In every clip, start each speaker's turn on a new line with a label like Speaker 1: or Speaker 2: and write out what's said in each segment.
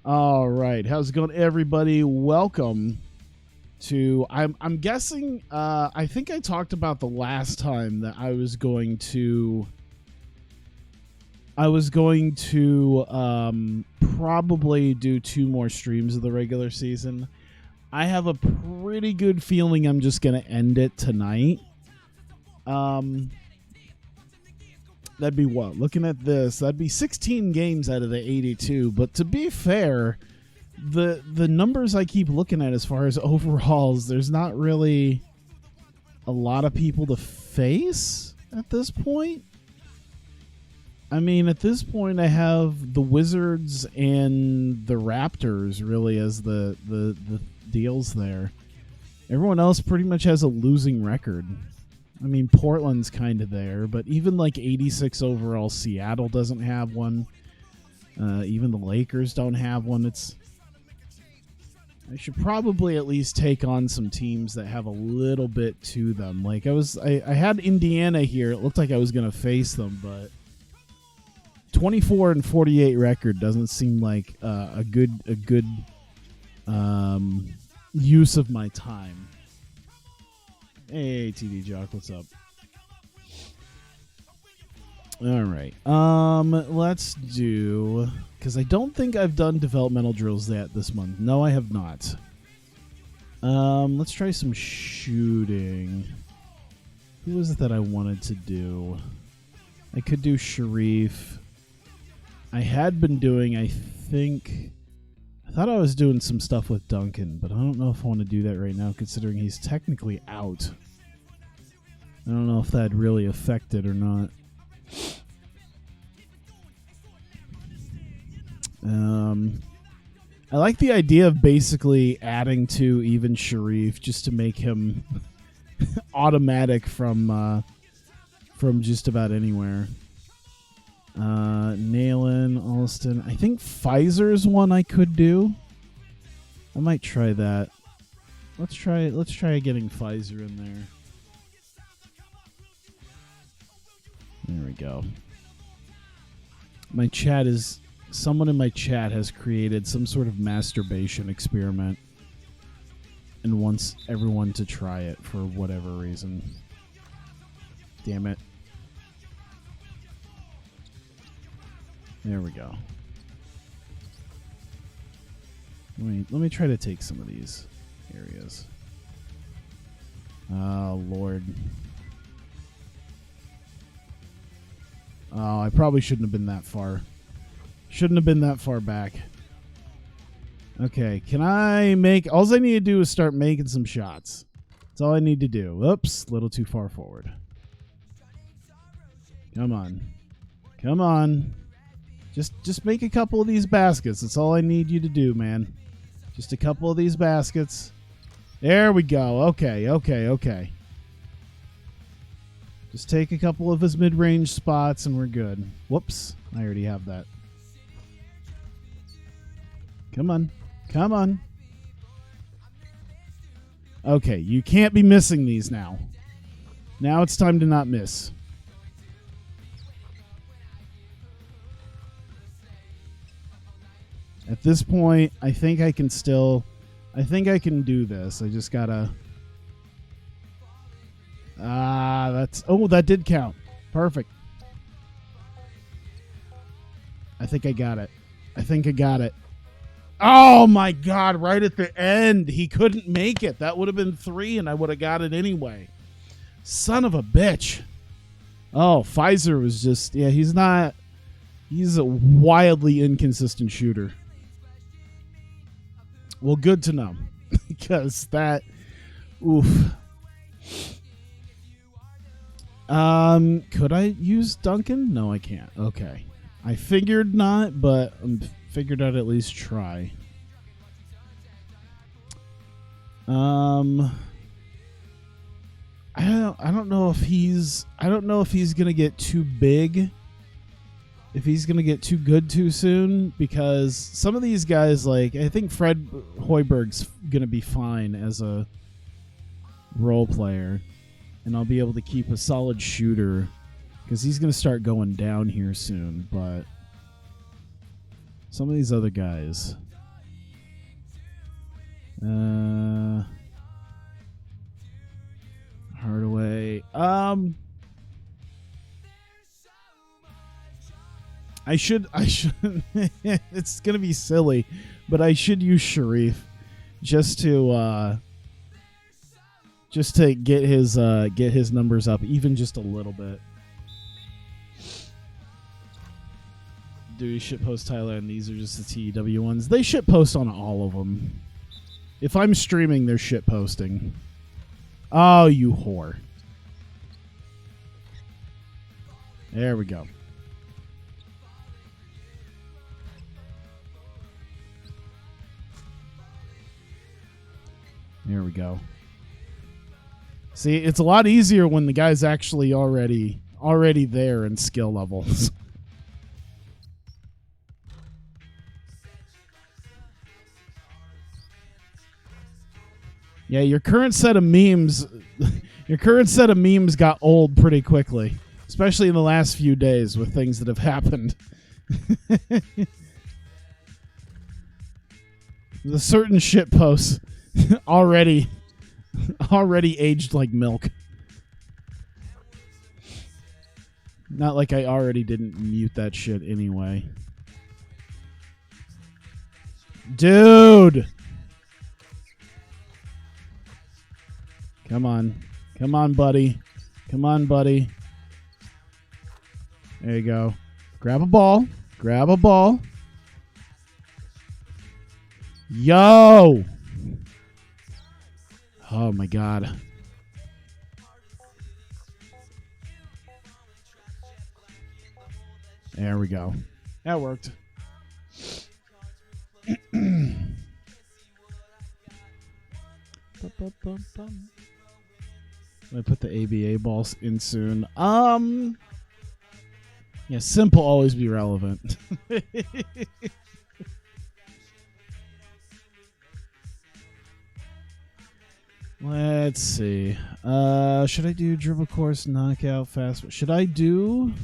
Speaker 1: All right, how's it going, everybody? Welcome to. I'm guessing. I think I talked about the last time that I was going to. Probably do 2 more streams of the regular season. I have a pretty good feeling I'm just gonna end it tonight. That'd be what? Looking at this, that'd be 16 games out of the 82. But to be fair, the numbers I keep looking at as far as overalls, there's not really a lot of people to face at this point. I mean, at this point, I have the Wizards and the Raptors really as the deals there. Everyone else pretty much has a losing record. I mean, Portland's kind of there, but even like 86 overall, Seattle doesn't have one. Even the Lakers don't have one. I should probably at least take on some teams that have a little bit to them. Like I had Indiana here. It looked like I was going to face them, but 24-48 record doesn't seem like a good use of my time. Hey, TD Jock, what's up? All right. Let's do, because I don't think I've done developmental drills yet this month. No, I have not. Let's try some shooting. Who was it that I wanted to do? I could do Sharif. I had been doing, I thought I was doing some stuff with Duncan, but I don't know if I want to do that right now, considering he's technically out. I don't know if that'd really affect it or not. I like the idea of basically adding to even Sharif just to make him automatic from just about anywhere. Nayland, Alston. I think Pfizer's one I could do. I might try that. Let's try getting Pfizer in there. There we go. Someone in my chat has created some sort of masturbation experiment and wants everyone to try it for whatever reason. Damn it. There we go. Let me try to take some of these areas. Oh, Lord. Oh, I probably shouldn't have been that far. Shouldn't have been that far back. Okay, can I make... All I need to do is start making some shots. That's all I need to do. Oops, a little too far forward. Come on. Come on. Just make a couple of these baskets. That's all I need you to do, man. Just a couple of these baskets. There we go. Okay. Just take a couple of his mid-range spots and we're good. Whoops. I already have that. Come on. Okay, you can't be missing these now. Now it's time to not miss. At this point, I think I can do this. I just gotta... that did count. Perfect. I think I got it. Oh my God, right at the end. He couldn't make it. That would have been 3 and I would have got it anyway. Son of a bitch. Oh, Pfizer was just... Yeah, he's a wildly inconsistent shooter. Well, good to know. Because that... Oof. Could I use Duncan? No, I can't. Okay. I figured not, but figured I'd at least try. I don't know if he's gonna get too big. If he's going to get too good too soon, because some of these guys, like, I think Fred Hoiberg's going to be fine as a role player, and I'll be able to keep a solid shooter, because he's going to start going down here soon, but some of these other guys, Hardaway. I should it's gonna be silly, but I should use Sharif just to get his numbers up even just a little bit. Do you shitpost Tyler? And these are just the TEW ones. They shitpost on all of them. If I'm streaming, they're shitposting. Oh, you whore! There we go. There we go. See, it's a lot easier when the guy's actually already there in skill levels. Yeah, your current set of memes got old pretty quickly, especially in the last few days with things that have happened. The certain shit posts already aged like milk. Not like I already didn't mute that shit anyway. Dude! Come on. Come on, buddy. Come on, buddy. There you go. Grab a ball. Grab a ball. Yo! Oh, my God. There we go. That worked. I'm going to put the ABA balls in soon. Yeah, simple always be relevant. Let's see. Should I do dribble course, knockout, fast? Should I do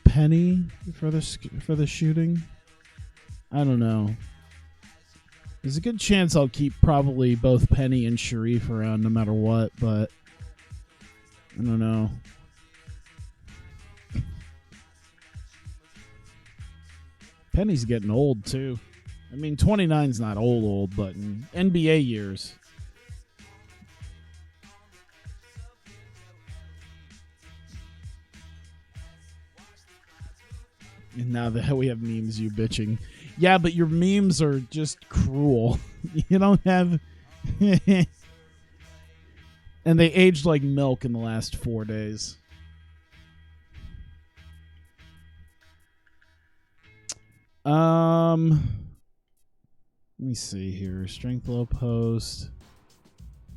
Speaker 1: Penny for the shooting? I don't know. There's a good chance I'll keep probably both Penny and Sharif around no matter what, but I don't know. Penny's getting old too. I mean, 29's not old, but in NBA years. And now that we have memes, you bitching. Yeah, but your memes are just cruel. You don't have... And they aged like milk in the last 4 days. Let me see here. Strength low post.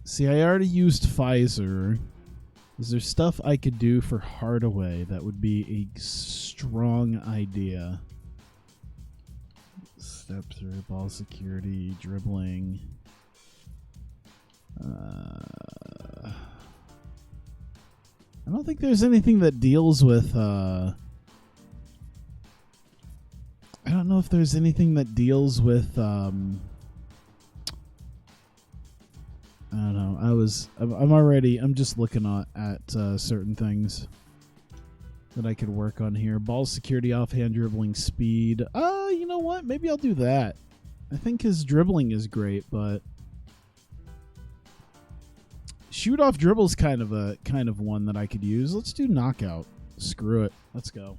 Speaker 1: See, I already used Pfizer. Is there stuff I could do for Hardaway that would be a strong idea? Step through, ball security, dribbling. I don't think there's anything that deals with... I don't know if there's anything that deals with... I don't know. I'm just looking at certain things that I could work on here. Ball security, offhand dribbling, speed. You know what? Maybe I'll do that. I think his dribbling is great, but shoot off dribble's kind of one that I could use. Let's do knockout. Screw it. Let's go.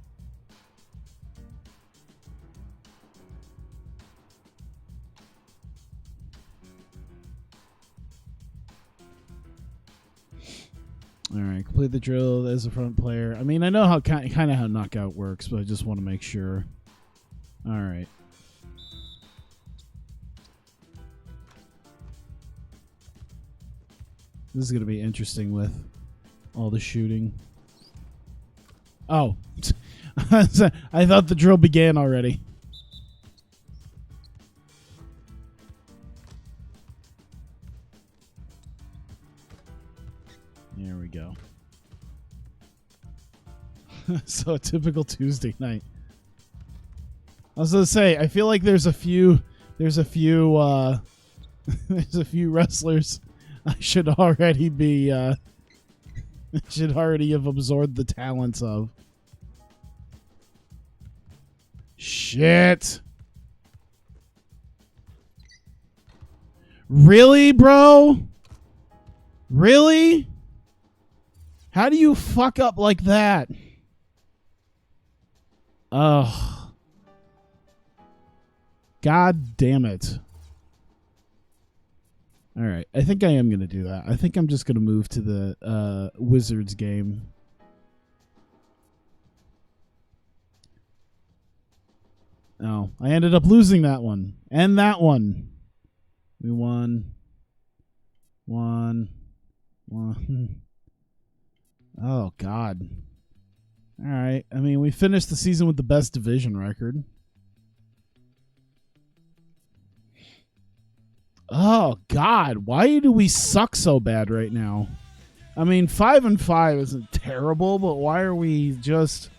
Speaker 1: All right, complete the drill as a front player. I mean, I know how kind of how knockout works, but I just want to make sure. All right. This is going to be interesting with all the shooting. Oh. I thought the drill began already. There we go. So a typical Tuesday night. I was gonna say, I feel like there's a few there's a few wrestlers I should already be should already have absorbed the talents of. Shit. Really, bro? Really? How do you fuck up like that? Ugh. God damn it. All right. I think I am going to do that. I think I'm just going to move to the Wizards game. Oh, I ended up losing that one. And that one. We won. One. Oh, God. All right. I mean, we finished the season with the best division record. Oh, God. Why do we suck so bad right now? I mean, 5-5 isn't terrible, but why are we just...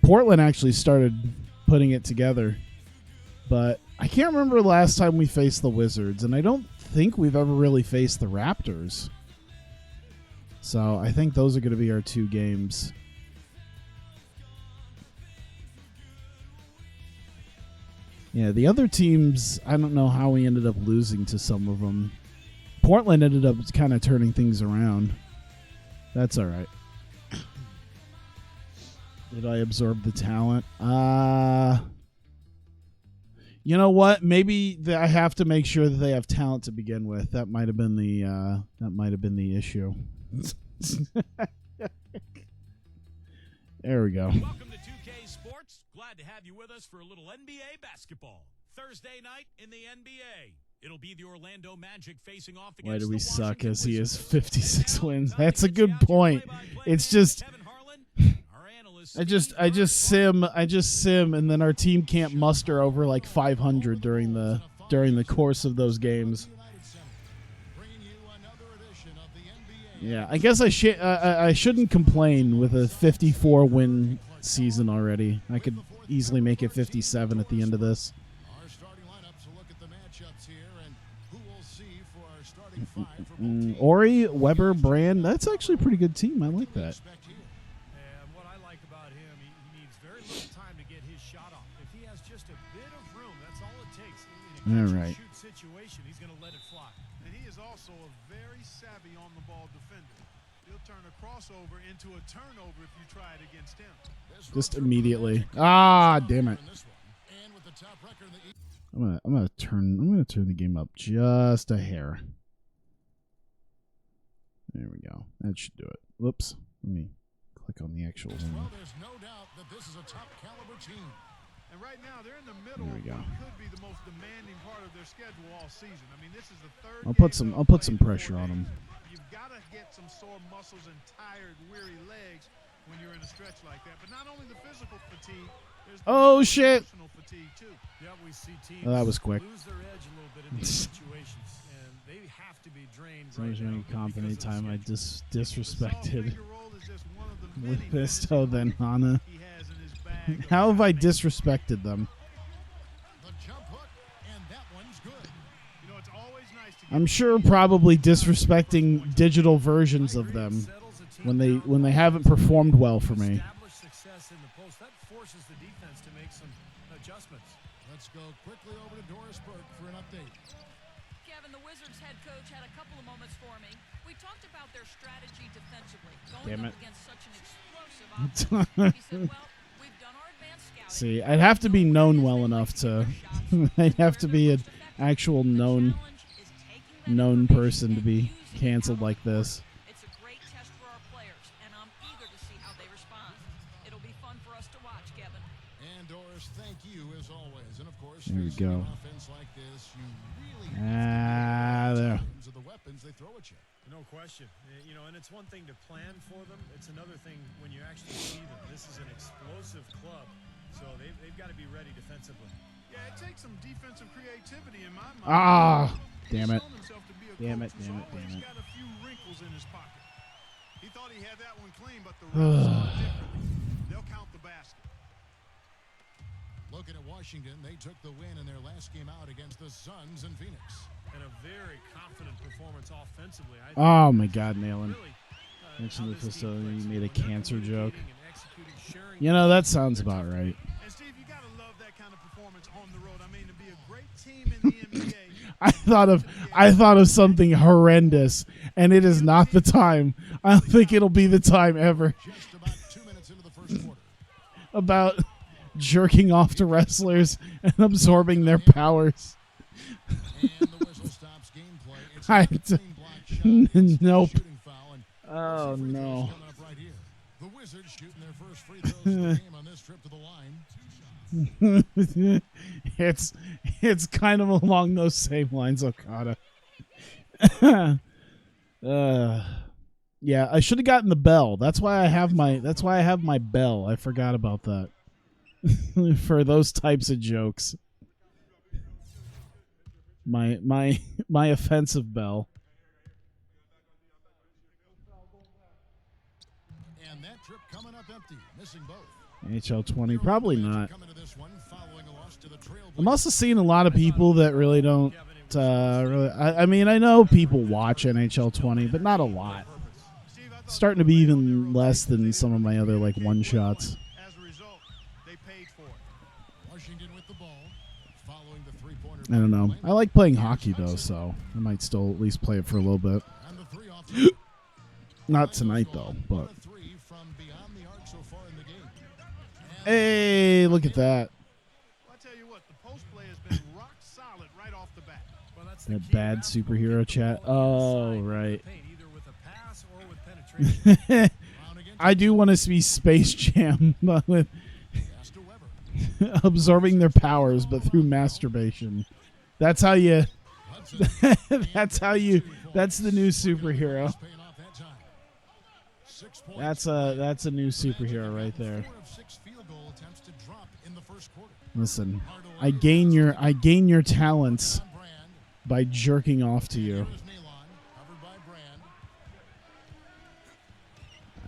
Speaker 1: Portland actually started putting it together. But I can't remember the last time we faced the Wizards, and I don't think we've ever really faced the Raptors. So I think those are going to be our two games. Yeah, the other teams, I don't know how we ended up losing to some of them. Portland ended up kind of turning things around. That's all right. Did I absorb the talent? You know what? Maybe I have to make sure that they have talent to begin with. That might have been the issue. There we go.
Speaker 2: Welcome to 2K Sports. Glad to have you with us for a little NBA basketball. Thursday night in the NBA. It'll be the Orlando Magic facing off against
Speaker 1: Why do we
Speaker 2: the
Speaker 1: suck
Speaker 2: Washington
Speaker 1: as he has
Speaker 2: Wizards.
Speaker 1: 56 wins? That's a good point. It's just I just sim and then our team can't muster over like 500 during the course of those games. Yeah, I guess I shouldn't complain with a 54 win season already. I could easily make it 57 at the end of this. Ori, Weber, Brand, that's actually a pretty good team. I like that.
Speaker 3: And what I like about him, he needs very little time to get his shot off. If he has just a bit of room, that's all it takes. In a catch and shoot situation, he's going to let it fly.
Speaker 4: And he is also a very savvy on-the-ball defender. He'll turn a crossover into a turnover if you try it against him.
Speaker 1: Just immediately. Ah, damn it. I'm gonna turn the game up just a hair. There we go. That should do it. Whoops. Let me click on the actual one.
Speaker 4: Well, there's no doubt that this is a top caliber team. And right now they're in the middle
Speaker 1: There we go.
Speaker 4: of what could be the most demanding part of their schedule all season. I mean, this is the third
Speaker 1: I'll put some pressure on them.
Speaker 4: You've got to get some sore muscles and tired, weary legs when you're in a stretch like that. But not only the physical fatigue, there's the emotional fatigue too.
Speaker 3: Yeah, we see teams
Speaker 1: That was quick.
Speaker 3: lose their edge a little bit in these situations, and they have to be drained
Speaker 1: So
Speaker 3: right now.
Speaker 1: comp
Speaker 3: because of the
Speaker 1: anytime I
Speaker 3: schedule.
Speaker 1: disrespected
Speaker 4: Finger roll is just one of the
Speaker 1: with
Speaker 4: many
Speaker 1: Pisto then Hana.
Speaker 4: he has in his bag of
Speaker 1: How have I
Speaker 4: talent.
Speaker 1: disrespected them?
Speaker 4: The jump hook, and that one's good. You know, it's always nice to
Speaker 1: I'm sure probably disrespecting digital versions of them when they haven't performed well for me.
Speaker 3: Establish success in the post. That forces the defense to make some adjustments.
Speaker 4: Let's go quickly over to Doris Burke for an update.
Speaker 5: Kevin, the Wizards head coach had a couple of moments for me. We talked about their strategy defensively,
Speaker 1: Damn
Speaker 5: going
Speaker 1: it.
Speaker 5: up against such an explosive offense. He said, well, we've done our advanced scouting.
Speaker 1: See, I'd have to be known well enough to. I'd have to be an actual known person to be canceled like this.
Speaker 5: It's a great test for our players, and I'm eager to see how they respond. It'll be fun for us to watch, Kevin.
Speaker 4: And Doris, thank you as always. And of course,
Speaker 1: There we
Speaker 4: facing
Speaker 1: go.
Speaker 4: an offense like this, you really
Speaker 1: There.
Speaker 4: of the weapons they throw at you.
Speaker 3: No question. You know, and it's one thing to plan for them. It's another thing when you actually see them. This is an explosive club, so they've got to be ready defensively.
Speaker 4: Yeah, it takes some defensive creativity in my mind.
Speaker 1: Ah, damn it.
Speaker 4: He's shown himself to be a
Speaker 1: Damn
Speaker 4: coach
Speaker 1: it,
Speaker 4: who's
Speaker 1: damn it,
Speaker 4: always
Speaker 1: damn it.
Speaker 4: got a few wrinkles in his pocket. He thought he had that one clean, but the refs saw it differently. They'll count the basket.
Speaker 6: Looking at Washington, they took the win in their last game out against the Suns in Phoenix.
Speaker 3: And a very confident performance offensively.
Speaker 1: Oh my God, Nayland.
Speaker 3: Really,
Speaker 1: Mentioned
Speaker 3: how
Speaker 1: the
Speaker 3: this team
Speaker 1: facility,
Speaker 3: plays.
Speaker 1: you made a
Speaker 3: When they're
Speaker 1: cancer joke.
Speaker 3: communicating and executing, sharing
Speaker 1: You know, that sounds about right.
Speaker 4: And Steve, you got to love that kind of performance on the road. I mean, to be a great team in the NBA.
Speaker 1: I thought of something horrendous, and it is not the time. I don't think it'll be the time ever.
Speaker 6: Just about 2 minutes into the first quarter.
Speaker 1: About jerking off to wrestlers and absorbing their powers.
Speaker 6: And the whistle stops gameplay. It's
Speaker 1: I
Speaker 6: a
Speaker 1: d-
Speaker 6: clean block shot. It's
Speaker 1: Nope.
Speaker 6: a shooting foul, and
Speaker 1: Oh,
Speaker 6: free throws
Speaker 1: no.
Speaker 6: coming up right here. The Wizards shooting their first free throws of the game on this trip to the line.
Speaker 1: It's kind of along those same lines, Okada. Yeah, I should have gotten the bell. That's why I have my bell. I forgot about that. For those types of jokes. My offensive bell.
Speaker 6: And that trip coming up empty, missing both.
Speaker 1: HL 20, probably not.
Speaker 6: Coming to this one, following a loss to the Trailblazers.
Speaker 1: I'm also seeing a lot of people that really don't. Really, I mean, I know people watch NHL 20, but not a lot. Starting to be even less than some of my other like one shots.
Speaker 4: As a result, they paid for it.
Speaker 6: Washington with the ball, following the three-pointer.
Speaker 1: I don't know. I like playing hockey though, so I might still at least play it for a little bit.
Speaker 6: And the three off the
Speaker 1: Not tonight though, but
Speaker 6: One of three from beyond the arc so far in the game.
Speaker 1: hey, look at that.
Speaker 4: Well, I tell you what, the post play has been rock solid right off the bat.
Speaker 3: Well, that's the
Speaker 1: That
Speaker 3: key
Speaker 1: bad
Speaker 3: basketball.
Speaker 1: superhero
Speaker 3: Get the
Speaker 1: chat.
Speaker 3: ball
Speaker 1: Oh,
Speaker 3: inside the
Speaker 1: right.
Speaker 3: paint, either with a pass or with penetration.
Speaker 1: I do want to see Space Jam, but with
Speaker 6: Pass to Weber.
Speaker 1: absorbing their powers, but through masturbation. That's how you.
Speaker 6: Hudson.
Speaker 1: That's how you. That's the new superhero.
Speaker 6: Paying off that time. 6 points.
Speaker 1: That's a new superhero right there.
Speaker 6: 4 of 6 field goal attempts to drop in the first quarter.
Speaker 1: Listen, I gain your talents
Speaker 6: On Brand.
Speaker 1: by jerking off to you.
Speaker 6: Here's Nalon, covered by Brand.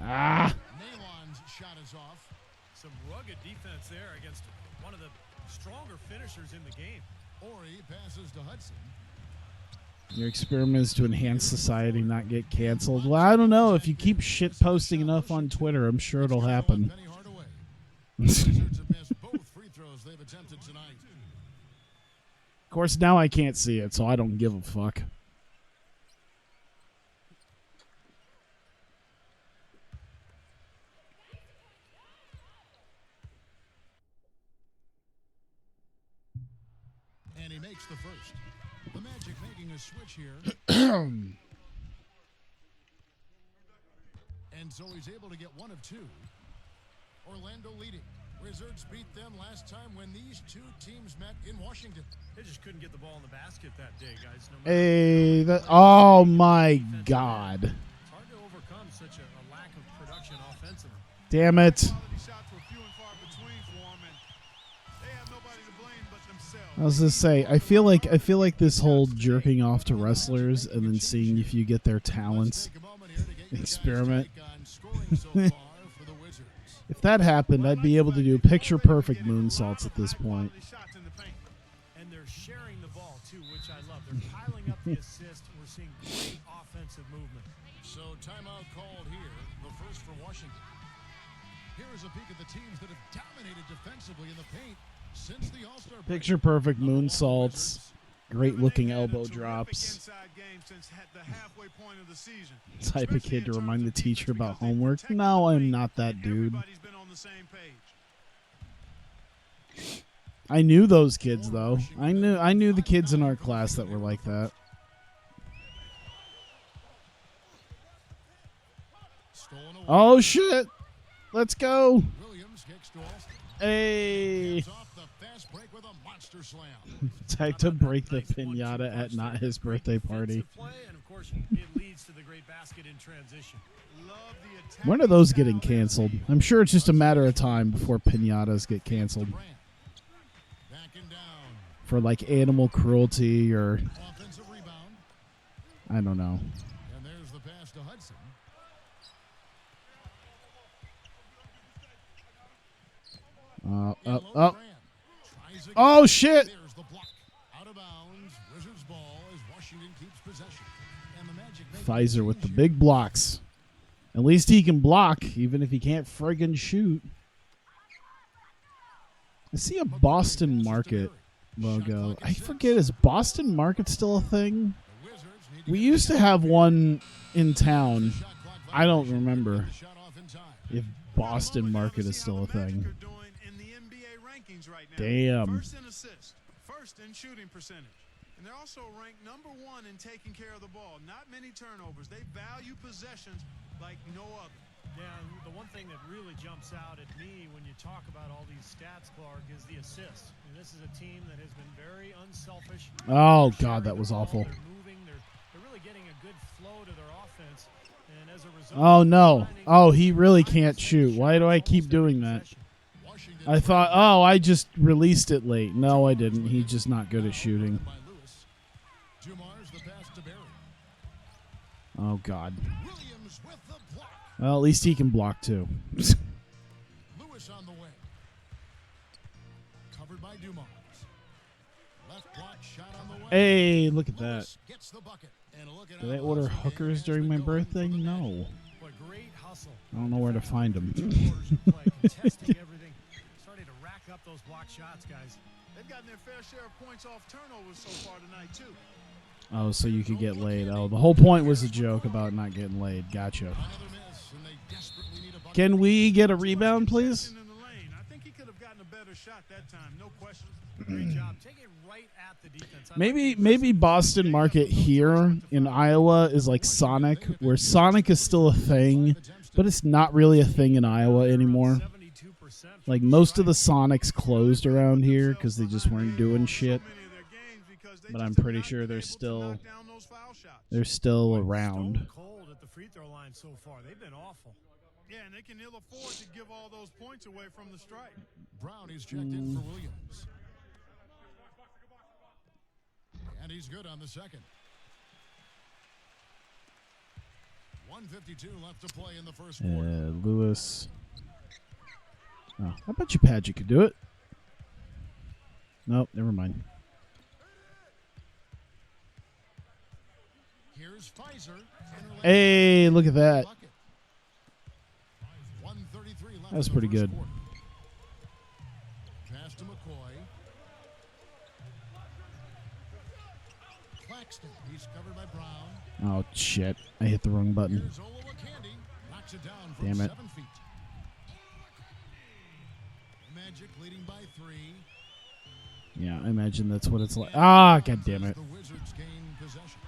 Speaker 1: Ah,
Speaker 6: Nalon's shot is off.
Speaker 3: Some rugged defense there against one of the stronger finishers in the game.
Speaker 6: Ori passes to Hudson.
Speaker 1: your experiment is to enhance society, not get canceled. Well, I don't know. If you keep shit posting enough on Twitter, I'm sure it'll happen.
Speaker 6: Penny Hardaway. The Wizards have missed both free throws they've attempted tonight.
Speaker 1: Of course, now I can't see it, so I don't give a fuck.
Speaker 6: And he makes the first. The Magic making a switch here. And so he's able to get one of two. Orlando leading. Wizards beat them last time when these two teams met in Washington.
Speaker 3: They just couldn't get the ball in the basket that day, guys. No matter
Speaker 1: Hey, that. Oh my God!
Speaker 3: It's hard to overcome such a lack of production offensively.
Speaker 1: Damn it!
Speaker 4: Quality shots were few and far between for them, and they have nobody to blame but themselves.
Speaker 1: I was gonna say, I feel like this whole jerking off to wrestlers and then seeing if you get their talents.
Speaker 6: Take a moment here to get you guys
Speaker 1: Experiment.
Speaker 6: take on scoring so far for the Wizards.
Speaker 1: If that happened, I'd be able to do picture perfect moonsaults at this point.
Speaker 4: Shots in the paint.
Speaker 3: And they're sharing the ball, too, which I love. They're piling up the assist. We're seeing great offensive movement.
Speaker 6: So timeout called here, the first for Washington. Here is a peek at the teams that have dominated defensively in the paint since the All-Star break.
Speaker 1: Picture perfect moonsaults, great looking
Speaker 4: They've had a
Speaker 1: elbow
Speaker 4: terrific
Speaker 1: drops.
Speaker 4: inside game since the halfway point of the season.
Speaker 1: Type of kid to
Speaker 4: Especially in
Speaker 1: remind the
Speaker 4: terms of
Speaker 1: teacher
Speaker 4: defense,
Speaker 1: about
Speaker 4: because they
Speaker 1: homework.
Speaker 4: protect
Speaker 1: No,
Speaker 4: the
Speaker 1: I'm
Speaker 4: paint,
Speaker 1: not that
Speaker 4: and
Speaker 1: dude.
Speaker 4: Everybody's been on the same page.
Speaker 1: I knew those kids though. I knew the kids in our class that were like that.
Speaker 6: Stolen away.
Speaker 1: Oh shit! Let's go!
Speaker 6: Williams kicks to Alston.
Speaker 1: Hey!
Speaker 6: Gets off the fast break with a monster slam.
Speaker 1: Type to break the pinata at not his birthday party.
Speaker 3: Defensive play, and, of course, it leads to the great basket in transition.
Speaker 4: Love the attack.
Speaker 1: When are those getting canceled? I'm sure it's just a matter of time before pinatas get canceled
Speaker 6: Brand. Backing down.
Speaker 1: for like animal cruelty or
Speaker 6: Offensive rebound.
Speaker 1: I don't know.
Speaker 6: And there's the pass to Hudson.
Speaker 1: Up.
Speaker 6: Brand.
Speaker 1: Oh, shit.
Speaker 6: There's the block. Out of bounds. Wizards ball as Washington keeps possession. And the Magic make
Speaker 1: Pfizer with the big blocks. At least he can block, even if he can't friggin' shoot. I see a Boston Market logo. I forget, is Boston Market still a thing? We used to have one in town. I don't remember if Boston Market is still a thing. Damn.
Speaker 4: First in assists, first in shooting percentage. And they're also ranked #1 in taking care of the ball. Not many turnovers. They value possessions like no other.
Speaker 3: Yeah, the one thing that really jumps out at me when you talk about all these stats, Clark, is the assists. And this is a team that has been very unselfish.
Speaker 1: Oh, God, that was awful.
Speaker 3: They're moving. They're really getting a good flow to their offense. And as a result,
Speaker 1: Oh, no. Oh, he really can't shoot. Why do I keep doing that? I thought, oh, I just released it late. No, I didn't. He's just not good at shooting. Oh, God. Well, at least he can block, too.
Speaker 6: Lewis on the way. Covered by Dumars. Left block shot on the way.
Speaker 1: Hey, look at that.
Speaker 6: Gets the bucket. And look at
Speaker 1: Did I order hookers during my birthday? No.
Speaker 3: But great hustle.
Speaker 1: I don't know where to find them.
Speaker 3: Contesting everything. Starting to rack up those block shots, guys.
Speaker 4: They've gotten their fair share of points off turnovers so far tonight, too.
Speaker 1: Oh, so you could get laid. Oh, the whole point was a joke about not getting laid. Gotcha. Can we get a rebound, please?
Speaker 4: In the lane. I think he could have gotten a better shot that time, no question.
Speaker 3: Great job. Take it right at the defense.
Speaker 1: Maybe Boston Market here in Iowa is like Sonic, where Sonic is still a thing, but it's not really a thing in Iowa anymore. Like most of the Sonics closed around here because they just weren't doing shit. But I'm pretty sure they're still around.
Speaker 3: Stone cold at the free throw line so far. They've been awful.
Speaker 4: Yeah, and they can ill afford to give all those points away from the stripe.
Speaker 6: Brown is checked in for Williams. And he's good on the second. 1:52 left to play in the first quarter.
Speaker 1: Lewis. Oh, I bet you Padgett could do it. Nope, never mind.
Speaker 6: Here's Pfizer.
Speaker 1: Hey, look at that.
Speaker 6: 1:33 left.
Speaker 1: That was pretty good.
Speaker 6: Pass to McCoy. Claxton. He's covered by Brown.
Speaker 1: Oh, shit. I hit the wrong button.
Speaker 6: Here's Olowokandi. Knocks it down from
Speaker 1: Damn it.
Speaker 6: 7 feet. Magic leading by 3.
Speaker 1: Yeah, I imagine that's what it's like. Ah, god damn it.
Speaker 6: The Wizards gain possession.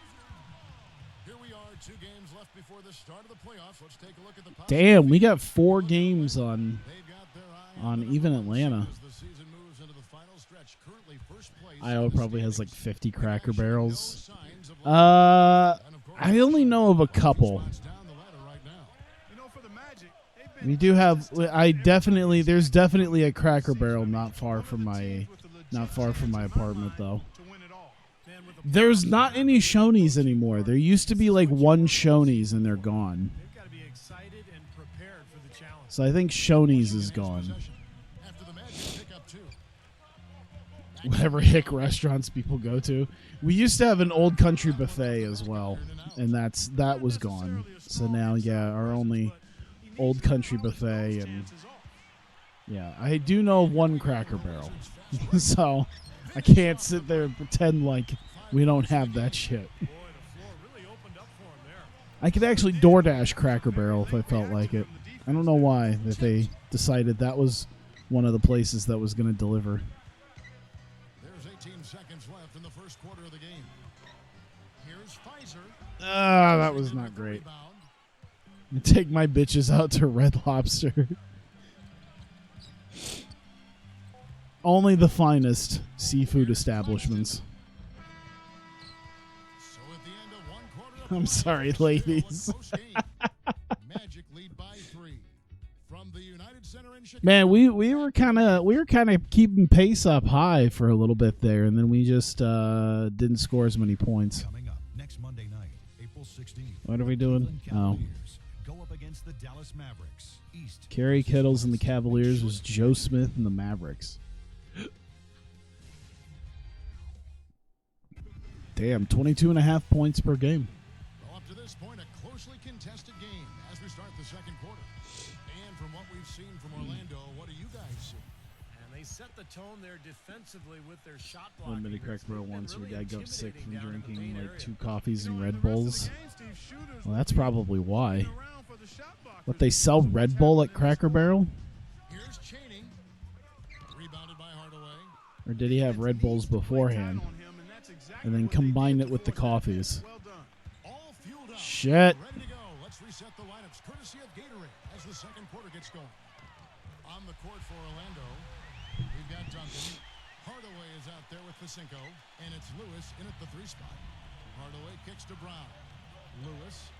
Speaker 6: Here we are, 2 games left before the start of the playoffs. Let's take a look at the
Speaker 1: Damn, we got 4 games on
Speaker 6: They've got their eye
Speaker 1: on
Speaker 6: the
Speaker 1: even
Speaker 6: ball
Speaker 1: Atlanta.
Speaker 6: as the season moves into the final stretch. Currently first place
Speaker 1: Iowa
Speaker 6: in the
Speaker 1: probably has like
Speaker 6: standings.
Speaker 1: 50 Cracker
Speaker 6: Actually, no
Speaker 1: Barrels.
Speaker 6: signs of
Speaker 1: Uh,
Speaker 6: and of course,
Speaker 1: I only know of a couple.
Speaker 6: spots down the ladder right now.
Speaker 4: You know, for the Magic, they've been
Speaker 1: We do have. There's definitely a Cracker Barrel not far from my apartment though.
Speaker 4: to win it all.
Speaker 3: Man, with the
Speaker 1: There's not any Shoney's anymore. There used to be like one Shoney's and they're gone.
Speaker 3: they've got to be excited and prepared for the challenge.
Speaker 1: So I think Shoney's is gone.
Speaker 6: Possession. After the Magic pick up 2.
Speaker 1: Whatever hick restaurants people go to. We used to have an Old Country buffet as well, and that was gone. So now, yeah, our only Old Country buffet, and yeah, I do know of one Cracker Barrel, so I can't sit there and pretend like we don't have that shit.
Speaker 3: Boy, the floor really opened up for him there.
Speaker 1: I could actually DoorDash Cracker Barrel if I felt like it. I don't know why that they decided that was one of the places that was going to deliver.
Speaker 6: There's 18 seconds left in the first quarter of the game. Here's Pfizer.
Speaker 1: Ah, that was not great.
Speaker 6: Rebound.
Speaker 1: Take my bitches out to Red Lobster. Only the finest seafood establishments.
Speaker 6: So at the end of 1 quarter of
Speaker 1: I'm sorry, ladies.
Speaker 6: Magic lead by 3 from the United Center in Chicago.
Speaker 1: Man, we were kind of keeping pace up high for a little bit there, and then we just didn't score as many points.
Speaker 7: Coming up next Monday night, April 16th.
Speaker 1: What are we doing?
Speaker 7: Cleveland
Speaker 1: Oh,
Speaker 7: Cavaliers go up against the Dallas Mavericks. East.
Speaker 1: Kerry Kittles and the Cavaliers was Joe Smith and the Mavericks. Damn, 22.5 points per game.
Speaker 6: Well, up to this point, a closely contested game as we start the second quarter. And from what we've seen from Orlando, what do you guys see?
Speaker 3: And they set the tone there defensively with their shot blocking.
Speaker 1: Limited Crack Bro once your dad got sick from
Speaker 3: intimidating down in the
Speaker 1: drinking
Speaker 3: paint
Speaker 1: like
Speaker 3: area.
Speaker 1: 2 coffees and Red
Speaker 4: The rest of the
Speaker 1: Bulls.
Speaker 4: game, Steve, shooters
Speaker 1: Well,
Speaker 4: will
Speaker 1: that's
Speaker 4: be
Speaker 1: probably why.
Speaker 4: around for the shot blockers.
Speaker 1: What, they sell Red Bull at Cracker Barrel?
Speaker 6: Here's Chaney. Rebounded by Hardaway.
Speaker 1: Or did he have Red Bulls beforehand? And then combine it with the coffees?
Speaker 4: Well done.
Speaker 6: All fueled up.
Speaker 1: Shit.
Speaker 6: Ready to go. Let's reset the lineups courtesy of Gatorade as the second quarter gets going. On the court for Orlando, we've got Duncan. Hardaway is out there with Pacinko, and it's Lewis in at the 3 spot. Hardaway kicks to Brown. Lewis.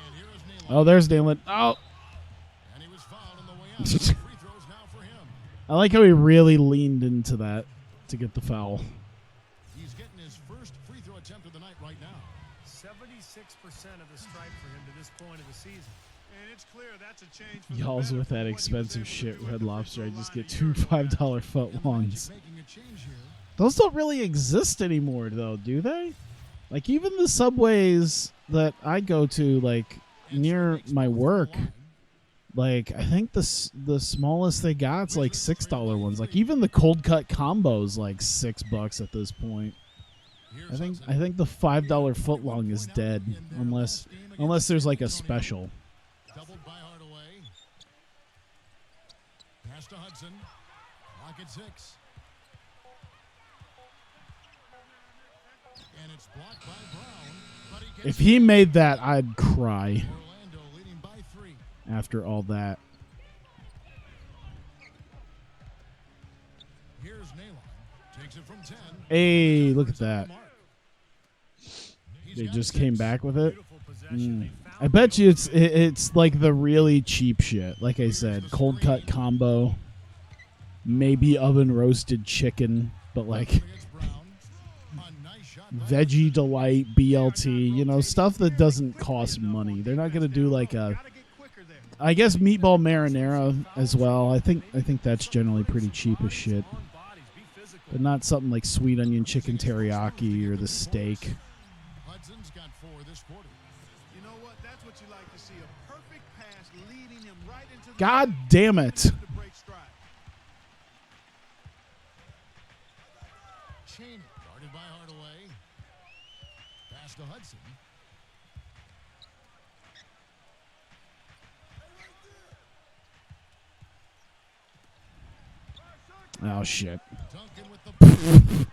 Speaker 6: And here is Nealon.
Speaker 1: Oh, there's Dalen. Oh.
Speaker 6: And he was fouled on the way out. Free throws now for him.
Speaker 1: I like how he really leaned into that to get the foul.
Speaker 6: He's getting his first free throw attempt of the night right now.
Speaker 3: 76% of the strike for him to this point of the season.
Speaker 4: And it's clear that's a change for the
Speaker 1: Y'all's
Speaker 4: better
Speaker 1: with
Speaker 4: from
Speaker 1: that
Speaker 4: what he was
Speaker 1: expensive
Speaker 4: able to
Speaker 1: shit,
Speaker 4: do at
Speaker 1: Red
Speaker 4: the
Speaker 1: Lobster. I
Speaker 4: free
Speaker 1: just
Speaker 4: throw
Speaker 1: get
Speaker 4: line a
Speaker 1: 2
Speaker 4: year ago.
Speaker 1: $5 foot
Speaker 6: And the
Speaker 1: longs.
Speaker 6: Magic making a change here.
Speaker 1: Those don't really exist anymore, though, do they? Like, even the Subways that I go to, like, near my work, like, I think the smallest they got's like $6 ones. Like, even the cold cut combo's like $6 at this point. I think the $5 foot long is dead, unless there's like a special.
Speaker 6: Doubled by Hardaway. Pass to Hudson. Clock at 6. And it's blocked by Brown. But he gets
Speaker 1: If he made that, I'd cry
Speaker 6: Orlando leading by 3.
Speaker 1: after all that.
Speaker 6: Here's Nealon. Takes it from 10.
Speaker 1: Hey, look at that.
Speaker 6: Mark. He's
Speaker 1: They
Speaker 6: got
Speaker 1: just
Speaker 6: 6.
Speaker 1: came back with it.
Speaker 3: Beautiful possession. They found
Speaker 1: I bet you it's like the really cheap shit. Like I said, cold cut combo, maybe oven roasted chicken, but like
Speaker 6: Against Brown. A nice shot by
Speaker 1: veggie delight, BLT, you know, stuff that doesn't cost money. They're not gonna do like a,
Speaker 4: Gotta get quicker there.
Speaker 1: I guess meatball marinara as well. I think that's generally pretty cheap as shit,
Speaker 3: on bodies. Be physical.
Speaker 1: but not something like sweet onion chicken teriyaki or the steak.
Speaker 6: Hudson's got 4 this quarter.
Speaker 4: You know what? That's what you like to see. A perfect pass leading him right into the
Speaker 1: God damn it.
Speaker 4: to break stride.
Speaker 6: Chaney guarded by Hardaway. Pass to Hudson.
Speaker 1: Oh shit.
Speaker 6: Duncan with the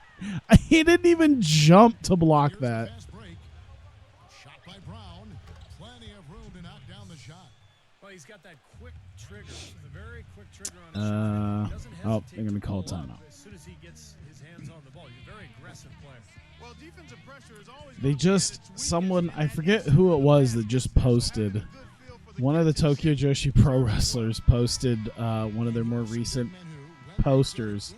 Speaker 1: He didn't even jump to block
Speaker 6: Here's the
Speaker 1: that.
Speaker 6: fast break. Shot by Brown. Plenty of room to knock down the shot.
Speaker 3: Well, he's got that quick trigger, the very quick trigger on his shot. He doesn't
Speaker 1: Oh,
Speaker 3: hesitate
Speaker 1: they're gonna
Speaker 3: to
Speaker 1: call
Speaker 3: pull up
Speaker 1: timeout.
Speaker 3: as soon as he gets his hands on the ball. He's a very aggressive player.
Speaker 4: Well, defensive pressure is always
Speaker 1: They
Speaker 4: gonna be at
Speaker 1: just,
Speaker 4: its weakest,
Speaker 1: someone,
Speaker 4: and
Speaker 1: I
Speaker 4: that
Speaker 1: forget
Speaker 4: is
Speaker 1: who it was
Speaker 4: the
Speaker 1: that just
Speaker 4: basket. So having a
Speaker 1: posted.
Speaker 4: good feel for the
Speaker 1: One of the
Speaker 4: catch and
Speaker 1: Tokyo
Speaker 4: shoot.
Speaker 1: Joshi Pro wrestlers posted one of their more recent posters,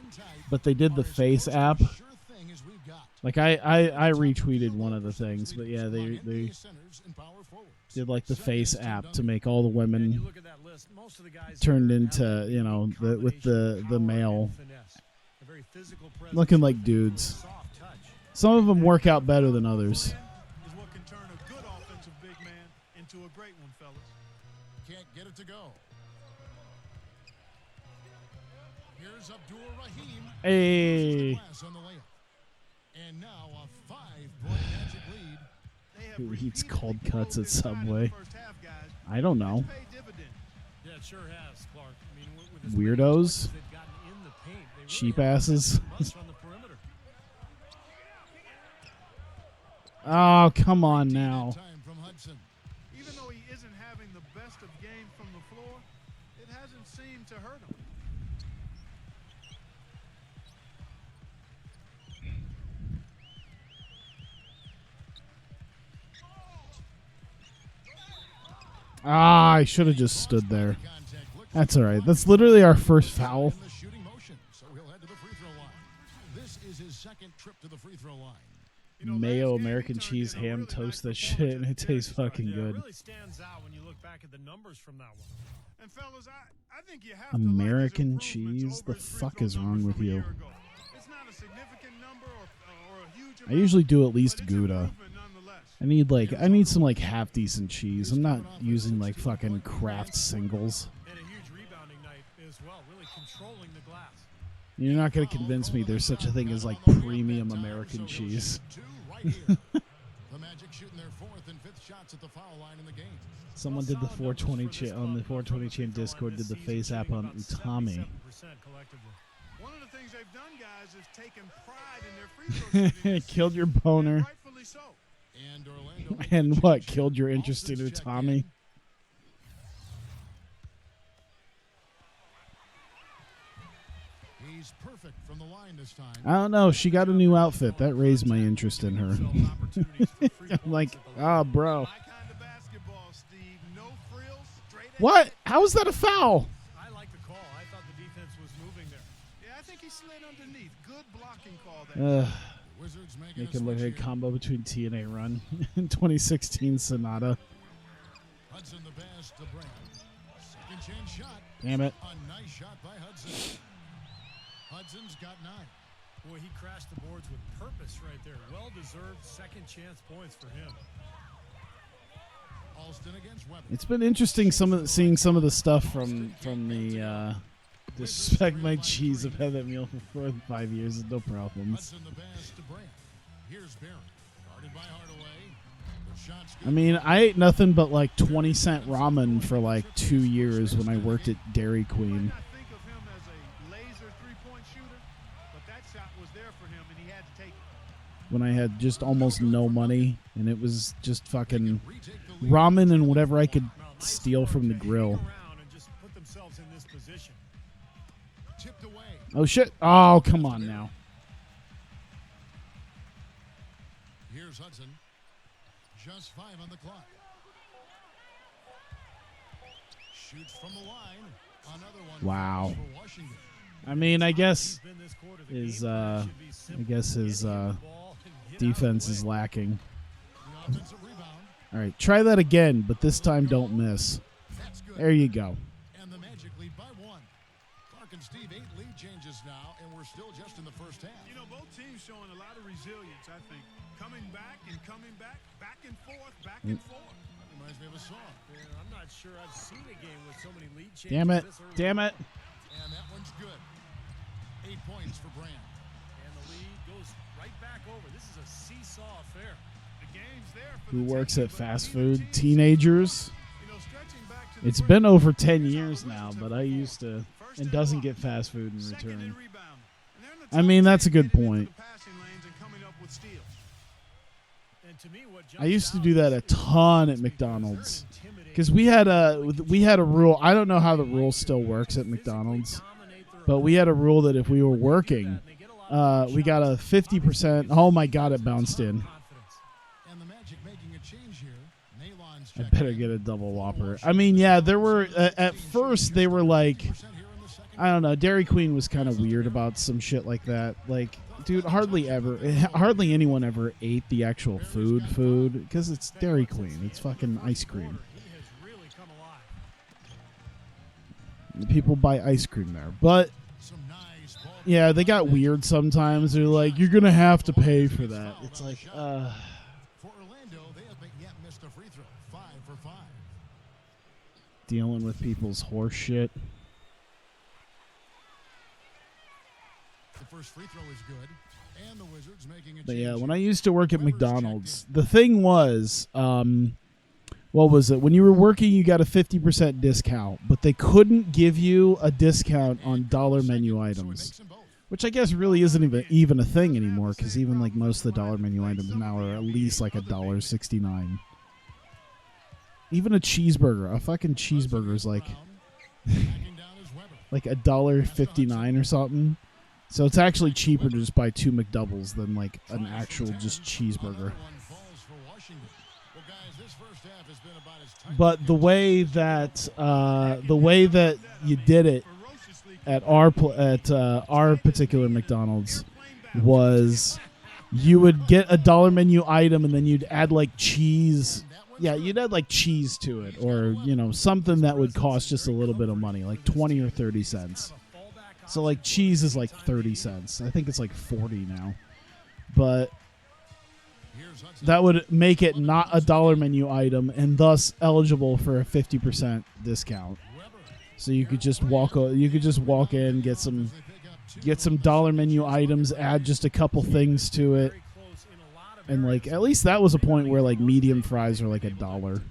Speaker 1: but they did the face app.
Speaker 6: Sure thing as we've got.
Speaker 1: Like I retweeted one of the things, but yeah, they
Speaker 6: Centers and power forwards.
Speaker 1: did like the face app to make all the
Speaker 3: And you
Speaker 1: women
Speaker 3: look at that list, most of the guys
Speaker 1: turned
Speaker 3: there
Speaker 1: into,
Speaker 3: have
Speaker 1: you know,
Speaker 3: a
Speaker 1: with the
Speaker 3: combination of
Speaker 1: male,
Speaker 3: power and finesse. A very physical presence
Speaker 1: looking like
Speaker 3: with a
Speaker 1: dudes.
Speaker 3: soft touch.
Speaker 1: Some of them work out better than others.
Speaker 4: Is what can turn a good offensive big man into a great one, fellas.
Speaker 6: Can't get it to go. Here's Abdul Rahim.
Speaker 1: Hey,
Speaker 6: Glass on the layup. And now a 5-point Magic lead.
Speaker 4: They have
Speaker 1: who eats
Speaker 4: repeatedly
Speaker 1: cold cuts
Speaker 4: pulled
Speaker 1: at
Speaker 4: inside in the
Speaker 1: Subway?
Speaker 4: first half, guys.
Speaker 1: I don't know.
Speaker 4: It's paid dividends.
Speaker 3: Yeah, it sure has, Clark. I mean, with as many
Speaker 1: Weirdos?
Speaker 3: points they've gotten in the paint, they really
Speaker 1: Cheap
Speaker 3: haven't
Speaker 1: asses.
Speaker 3: done much on the perimeter.
Speaker 1: Oh, come on
Speaker 6: 18
Speaker 1: now.
Speaker 6: that time from Hudson.
Speaker 4: Even though he isn't having the best of games from the floor, it hasn't seemed to hurt him.
Speaker 1: Ah, I should have just stood there.
Speaker 6: Contact looks
Speaker 1: That's all right. That's literally our first foul.
Speaker 6: in the shooting motion, so he'll head to the free throw line. This is his second trip to the free throw line.
Speaker 4: You know,
Speaker 1: Mayo,
Speaker 4: last game, he
Speaker 1: American
Speaker 4: turned
Speaker 1: cheese,
Speaker 4: in a
Speaker 1: ham,
Speaker 4: really
Speaker 1: toast
Speaker 4: nice
Speaker 1: that shit, and it
Speaker 4: performance at
Speaker 1: tastes
Speaker 4: the very
Speaker 1: fucking
Speaker 3: Yeah,
Speaker 1: good.
Speaker 3: it really stands out when you look back at the numbers from that one.
Speaker 4: And fellas, I think you have to like his
Speaker 1: American
Speaker 4: improvements
Speaker 1: cheese?
Speaker 4: over
Speaker 1: The
Speaker 4: his free
Speaker 1: fuck
Speaker 4: throw
Speaker 1: is wrong
Speaker 4: numbers
Speaker 1: with
Speaker 4: from a
Speaker 1: you?
Speaker 4: year ago. It's not a significant number or a huge
Speaker 1: I usually do at least Gouda. I need some like half decent cheese. I'm not using like fucking Kraft singles.
Speaker 3: And a huge rebounding night as well, really controlling the glass.
Speaker 1: You're not going to convince me there's such a thing as like premium American cheese.
Speaker 6: The Magic shooting their 4th and 5th shots at the foul line in the game.
Speaker 1: Someone did the 420 on the 420 chain Discord did the face app on Utami.
Speaker 4: One of the things they've done, guys, is taken pride in their free throw.
Speaker 1: Killed your boner.
Speaker 4: Rightfully so.
Speaker 6: And Orlando
Speaker 1: And what? Killed your interest in Utami?
Speaker 6: He's perfect from the line this time.
Speaker 1: I don't know. She got a new outfit. That raised my interest in her. I'm like, ah, bro.
Speaker 4: My kind of basketball, Steve. No frills, straight ahead.
Speaker 1: What? How is that a foul?
Speaker 3: I like the call. I thought the defense was moving there.
Speaker 4: Yeah, I think he slid underneath. Good blocking call there.
Speaker 6: Wizards making
Speaker 1: Make
Speaker 6: a
Speaker 1: it look
Speaker 6: switch
Speaker 1: like a
Speaker 6: here.
Speaker 1: combo between TNA Run and 2016 Sonata.
Speaker 6: Hudson the pass to Brand. Second chance shot.
Speaker 1: Damn it.
Speaker 6: A nice shot by Hudson. Hudson's got 9.
Speaker 3: Boy, he crashed the boards with purpose right there. Well-deserved second chance points for him.
Speaker 6: Alston against Webber.
Speaker 1: It's been interesting seeing some of the stuff from the Disrespect My Cheese. I've had that meal for 4 and 5 years. No problems.
Speaker 6: Hudson the pass to Brand. Here's Barron. Guarded by Hardaway. The shot's good.
Speaker 1: I mean, I ate nothing but like 20-cent ramen for like 2 years when I worked at Dairy Queen.
Speaker 4: I think of him as a laser three-point shooter, but that shot was there for him, and he had to take it.
Speaker 1: When I had just almost no money, and it was just fucking ramen and whatever I could
Speaker 3: Now, nice
Speaker 1: steal
Speaker 3: work
Speaker 1: from the
Speaker 3: to
Speaker 1: grill.
Speaker 3: hang around and just put themselves in this position.
Speaker 6: Tipped away.
Speaker 1: Oh shit! Oh, come on now.
Speaker 6: Here's Hudson. Just 5 on the clock. Shoots from the line. Another one.
Speaker 1: Wow.
Speaker 6: For Washington.
Speaker 1: I mean, I guess
Speaker 3: He's been this quarter. The
Speaker 1: his
Speaker 3: game plan should be simple.
Speaker 1: his
Speaker 3: Get him the ball and get out of
Speaker 1: defense
Speaker 3: the
Speaker 1: is
Speaker 3: way.
Speaker 1: lacking.
Speaker 6: The offensive rebound.
Speaker 1: All right, try that again, but this time don't miss.
Speaker 6: That's good.
Speaker 1: There you go.
Speaker 6: And the Magic lead by 1. Clark and Steve, 8 lead changes now, and we're still just in the first half.
Speaker 4: You know, both teams showing a lot of resilience, I think. Coming back and coming back, back and forth, back and forth.
Speaker 6: Reminds me of a song.
Speaker 3: Man, I'm not sure I've seen a game with so many lead changes.
Speaker 1: Damn it!
Speaker 3: this early.
Speaker 1: Damn it!
Speaker 6: And that one's good. 8 points for Brand.
Speaker 3: And the lead goes right back over. This is a seesaw affair.
Speaker 4: The game's there for
Speaker 1: Who
Speaker 4: the
Speaker 1: works
Speaker 4: taking,
Speaker 1: at
Speaker 4: but
Speaker 1: fast
Speaker 4: neither
Speaker 1: food?
Speaker 4: team
Speaker 1: Teenagers.
Speaker 4: You know, stretching back to the
Speaker 1: It's
Speaker 4: first
Speaker 1: been over
Speaker 4: quarter,
Speaker 1: 10
Speaker 4: here's how
Speaker 1: years
Speaker 4: the
Speaker 1: now,
Speaker 4: Wizards
Speaker 1: but
Speaker 4: have
Speaker 1: I
Speaker 4: performed.
Speaker 1: used to
Speaker 4: First
Speaker 1: and
Speaker 4: and
Speaker 1: doesn't
Speaker 4: long.
Speaker 1: get fast food in
Speaker 4: Second in
Speaker 1: return.
Speaker 4: rebound. And they're in the
Speaker 1: I mean,
Speaker 4: top
Speaker 1: that's a
Speaker 4: 10
Speaker 1: good
Speaker 4: getting into
Speaker 1: point.
Speaker 4: the passing lanes and coming up with steals.
Speaker 3: And to me, what
Speaker 1: I used to
Speaker 3: jumps
Speaker 1: do that a
Speaker 3: out is
Speaker 1: ton at
Speaker 3: because
Speaker 1: McDonald's.
Speaker 3: they're intimidating.
Speaker 1: Because we had a rule. I don't know how the rule still works at McDonald's, but we had a rule that if we were working, we got a 50%. Oh my God, it bounced in.
Speaker 6: And the Magic making a change here. Nalon's
Speaker 1: I
Speaker 6: checked
Speaker 1: better
Speaker 6: in.
Speaker 1: get a double Whopper. I mean, yeah, there were at first they were like,
Speaker 6: 10% here in the second.
Speaker 1: I don't know. Dairy Queen was kind of weird about some shit like that. Like, dude, hardly anyone ever ate the actual food because it's Dairy Queen. It's fucking ice cream.
Speaker 3: He has really come alive.
Speaker 1: People buy ice cream there, but
Speaker 6: Some nice ball.
Speaker 1: yeah, they got weird sometimes. They're like, you're gonna have to pay for that. It's like,
Speaker 6: For Orlando, they haven't yet missed a free throw. 5 for 5.
Speaker 1: dealing with people's horse shit.
Speaker 6: The first free throw is good. And the Wizards making a
Speaker 1: But
Speaker 6: change.
Speaker 1: yeah, when I used to work at McDonald's, the thing was, what was it? When you were working, you got a 50% discount, but they couldn't give you a discount on dollar menu
Speaker 6: So it
Speaker 1: items,
Speaker 6: makes them both.
Speaker 1: which I guess really isn't even a thing anymore, because even like most of the dollar menu items now are at least like $1.69. Even a cheeseburger, a fucking cheeseburger is like
Speaker 6: Backing down is Webber.
Speaker 1: like $1.59 or something. So it's actually cheaper to just buy 2 McDoubles than like an actual just cheeseburger.
Speaker 6: Another one falls for Washington. Well, guys, this first half has been about as tight
Speaker 1: But the way that you did it at our particular McDonald's was you would get a dollar menu item and then you'd add like cheese. Yeah, you'd add like cheese to it, or something that would cost just a little bit of money, like 20 or 30 cents. So like cheese is like 30 cents. I think it's like 40 now. But that would make it not a dollar menu item and thus eligible for a 50% discount. So you could just walk in, get some dollar menu items, add just a couple things to it. And like at least that was a point where like medium fries are like $1.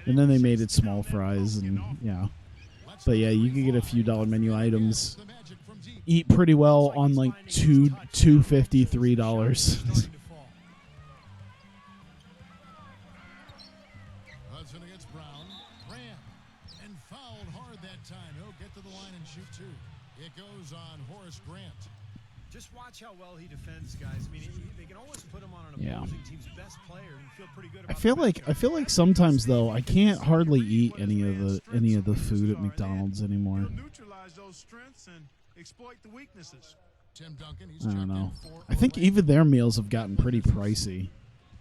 Speaker 1: And then they made it small fries and yeah. But yeah, you could get a few dollar menu items, eat pretty well on like $2.50, $3.
Speaker 6: Hudson against Brown. Ran and fouled hard that time. He'll get to the line and shoot two. It goes on Horace Grant.
Speaker 3: Just watch how well he defends, guys. I mean, they can always put him on an opposing team's best player and feel pretty good about
Speaker 1: I feel like sometimes though I can't hardly eat any of the food at McDonald's anymore.
Speaker 4: Neutralize those strengths and exploit the weaknesses.
Speaker 6: Tim Duncan, he's
Speaker 1: I don't know. I think even their meals have gotten pretty pricey.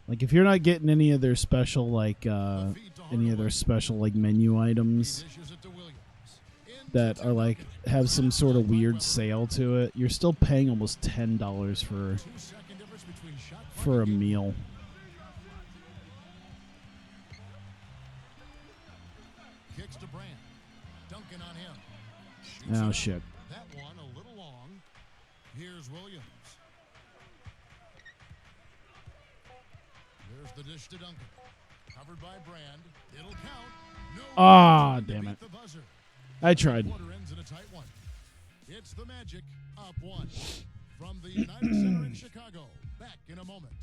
Speaker 1: Like if you're not getting any of their special menu items that are like have some sort of weird sale to it, you're still paying almost $10 for a meal.
Speaker 6: Kicks to Brand. Duncan on him.
Speaker 1: Oh shit.
Speaker 6: That one a little long. Here's Williams. There's the dish to Duncan. Covered by Brand. It'll count. No.
Speaker 1: Ah, damn it.
Speaker 6: The buzzer.
Speaker 1: I tried.
Speaker 6: Quarter ends in a tight one. It's the Magic up one from the United Center in Chicago. Back in a moment.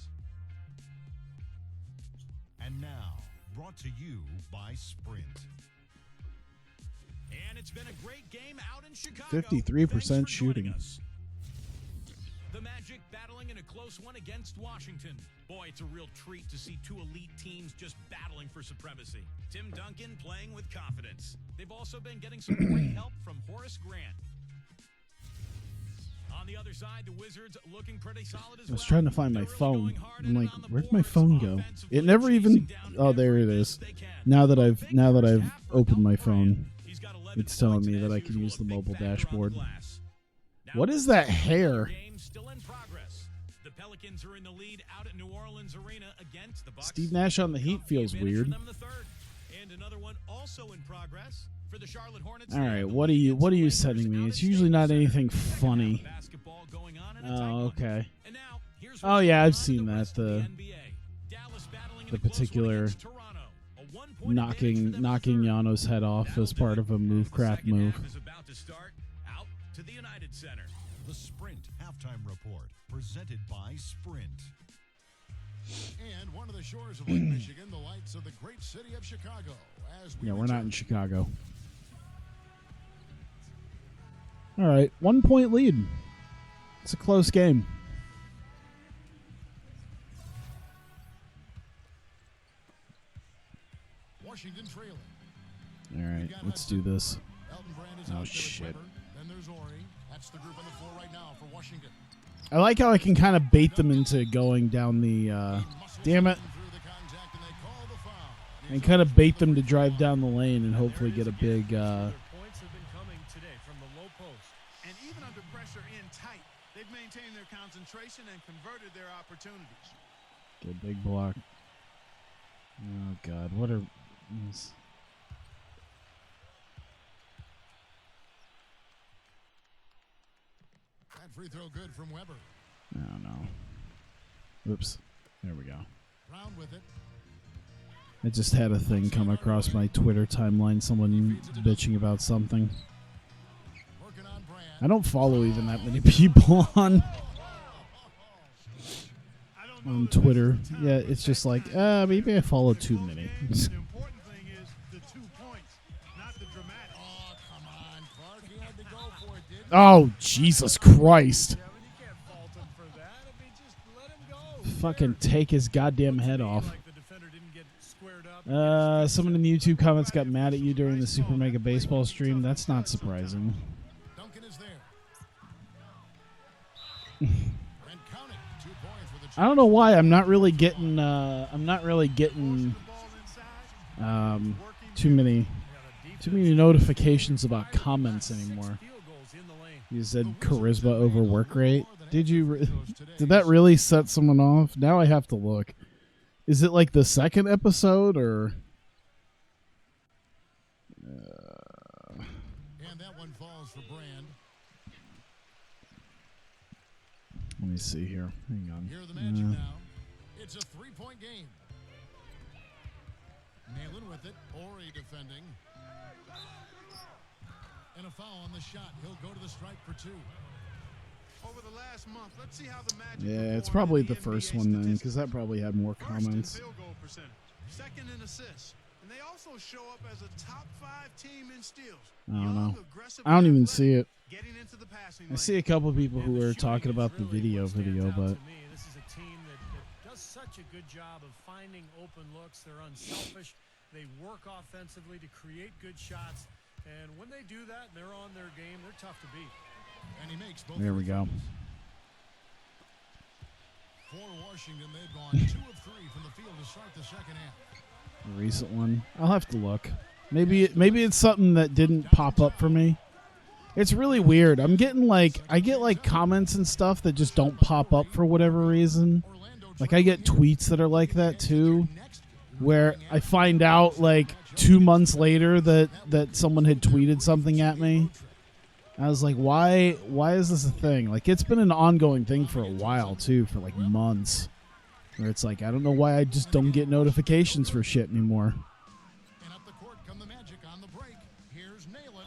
Speaker 7: And now, brought to you by Sprint.
Speaker 2: And it's been a great game out in Chicago.
Speaker 1: 53%
Speaker 2: Thanks for
Speaker 1: shooting.
Speaker 2: joining us. The Magic battling in a close one against Washington. Boy, it's a real treat to see two elite teams just battling for supremacy. Tim Duncan playing with confidence. They've also been getting some great help from Horace Grant. On the other side, the Wizards looking pretty solid as well.
Speaker 1: I was trying to find my phone. I'm like, where'd my phone go? It never even. Oh, there it is. Now that I've opened my phone, it's telling me that I can use the mobile dashboard. What is that hair?
Speaker 2: The Pelicans are in the lead out at New Orleans Arena against the Bucks.
Speaker 1: Steve Nash on the Heat feels weird.
Speaker 2: And another one also in progress for the Charlotte Hornets.
Speaker 1: All right, what are you sending me? It's usually not anything funny. Oh, okay. Oh yeah, I've seen that. The particular knocking Yano's head off as part of a Movecraft move.
Speaker 7: The Sprint Halftime Report, presented by Sprint.
Speaker 6: And one of the shores of Lake Michigan, the lights of the great city of Chicago.
Speaker 1: Yeah, we're not in Chicago. All right, 1 point lead. It's a close game.
Speaker 6: Washington trailing.
Speaker 1: All right, let's do this. Oh shit.
Speaker 6: Then there's Ori. That's the group on the floor right now for Washington.
Speaker 1: I like how I can kind of bait them into going down the. Damn it. And kind of bait them to drive down the lane and hopefully get a big.
Speaker 3: Points have been coming today from the low post.
Speaker 4: And even under pressure in tight, they've maintained their concentration and converted their opportunities.
Speaker 1: Good big block. Oh God, what are?
Speaker 6: That free throw good from Weber.
Speaker 1: Oh no. Oops. There we go.
Speaker 6: Brown with it.
Speaker 1: I just had a thing come across my Twitter timeline. Someone bitching about something.
Speaker 6: Working on Brand.
Speaker 1: I don't follow even that many people on Twitter. Yeah, it's just like, maybe I follow too many.
Speaker 4: The important thing is the 2 points, not the dramatic.
Speaker 6: Oh, come on, Clark. He had to go for it, didn't he?
Speaker 1: Oh, Jesus Christ.
Speaker 3: Yeah, but you can't fault him for that. I mean, just let him go.
Speaker 1: Fucking take his goddamn head off.
Speaker 3: Like the defender didn't get squared up.
Speaker 1: Someone in the YouTube comments got mad at you during the Super Mega Baseball stream. That's not surprising.
Speaker 6: Duncan is there. And count it. 2 points for the
Speaker 1: I don't know why I'm not really getting too many notifications about comments anymore.
Speaker 3: was in the lane.
Speaker 1: You said charisma over work rate. Did you? Did that really set someone off? Now I have to look. Is it like the second episode or?
Speaker 6: And that one falls for Brand.
Speaker 1: Let me see here. Hang on.
Speaker 6: Here are the Magic now. It's a 3-point game. Nailing with it. Ori defending. And a foul on the shot. He'll go to the stripe for 2.
Speaker 4: Over the last month, let's see how the Magic
Speaker 1: Yeah, it's
Speaker 4: performed
Speaker 1: probably
Speaker 4: in
Speaker 1: the first one then, because that probably had more
Speaker 4: First in
Speaker 1: comments.
Speaker 4: field goal percentage, second in assists, and they also show up as a top 5 team in steals.
Speaker 1: I don't know.
Speaker 4: Young, aggressive,
Speaker 1: I don't even
Speaker 4: athletic,
Speaker 1: see it.
Speaker 4: getting into the passing
Speaker 1: I
Speaker 4: lane.
Speaker 1: see a couple of people who
Speaker 3: And the
Speaker 1: are talking
Speaker 3: shooting is
Speaker 1: about the
Speaker 3: really what stands
Speaker 1: video,
Speaker 3: out
Speaker 1: but
Speaker 3: to me. This is a team that does such a good job of finding open looks. They're unselfish. They work offensively to create good shots. And when they do that and they're on their game, they're tough to beat.
Speaker 6: And he makes both.
Speaker 1: there we go.
Speaker 6: For Washington, they've gone 2 of 3 from the field to start the second half.
Speaker 1: The recent one. I'll have to look. Maybe it's something that didn't pop up for me. It's really weird. I get like comments and stuff that just don't pop up for whatever reason. Like I get tweets that are like that too, where I find out like 2 months later that someone had tweeted something at me. I was like, why is this a thing? Like it's been an ongoing thing for a while too, for like months. Where it's like I don't know why I just don't get notifications for shit anymore.
Speaker 6: And up the court come the Magic on the break. Here's Nayland.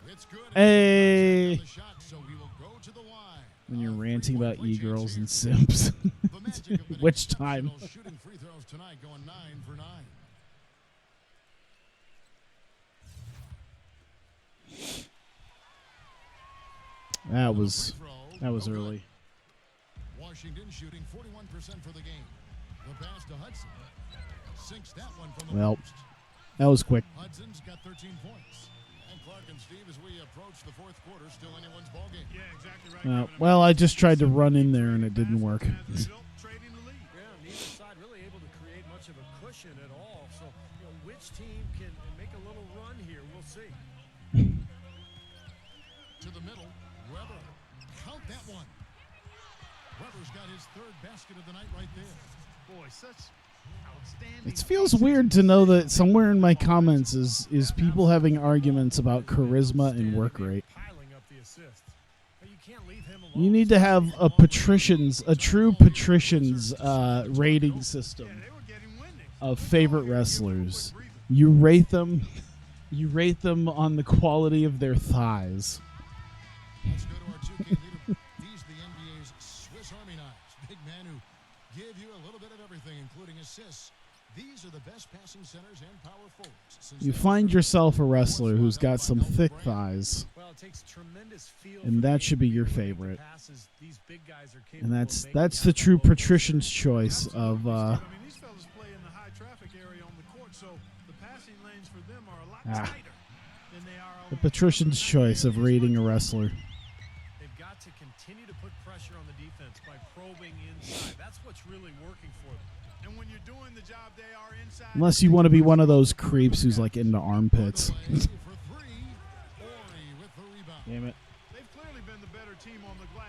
Speaker 6: It's good.
Speaker 1: Hey.
Speaker 6: The shot, so we will go to the line.
Speaker 1: When you're ranting about e-girls and simps.
Speaker 6: The Magic have been
Speaker 1: Which time?
Speaker 6: exceptional shooting free throws tonight, going 9 for 9.
Speaker 1: That was
Speaker 6: Free throw, no good.
Speaker 1: early.
Speaker 6: Washington shooting 41% for the game. The pass to Hudson. Sinks that one from the
Speaker 1: Well,
Speaker 6: post.
Speaker 1: that was quick.
Speaker 6: Hudson's got 13 points. And Clark and Steve, as we approach the fourth quarter, still anyone's ball game.
Speaker 4: Yeah, exactly right.
Speaker 1: Well, I just tried to run in there and it didn't work.
Speaker 4: Trading the lead.
Speaker 3: Yeah, neither side really able to create much of a cushion at all. So, which team can make a little run here? We'll see.
Speaker 6: To the middle, Weber. Count that one. Weber's got his 3rd basket of the night right there.
Speaker 4: Boy, such outstanding.
Speaker 1: It feels weird to know that somewhere in my comments is people having arguments about charisma and work rate.
Speaker 3: Piling up the assists. But you can't leave him alone.
Speaker 1: You need to have a true patrician's rating system
Speaker 4: They were getting winning.
Speaker 1: of favorite wrestlers. You rate them on the quality of their thighs.
Speaker 6: Let's go to our 2K leader. These are the NBA's Swiss Army knives. Big men who give you a little bit of everything, including assists. These are the best passing centers and power forwards. Since
Speaker 1: You
Speaker 6: they
Speaker 1: find
Speaker 6: started,
Speaker 1: yourself a wrestler who's got some thick thighs,
Speaker 3: Well, it takes tremendous feel
Speaker 1: and
Speaker 3: for
Speaker 1: that
Speaker 3: the
Speaker 1: should be
Speaker 3: game
Speaker 1: your
Speaker 3: to make the
Speaker 1: favorite.
Speaker 3: passes these big guys are
Speaker 1: And
Speaker 3: capable of
Speaker 1: that's
Speaker 3: making
Speaker 1: the
Speaker 3: out
Speaker 1: true
Speaker 3: the low
Speaker 1: patrician's choice of
Speaker 4: I mean, these fellas play in the high traffic area on the court, so the passing lanes for them are a lot tighter than they are.
Speaker 1: the patrician's choice of rating a wrestler.
Speaker 3: They've got to continue to put pressure on the defense by probing inside. That's what's really working for them.
Speaker 4: And when you're doing the job, they are inside.
Speaker 1: Unless you want to be one of those creeps who's like into armpits.
Speaker 6: away for 3. Ori with the rebound.
Speaker 1: Damn it.
Speaker 4: They've clearly been the better team on the glass.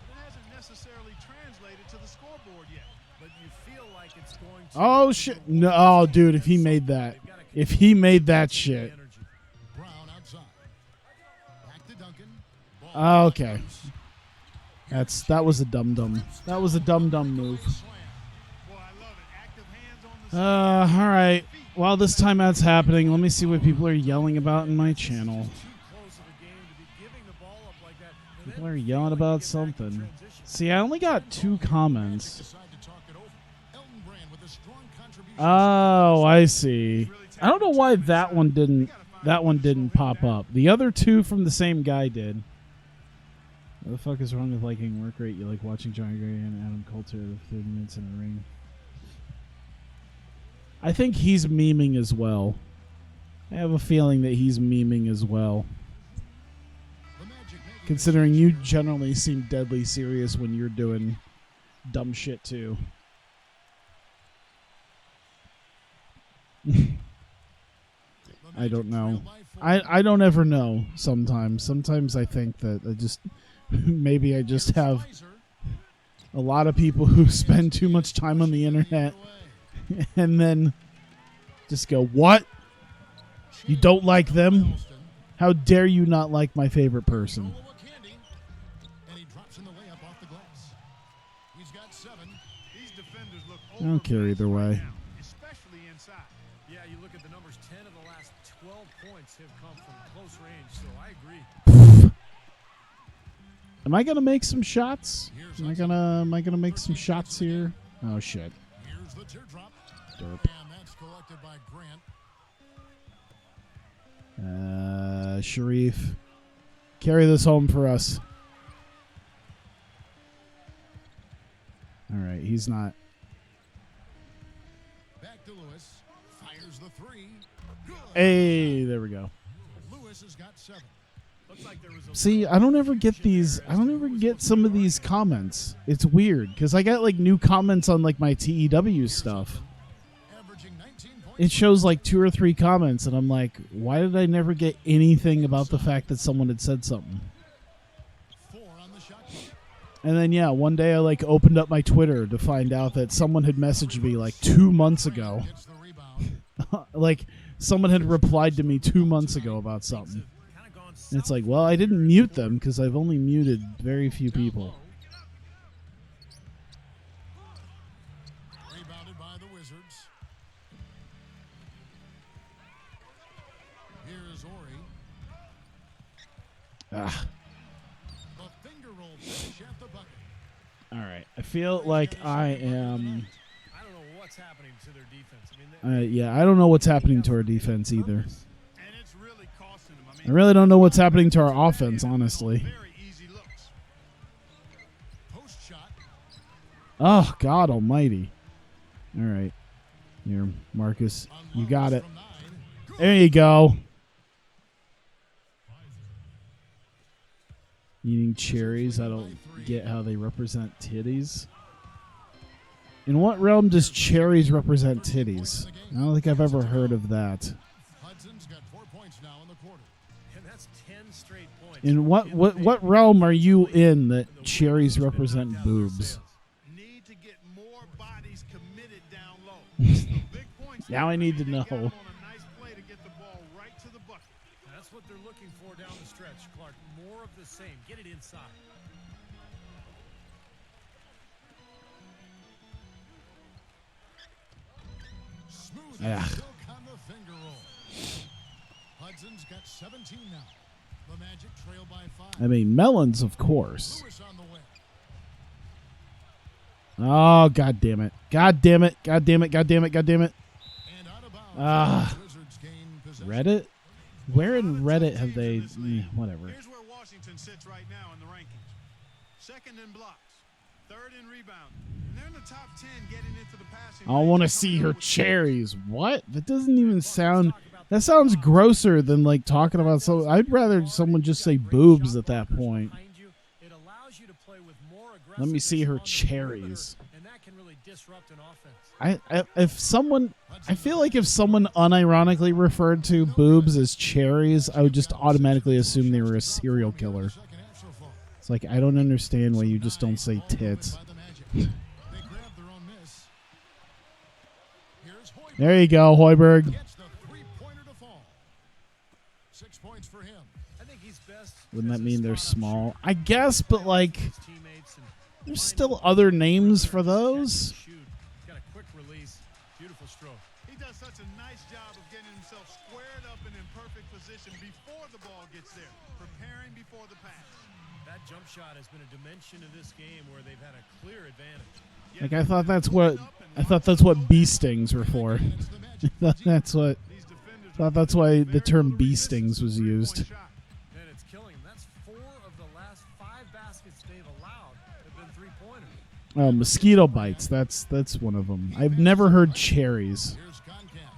Speaker 4: It hasn't necessarily translated to the scoreboard yet.
Speaker 3: But you feel like it's going to.
Speaker 1: Oh shit. No, oh dude, if he made that. If he made that shit.
Speaker 3: Energy.
Speaker 6: Brown outside. Back to Duncan. Ball
Speaker 1: Oh, okay. That was a dum-dum. That was a dum-dum move.
Speaker 4: Boy, I love it. Active hands on the
Speaker 1: All right. While this timeout's happening, let me see what people are yelling about in my channel.
Speaker 3: Too close of a game to be giving the ball up like that. And
Speaker 1: People
Speaker 3: then
Speaker 1: are
Speaker 3: feel
Speaker 1: yelling
Speaker 3: like you
Speaker 1: about
Speaker 3: get back in
Speaker 1: something.
Speaker 3: transition.
Speaker 1: See, I only got 2 comments.
Speaker 6: decide to talk it over. Elton Brand with a strong contribution.
Speaker 1: Oh, I see. I don't know why that one didn't pop up. The other 2 from the same guy did. What the fuck is wrong with liking work rate? You like watching John Gray and Adam Coulter 30 minutes in a ring. I think he's memeing as well. I have a feeling that he's memeing as well.
Speaker 6: The Magic making
Speaker 1: Considering you generally seem deadly serious when you're doing dumb shit too. I don't know. I don't ever know sometimes. Sometimes I think that I just maybe I just have a lot of people who spend too much time on the internet and then just go, "What? You don't like them? How dare you not like my favorite person?" I don't care either way.
Speaker 3: Especially inside. Yeah, you look at the numbers, 10 of the last 12 points have come from close range, so I agree.
Speaker 1: Am I gonna make some shots? Am I gonna make some shots here? Oh shit.
Speaker 6: Here's the teardrop.
Speaker 1: Derp.
Speaker 6: And that's collected by Grant.
Speaker 1: Sharif, carry this home for us. All right, he's not.
Speaker 6: Back to Lewis. Fires the three. Good.
Speaker 1: Hey, there we go.
Speaker 6: Lewis has got 7.
Speaker 3: Looks like there was a
Speaker 1: See, I don't ever get these. I don't ever get some of these comments. It's weird because I got like new comments on like my TEW stuff.
Speaker 6: Averaging 19 points.
Speaker 1: It shows like 2 or 3 comments, and I'm like, why did I never get anything about the fact that someone had said something?
Speaker 6: 4 on the shot clock.
Speaker 1: And then yeah, one day I like opened up my Twitter to find out that someone had messaged me like 2 months ago.
Speaker 6: Gets the rebound.
Speaker 1: Like someone had replied to me 2 months ago about something. And it's like, well, I didn't mute them because I've only muted very few people.
Speaker 6: Rebounded by the Wizards. Here's Ori.
Speaker 1: Ah.
Speaker 6: The finger roll finish at the bucket.
Speaker 1: All right. I feel like I am.
Speaker 3: I don't know what's happening to their defense. I mean,
Speaker 1: Yeah, I don't know what's happening to our defense either.
Speaker 4: And it's really costing them.
Speaker 1: I really don't know what's happening to our offense, honestly.
Speaker 4: Very easy looks.
Speaker 6: Post shot.
Speaker 1: Oh, God almighty. All right. Here, Marcus. You got it.
Speaker 6: From 9.
Speaker 1: There you go. Eating cherries. I don't get how they represent titties. In what realm does cherries represent titties? I don't think I've ever heard of that.
Speaker 6: Hudson's got 4 points now in the quarter.
Speaker 3: and that's 10 straight points.
Speaker 1: In what realm are you in that cherries represent boobs?
Speaker 4: Need to get more bodies committed down low. Big points.
Speaker 1: Now I need to
Speaker 4: They got
Speaker 1: know.
Speaker 4: him on a nice play to get the ball right to the bucket.
Speaker 3: That's what they're looking for down the stretch, Clark. More of the same. Get it inside.
Speaker 6: Smooth
Speaker 1: Yeah.
Speaker 6: silk on the finger roll. Hudson's got 17 now. The Magic trail by 5.
Speaker 1: I mean, melons, of course.
Speaker 6: Lewis on the way.
Speaker 1: Oh, God damn it. God damn it. God damn it. God damn it. God damn it.
Speaker 6: And out of bounds.
Speaker 1: Ah.
Speaker 6: Wizards gain possession.
Speaker 1: Reddit? Where in Reddit have they... whatever.
Speaker 4: Here's where Washington sits right now in the rankings. Second in blocks, third in rebound. And they're in the top 10 getting into the passing.
Speaker 1: I want to see her cherries. What? That doesn't even sound... That sounds grosser than, like, talking about... So I'd rather someone just say boobs at that point.
Speaker 3: It allows you to play with more
Speaker 1: Let me see her
Speaker 3: aggressiveness on the
Speaker 1: cherries.
Speaker 3: perimeter, and that can really disrupt an offense.
Speaker 1: If someone... I feel like if someone unironically referred to boobs as cherries, I would just automatically assume they were a serial killer.
Speaker 6: Second half so far.
Speaker 1: It's like, I don't understand why you just don't say tits.
Speaker 6: By the Magic. They grab their own miss. Here's Hoiberg.
Speaker 1: There you go, Hoiberg.
Speaker 6: Gets the three-pointer to fall. 6 points for him.
Speaker 3: I think he's best.
Speaker 1: Wouldn't
Speaker 3: as
Speaker 1: that
Speaker 3: a
Speaker 1: mean they're
Speaker 3: spot-up
Speaker 1: small?
Speaker 3: shooter.
Speaker 1: I guess, but like,
Speaker 3: His teammates and
Speaker 1: there's
Speaker 3: finding
Speaker 1: still
Speaker 3: the
Speaker 1: other
Speaker 3: ball
Speaker 1: names
Speaker 3: where
Speaker 1: for
Speaker 3: they're
Speaker 1: those.
Speaker 3: catching and shoot. He's got a quick release. Beautiful stroke.
Speaker 4: He does such a nice job of getting himself squared up and in perfect position before the ball gets there, preparing before the pass.
Speaker 3: That jump shot has been a dimension of this game where they've had a clear advantage.
Speaker 1: Like, I thought that's what bee stings were for.
Speaker 6: And it's the Magic.
Speaker 1: that's what.
Speaker 4: These defenders
Speaker 1: Thought that's why the term bee stings was used.
Speaker 3: And it's killing him. That's 4 of the last 5 baskets they've allowed have been three-pointers.
Speaker 1: Oh, mosquito bites. That's one of them. I've never heard cherries.
Speaker 6: Here's Concat.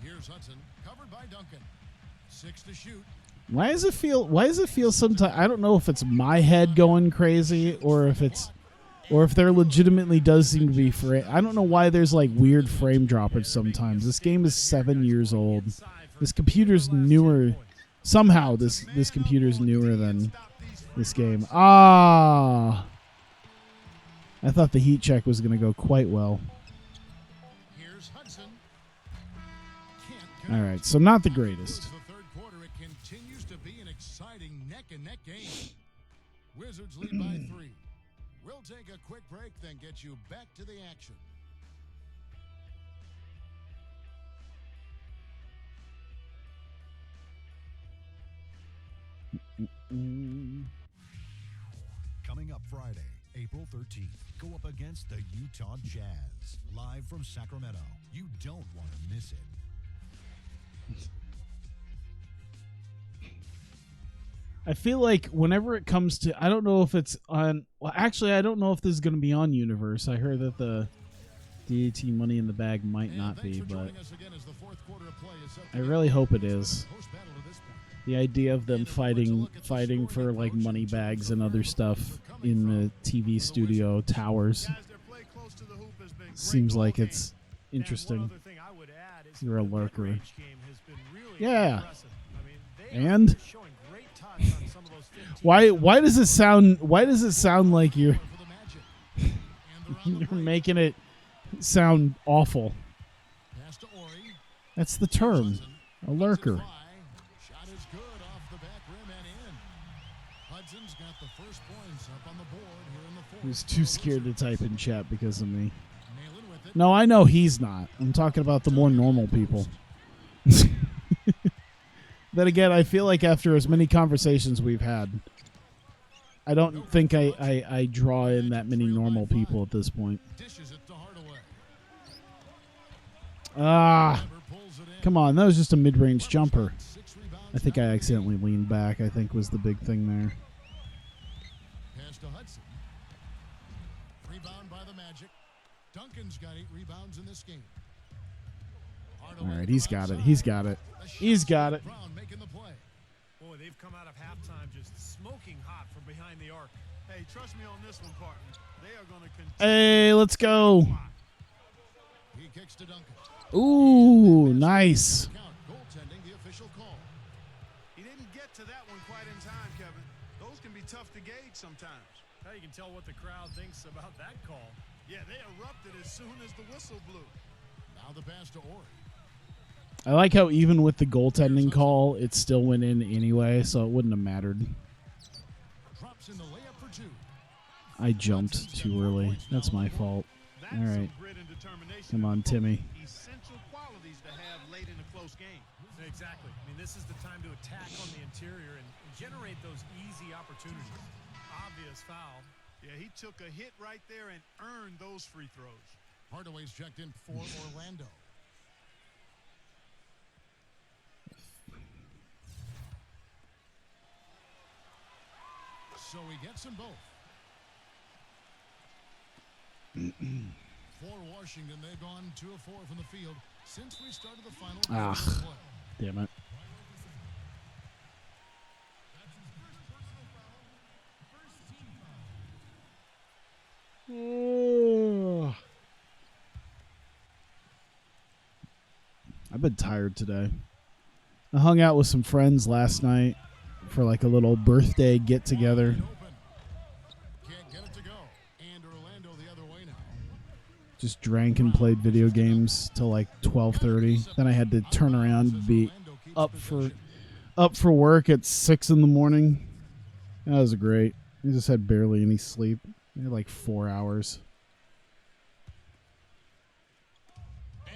Speaker 6: Here's Hudson. Covered by Duncan. 6 to shoot.
Speaker 1: Why does it feel sometimes? I don't know if it's my head going crazy or if there legitimately does seem to be I don't know why there's like weird frame droppage sometimes. This game is 7 years old.
Speaker 3: Inside
Speaker 1: This computer's newer. Somehow this computer's newer than this game. Ah! I thought the heat check was going to go quite well.
Speaker 6: Here's Hudson.
Speaker 1: All right, so not the greatest.
Speaker 6: The third quarter, it continues to be an exciting neck-and-neck game. Wizards lead by 3. We'll take a quick break, then get you back to the action.
Speaker 7: Coming up Friday, April 13th, go up against the Utah Jazz. Live from Sacramento. You don't want to miss it.
Speaker 1: I feel like whenever it comes to, I don't know if it's on, well, actually, I don't know if this is going to be on Universe. I heard that the DAT Money in the Bag might not be, but I really hope it is. The idea of them fighting for like money bags and other stuff in the TV studio towers seems like it's interesting. You're a lurker. Yeah. And why does it sound like you're making it sound awful? That's the term. A lurker.
Speaker 6: Shot is good off the back rim and in. Hudson's got the first points up on the board here in the fourth.
Speaker 1: He's too scared to type in chat because of me. No, I know he's not. I'm talking about the more normal people. Then again, I feel like after as many conversations we've had, I don't think I draw in that many normal people at this point.
Speaker 6: Dishes it to Hardaway.
Speaker 1: Ah,
Speaker 6: Never pulls it in.
Speaker 1: come on. That was just a mid-range jumper.
Speaker 6: 6 rebounds.
Speaker 1: I think I accidentally leaned back, I think was the big thing there.
Speaker 6: Pass to Hudson. Rebound by the Magic. Duncan's got 8 rebounds in this game.
Speaker 1: All right, he's got it. He's got it. He's got it.
Speaker 6: Brown making the play.
Speaker 3: Boy, they've come out of halftime just smoking hot from behind the arc.
Speaker 4: Hey, trust me on this one, partner. They are going to continue.
Speaker 1: Hey, let's go.
Speaker 6: He kicks to Duncan.
Speaker 1: Ooh, nice.
Speaker 6: Count. Goaltending, the official call.
Speaker 4: He didn't get to that one quite in time, Kevin. Those can be tough to gauge sometimes.
Speaker 3: Now you can tell what the crowd thinks about that call.
Speaker 4: Yeah, they erupted as soon as the whistle blew.
Speaker 6: Now the pass to Ori.
Speaker 1: I like how even with the goaltending call, it still went in anyway, so it wouldn't have mattered.
Speaker 6: Drops in the layup for 2.
Speaker 1: I jumped too early. That's my fault.
Speaker 4: That's
Speaker 1: All right.
Speaker 4: some grit and determination.
Speaker 1: Come on, Timmy.
Speaker 4: Essential qualities to have late in a close game.
Speaker 3: Exactly. I mean, this is the time to attack on the interior and generate those easy opportunities. Obvious foul.
Speaker 4: Yeah, he took a hit right there and earned those free throws.
Speaker 6: Hardaway's checked in for Orlando. So he gets them both. For Washington, they've gone 2 of 4 from the field since we started the final.
Speaker 1: Ah,
Speaker 6: quarter of play.
Speaker 1: damn it. I've been tired today. I hung out with some friends last night for like a little birthday get-together.
Speaker 6: Open. Can't get it to go. And Orlando the other way now.
Speaker 1: Just drank and played video games till like 12:30. Then I had to turn around and be up for work at 6 in the morning. That was great. I just had barely any sleep. I had like 4 hours.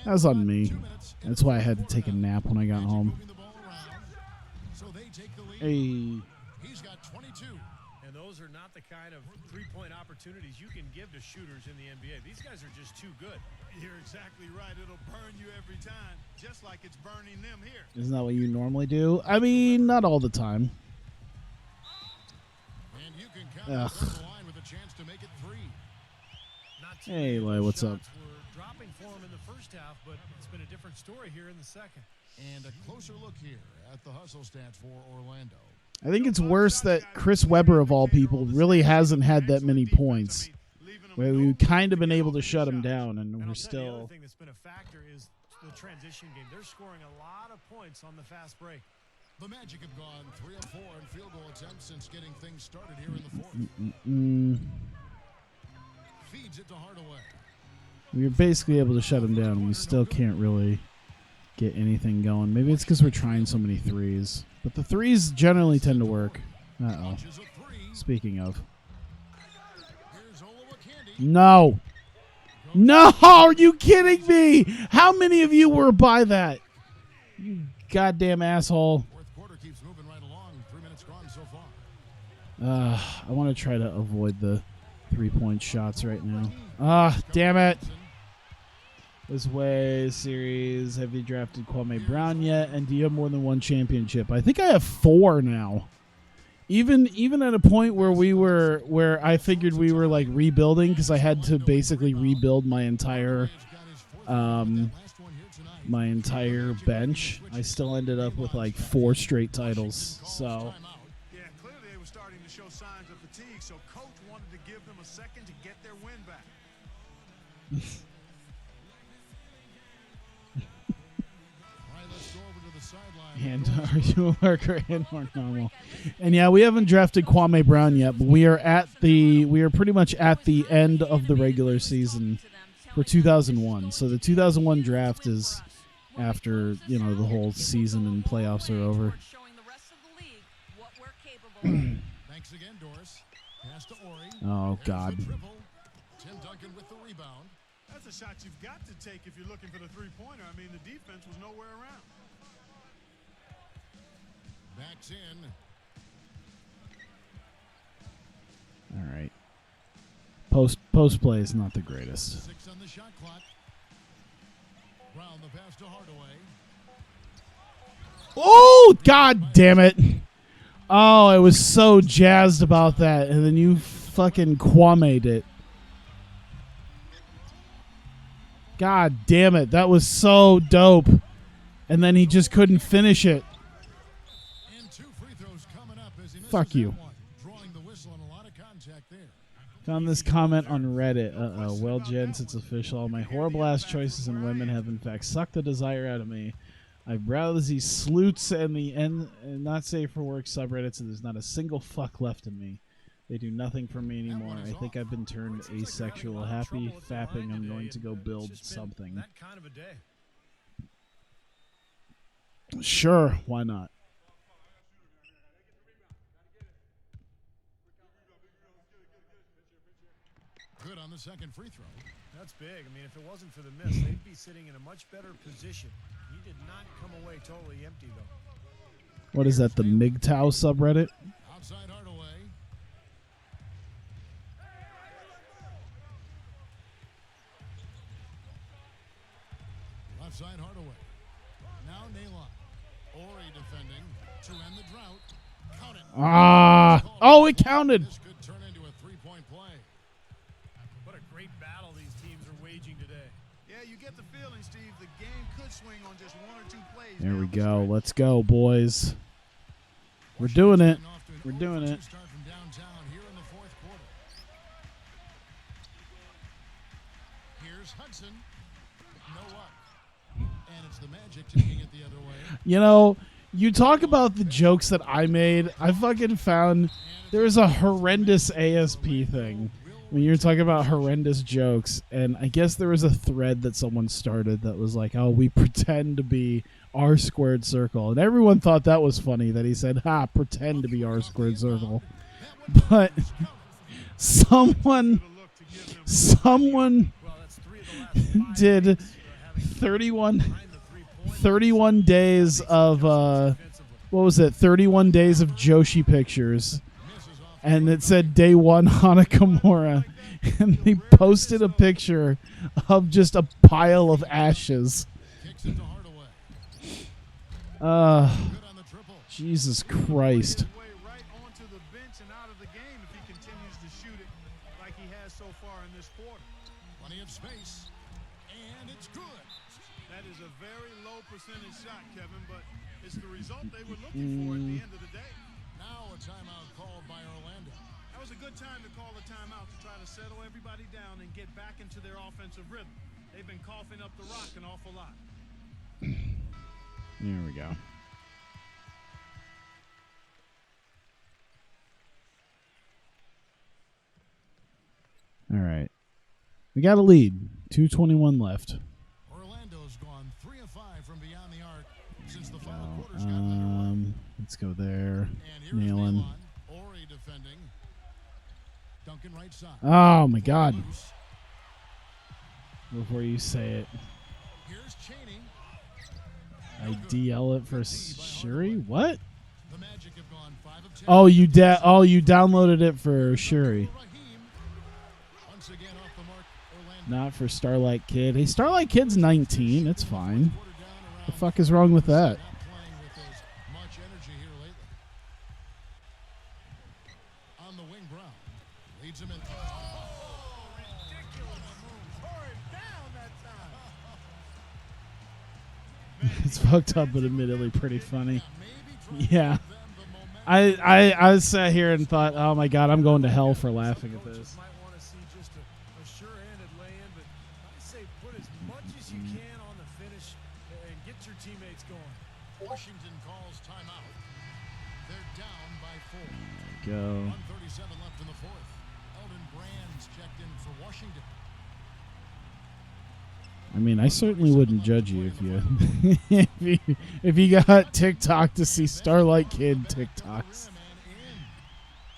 Speaker 1: That was on me. That's why I had to take a nap when I got home.
Speaker 6: Moving the ball around. So they take the lead.
Speaker 1: Hey.
Speaker 6: He's got 22.
Speaker 3: And those are not the kind of three-point opportunities you can give to shooters in the NBA. These guys are just too good.
Speaker 4: You're exactly right. It'll burn you every time, just like it's burning them here.
Speaker 1: Isn't that what you normally do? I mean, not all the time.
Speaker 6: And you can count
Speaker 1: Ugh.
Speaker 6: the line with a chance to make it 3.
Speaker 3: Not too
Speaker 1: Hey,
Speaker 3: many of
Speaker 1: Eli,
Speaker 3: those
Speaker 1: what's up?
Speaker 3: shots were dropping for him in the first half, but it's been a different story here in the second.
Speaker 6: And a closer look here at the hustle stats for Orlando.
Speaker 1: I think it's worse that Chris Webber, of all people, really hasn't had that many points. Where we've kind of been able to shut him down, and
Speaker 3: And
Speaker 1: we're
Speaker 3: I'll tell you, the other
Speaker 1: still...
Speaker 3: thing that's been a factor is the transition game. They're scoring a lot of points on the fast break.
Speaker 6: The Magic have gone 3 of 4 in field goal attempts since getting things started here in the fourth. Feeds it to Hardaway.
Speaker 1: We were basically able to shut him down, and we still can't really get anything going. Maybe it's because we're trying so many threes. But the threes generally tend to work. Uh-oh. Speaking of. No. No, are you kidding me? How many of you were by that? You goddamn asshole.
Speaker 6: Fourth quarter keeps moving right along. 3 minutes gone so far.
Speaker 1: I want to try to avoid the 3-point shots right now. Damn it. This way series, have you drafted Kwame Brown yet? And do you have more than one championship? I think I have 4 now. Even at a point where I figured we were like rebuilding, because I had to basically rebuild my entire bench. I still ended up with like 4 straight titles. So
Speaker 4: Yeah, clearly they were starting to show signs of fatigue, so coach wanted to give them a second to get their win back.
Speaker 1: and are you a marker and more normal? And yeah, we haven't drafted Kwame Brown yet, but we are pretty much at the end of the regular season for 2001. So the 2001 draft is after, the whole season and playoffs are over.
Speaker 6: Thanks again, Doris. Pass to Ori.
Speaker 1: Oh God.
Speaker 6: Tim Duncan with the rebound.
Speaker 4: That's a shot you've got to take if you're looking for the three-pointer. I mean, the defense was nowhere around.
Speaker 6: Backs in.
Speaker 1: All right. Post play is not the greatest.
Speaker 6: 6 on the shot clock. Brown the pass to Hardaway.
Speaker 1: Oh, God damn it. Oh, I was so jazzed about that, and then you fucking Kwame'd it. God damn it. That was so dope. And then he just couldn't finish it.
Speaker 6: And 2 free throws coming up as he misses
Speaker 1: Fuck you.
Speaker 6: that one. Drawing the whistle and a lot of contact there.
Speaker 1: Found this comment on Reddit. Uh-oh. Well, gents, it's official. My horrible ass choices in women have in fact sucked the desire out of me. I browse these sleuths and the and not safe for work subreddits, and there's not a single fuck left in me. They do nothing for me anymore. I think I've been turned asexual. Happy fapping. I'm going to go build something.
Speaker 3: That kind of a day.
Speaker 1: Sure, why not?
Speaker 6: Good on the second free throw.
Speaker 3: That's big. I mean, if it wasn't for the miss, they'd be sitting in a much better position. He did not come away totally empty, though.
Speaker 1: What is that, the MGTOW subreddit?
Speaker 6: Outside Hardaway. Left side Hardaway. Now Nalon. Ori defending to end the drought. Count it.
Speaker 1: Oh, it counted.
Speaker 6: This could turn into a 3-point play.
Speaker 3: What a great battle these teams are waging today.
Speaker 4: Yeah, you get the feeling, Steve, the game could swing on just 1 or 2 plays.
Speaker 1: There we
Speaker 4: down the
Speaker 1: go.
Speaker 4: stretch.
Speaker 1: Let's go, boys. We're doing it. We're doing it.
Speaker 6: Start from downtown here in the fourth quarter. Here's Hudson. No up. And it's the Magic taking it the other way.
Speaker 1: You talk about the jokes that I made. I fucking found there was a horrendous ASP thing when you were talking about horrendous jokes, and I guess there was a thread that someone started that was like, oh, we pretend to be R squared circle, and everyone thought that was funny that he said, pretend to be R squared circle. But someone did 31 days of what was it, 31 days of Joshi pictures, and it said day 1 Hana Kimura, and they posted a picture of just a pile of ashes. Jesus Christ.
Speaker 4: Right onto the bench and out of the game if he continues to shoot it like he has so far in this quarter.
Speaker 6: Plenty of space. And it's good.
Speaker 4: That is a very low percentage shot, Kevin, but it's the result they were looking for at the end of the day.
Speaker 6: Now a timeout called by Orlando.
Speaker 4: That was a good time to call a timeout to try to settle everybody down and get back into their offensive rhythm. They've been coughing up the rock an awful lot.
Speaker 1: There we go. All right. We got a lead. 2:21 left.
Speaker 6: Orlando's gone 3 of 5 from beyond the arc since the final quarter's gotten underway.
Speaker 1: Let's go there.
Speaker 6: And here's
Speaker 1: Nailing.
Speaker 6: Milan. Ori defending. Duncan right side.
Speaker 1: Oh, my God.
Speaker 6: Loose.
Speaker 1: Before you say it.
Speaker 6: Here's Chaney.
Speaker 1: I DL it for Shuri? What?
Speaker 6: The Magic have gone 5 of 10.
Speaker 1: Oh, you downloaded it for Shuri.
Speaker 6: Raheem. Once again off the mark, Orlando.
Speaker 1: Not for Starlight Kid. Hey, Starlight Kid's 19. It's fine.
Speaker 6: Quarter down around
Speaker 1: The fuck is wrong with that?
Speaker 6: Not playing with as much energy here lately. On the wing, Brown leads him in. Oh, ridiculous move. Tore it down that time.
Speaker 1: It's fucked up, but admittedly pretty funny.
Speaker 6: Maybe
Speaker 1: Yeah.
Speaker 6: them the momentum.
Speaker 1: I sat here and thought, oh my God, I'm going to hell for laughing at this.
Speaker 3: Might want to see just a sure-handed lay-in, but I say put as much as you can on the finish and get your teammates going.
Speaker 6: Washington calls timeout. They're down by 4.
Speaker 1: Go.
Speaker 6: 1:37 left in the fourth. Eldon Brand's checked in for Washington.
Speaker 1: I mean, I certainly wouldn't judge you if you got TikTok to see Starlight Kid TikToks.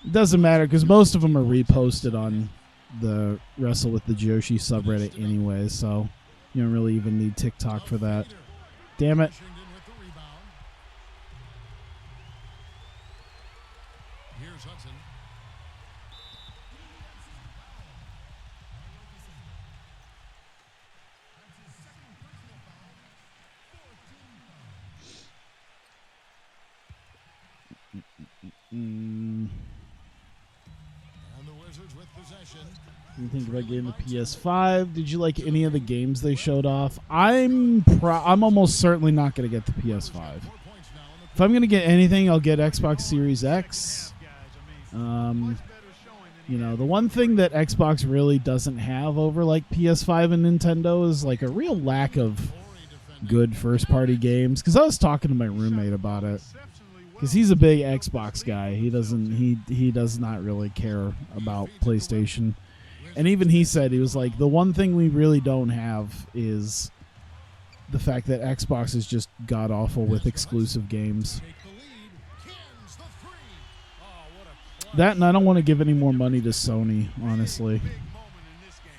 Speaker 1: It doesn't matter because most of them are reposted on the Wrestle with the Joshi subreddit anyway, so you don't really even need TikTok for that. Damn it.
Speaker 6: Washington with the rebound. Here's Hudson.
Speaker 1: Mm,
Speaker 6: And the Wizards with possession.
Speaker 1: what do you think about getting the PS5? Did you like any of the games they showed off? I'm almost certainly not going to get the PS5.
Speaker 6: 4 points now on the
Speaker 1: If I'm going to get anything, I'll get Xbox Series X. You know, the one thing that Xbox really doesn't have over like PS5 and Nintendo is like a real lack of good first-party games. Because I was talking to my roommate about it. Because he's a big Xbox guy. He does not really care about PlayStation. And even he said, he was like, the one thing we really don't have is the fact that Xbox is just god-awful with exclusive games.
Speaker 6: take the lead. Cans the 3.
Speaker 3: Oh, what a clutch.
Speaker 1: That and I don't want to give any more money to Sony, honestly.
Speaker 4: Big moment in this game.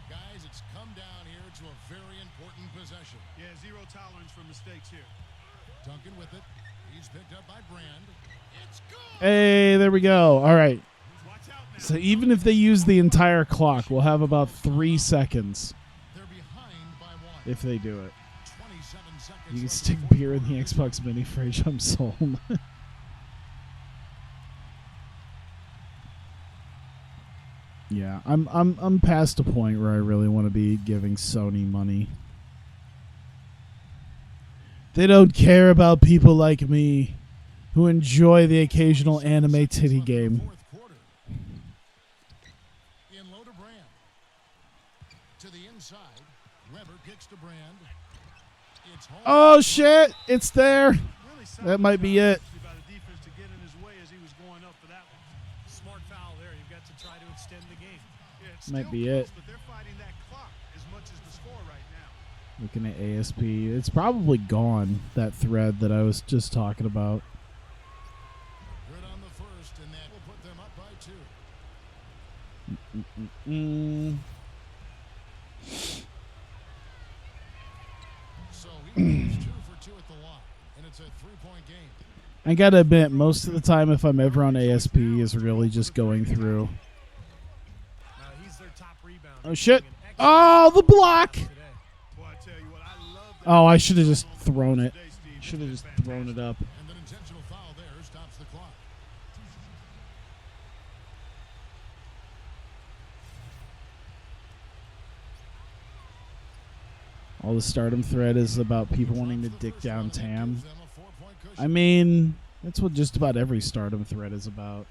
Speaker 6: Guys, it's come down here to a very important possession.
Speaker 4: Yeah, zero tolerance for mistakes here.
Speaker 6: Duncan with it. He's picked up by Brand. It's good.
Speaker 1: Hey, there we go. All right.
Speaker 4: Watch out now.
Speaker 1: So even if they use the entire clock, we'll have about 3 seconds
Speaker 6: They're behind by 1.
Speaker 1: if they do it.
Speaker 6: 27 seconds.
Speaker 1: You can
Speaker 6: left
Speaker 1: stick
Speaker 6: in the
Speaker 1: beer in the
Speaker 6: fourth
Speaker 1: Xbox mini fridge. I'm sold. Yeah, I'm past a point where I really want to be giving Sony money. They don't care about people like me who enjoy the occasional anime titty game.
Speaker 6: fourth quarter. In low to Brand. To the inside. Weber kicks to Brand. It's home.
Speaker 1: Oh shit, it's there.
Speaker 4: Really
Speaker 1: That might be it.
Speaker 4: About a defense to get in his way as he was going up for that one.
Speaker 3: Smart foul there. You've got to try to extend the game.
Speaker 4: Yeah, it's
Speaker 1: Might
Speaker 4: still
Speaker 1: be
Speaker 4: close,
Speaker 1: it.
Speaker 4: But they're fighting that clock as much as the score right now.
Speaker 1: Looking at ASP, it's probably gone, that thread that I was just talking about.
Speaker 6: Good on the first, and that will put them up by 2. So he goes 2 for 2 at the line, and it's a 3-point game.
Speaker 1: I gotta admit, most of the time if I'm ever on ASP is really just going through.
Speaker 3: He's their top rebounder.
Speaker 1: Oh shit.
Speaker 3: Doing an
Speaker 1: Oh, the block!
Speaker 3: excellent job today.
Speaker 4: Boy, I tell you what, I love that.
Speaker 1: Oh, I should have just thrown it.
Speaker 4: Today, Steve.
Speaker 1: Should have just thrown it up.
Speaker 6: And an intentional foul there stops the clock.
Speaker 1: All the stardom thread is about people wanting to dick down Tam.
Speaker 6: Gives them a 4-point cushion.
Speaker 1: I mean, that's what just about every stardom thread is about.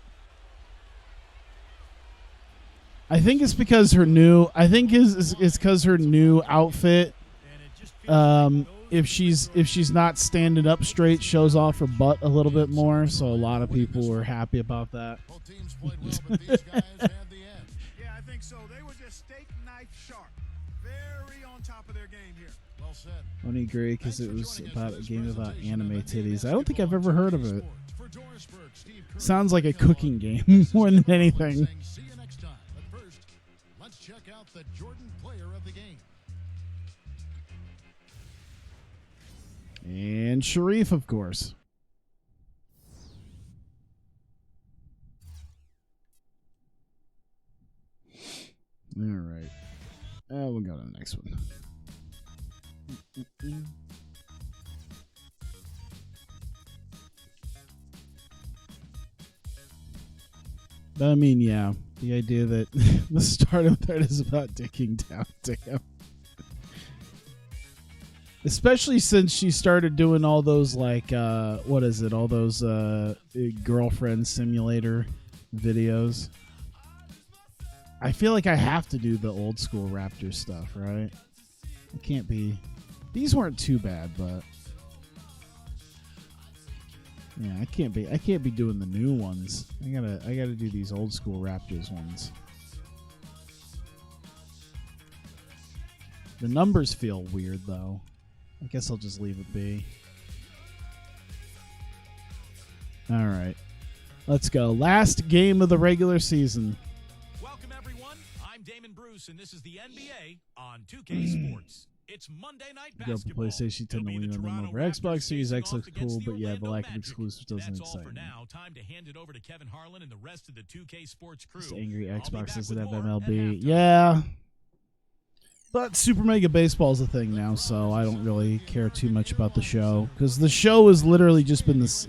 Speaker 1: I think it's because her new. I think it's because her new outfit
Speaker 3: And it just feels like those
Speaker 1: if she's not standing up straight, shows off her butt a little bit more. So a lot of people were happy about that.
Speaker 6: Both teams played well, but these guys had the edge.
Speaker 4: Yeah, I think so. They were just steak knife sharp. Very on top of their game here.
Speaker 6: Well said.
Speaker 1: I only agree because it was about a game about anime titties. I don't think I've ever heard of it.
Speaker 6: For Dorisburg, Steve Kerr.
Speaker 1: Sounds like a cooking game more than anything.
Speaker 6: See you next time. But first, let's check out the Jordan player of the game.
Speaker 1: And Sharif, of course. All right. We'll go to the next one. But I mean, yeah, the idea that the start of that is about dicking down to him. Especially since she started doing all those, like, what is it? All those girlfriend simulator videos. I feel like I have to do the old school Raptors stuff, right? It can't be. These weren't too bad, but yeah, I can't be doing the new ones. I gotta do these old school Raptors ones. The numbers feel weird though. I guess I'll just leave it be. All right. Let's go. Last game of the regular season.
Speaker 2: Welcome, everyone. I'm Damon Bruce, and this is the NBA on 2K Sports. It's Monday Night
Speaker 1: Go for
Speaker 2: Basketball.
Speaker 1: PlayStation 10
Speaker 2: It'll
Speaker 1: to
Speaker 2: be
Speaker 1: win
Speaker 2: the
Speaker 1: them
Speaker 2: Toronto
Speaker 1: over
Speaker 2: Raptors
Speaker 1: Xbox Series X
Speaker 2: facing
Speaker 1: looks
Speaker 2: off
Speaker 1: cool,
Speaker 2: against
Speaker 1: but yeah, the
Speaker 2: Orlando
Speaker 1: lack of
Speaker 2: Magic.
Speaker 1: exclusives doesn't
Speaker 2: That's all
Speaker 1: excite
Speaker 2: for
Speaker 1: me.
Speaker 2: now. Time to hand it over to Kevin Harlan and the rest of the 2K Sports crew.
Speaker 1: Just angry
Speaker 2: I'll be
Speaker 1: Xbox
Speaker 2: back
Speaker 1: doesn't
Speaker 2: with
Speaker 1: have
Speaker 2: more at
Speaker 1: MLB.
Speaker 2: halftime.
Speaker 1: Yeah. But Super Mega Baseball is a thing now, so I don't really care too much about the show. Because the show has literally just been this.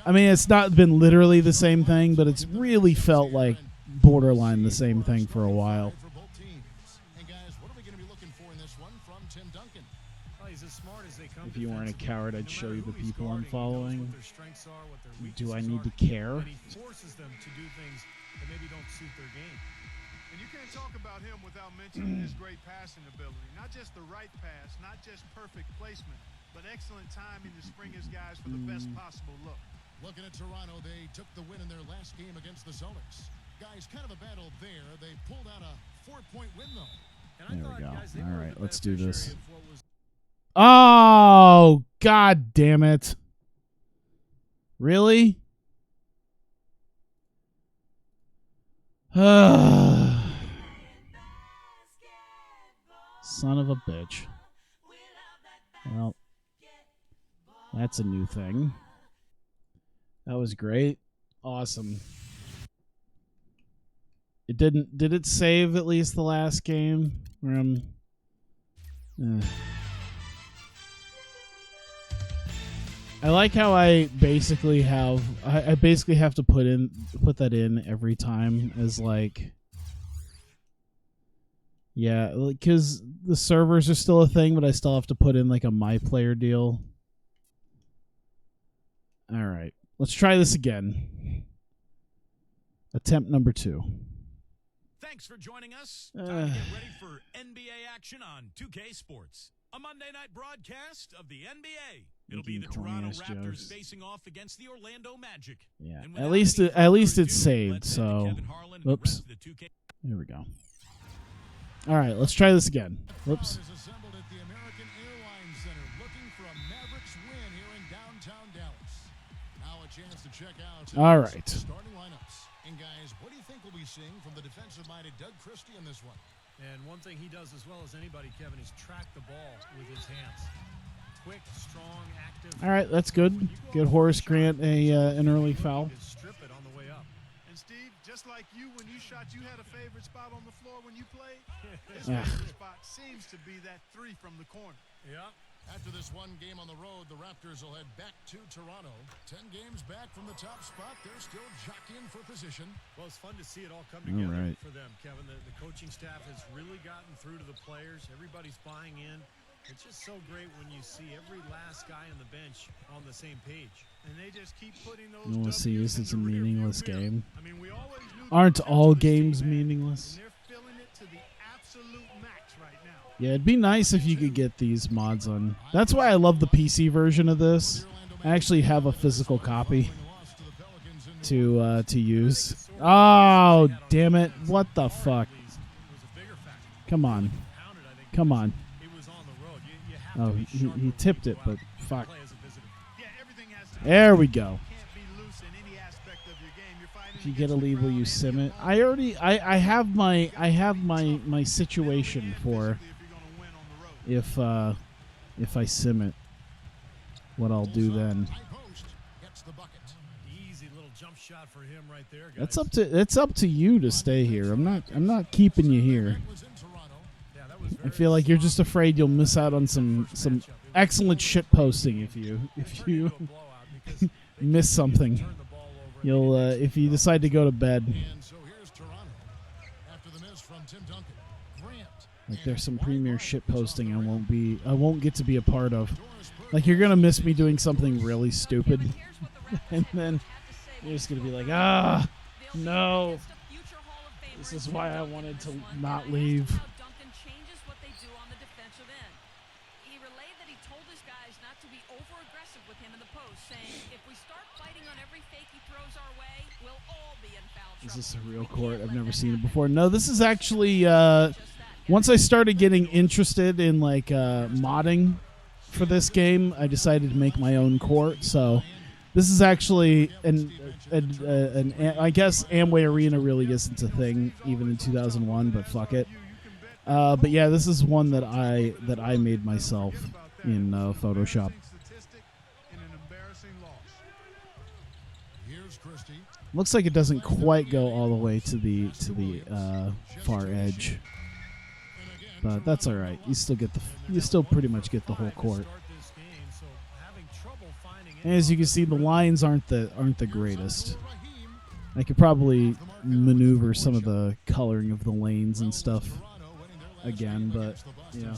Speaker 1: I mean, it's not been literally the same thing, but it's really felt like borderline the same thing for a while.
Speaker 6: For both teams. And guys, what are we going to be looking for in this one from Tim Duncan?
Speaker 3: Well, he's as smart as they come.
Speaker 1: If you weren't a
Speaker 3: defensively.
Speaker 1: coward,
Speaker 3: No
Speaker 1: I'd show
Speaker 3: matter
Speaker 1: you the
Speaker 3: who he's
Speaker 1: people I'm
Speaker 3: guarding, he knows
Speaker 1: following.
Speaker 3: what their strengths are, what their
Speaker 1: Do I
Speaker 3: weaknesses
Speaker 1: need to
Speaker 3: are,
Speaker 1: care?
Speaker 3: And he forces them to do things that maybe don't suit their game.
Speaker 4: And you can't talk about him without mentioning his great passing ability. Not just the right pass, not just perfect placement, but excellent timing to spring his guys for the best possible look.
Speaker 6: Looking at Toronto, they took the win in their last game against the Celtics. Guys, kind of a battle there. They pulled out a 4-point win, though.
Speaker 3: And I
Speaker 1: There we
Speaker 3: thought,
Speaker 1: go.
Speaker 3: guys, they
Speaker 1: All
Speaker 3: were
Speaker 1: right,
Speaker 3: the
Speaker 1: let's do this.
Speaker 3: beneficiary of what was
Speaker 1: Oh, God damn it. Really? Son of a bitch. Well, that's a new thing. That was great. Awesome. It didn't. Did it save at least the last game? Where I like how I basically have. I basically have to put that in every time as like. Yeah, because the servers are still a thing, but I still have to put in like a my player deal. All right, let's try this again. Attempt number 2.
Speaker 2: Thanks for joining us. Time to get ready for NBA action on 2K Sports. A Monday night broadcast of the NBA. It'll be the
Speaker 1: Making corny
Speaker 2: Toronto
Speaker 1: ass
Speaker 2: Raptors
Speaker 1: jokes.
Speaker 2: facing off against the Orlando Magic.
Speaker 1: Yeah,
Speaker 2: And
Speaker 1: at
Speaker 2: without
Speaker 1: least
Speaker 2: any
Speaker 1: it,
Speaker 2: further
Speaker 1: at least it's
Speaker 2: ado,
Speaker 1: saved.
Speaker 2: let's head to
Speaker 1: So,
Speaker 2: Kevin Harlan and the
Speaker 1: whoops.
Speaker 2: rest of the 2K.
Speaker 1: Here we go. All right, let's try this again. Whoops.
Speaker 6: Crowd is assembled at the American Airlines Center looking for a Mavericks win here in downtown Dallas. Now a chance to check out
Speaker 1: All right.
Speaker 6: starting lineups. And guys, what do you think we'll be seeing from the defensive-minded Doug Christie in this one?
Speaker 3: And one thing he does as well as anybody, Kevin, is track the ball with his hands. Quick, strong, active.
Speaker 1: All right, that's good. Good Horace Grant an early foul.
Speaker 3: You can strip it on the way up.
Speaker 4: And Steve, just like you, when you shot, you had a favorite spot on the floor when you played. His
Speaker 1: Yeah.
Speaker 4: favorite spot seems to be that 3 from the corner.
Speaker 3: Yeah.
Speaker 6: After this one game on the road, the Raptors will head back to Toronto. 10 games back from the top spot. They're still jockeying for position.
Speaker 3: Well, it's fun to see it all come together
Speaker 1: right.
Speaker 3: for them, Kevin. The coaching staff has really gotten through to the players. Everybody's buying in. It's just so great when you see every last guy on the bench on the same page.
Speaker 4: And they just keep putting those
Speaker 1: You wanna see
Speaker 4: W's
Speaker 1: this? It's
Speaker 4: in
Speaker 1: a
Speaker 4: the rearview
Speaker 1: meaningless
Speaker 4: mirror.
Speaker 1: game.
Speaker 4: I mean, we always knew
Speaker 1: Aren't
Speaker 4: the
Speaker 1: all
Speaker 4: potential of this
Speaker 1: games
Speaker 4: team, man,
Speaker 1: meaningless?
Speaker 4: And they're filling it to the absolute max right now.
Speaker 1: Yeah, it'd be nice if you could get these mods on. That's why I love the PC version of this. I actually have a physical copy to use. Oh, damn it. What the fuck? Come on. Come on. Oh, he tipped it, but fuck. There we go. If you get a lead, will you sim it? I have my situation for if I sim it. What I'll do then.
Speaker 3: Easy little jump shot for him right there, guys.
Speaker 1: It's up to you to stay here. I'm not keeping you here. I feel like you're just afraid you'll miss out on some excellent shit posting if you miss something. You'll if you decide to go to bed. Like there's some premier shit posting I won't get to be a part of. Like you're gonna miss me doing something really stupid, and then you're just gonna be like, no. This is why I wanted to not leave. Is this a real court? I've never seen it before. No, this is actually once I started getting interested in like modding for this game, I decided to make my own court. So this is actually an I guess Amway Arena really isn't a thing even in 2001, but fuck it. But yeah, this is one that I made myself in Photoshop. Looks like it doesn't quite go all the way to the far edge, but that's all right. You still pretty much get the whole court. And as you can see, the lines aren't the greatest. I could probably maneuver some of the coloring of the lanes and stuff again, but yeah.
Speaker 3: Well,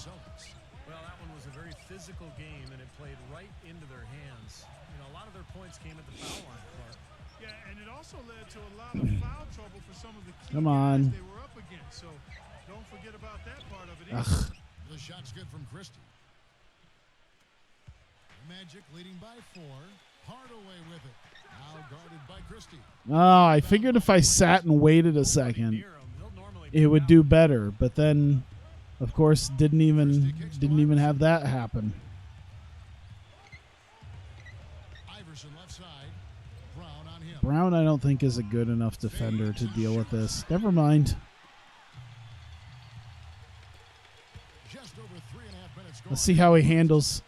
Speaker 3: that one was a very physical game, and it played right into their hands. You know, a lot of their points came at the foul line.
Speaker 4: Yeah, and it also led to a lot of foul trouble for some of the key
Speaker 1: Come on.
Speaker 4: guys they were up against. So don't forget about that part of it either.
Speaker 6: The shot's good from Christie. Magic leading by 4. Hardaway with it. Now guarded by Christie.
Speaker 1: Oh, I figured if I sat and waited a second, it would do better. But then, of course, didn't even have that happen.
Speaker 6: Iverson left side. Brown on him.
Speaker 1: Brown, I don't think, is a good enough defender to deal with this. Never mind.
Speaker 6: Just over 3.5 minutes gone.
Speaker 1: Let's see how he handles.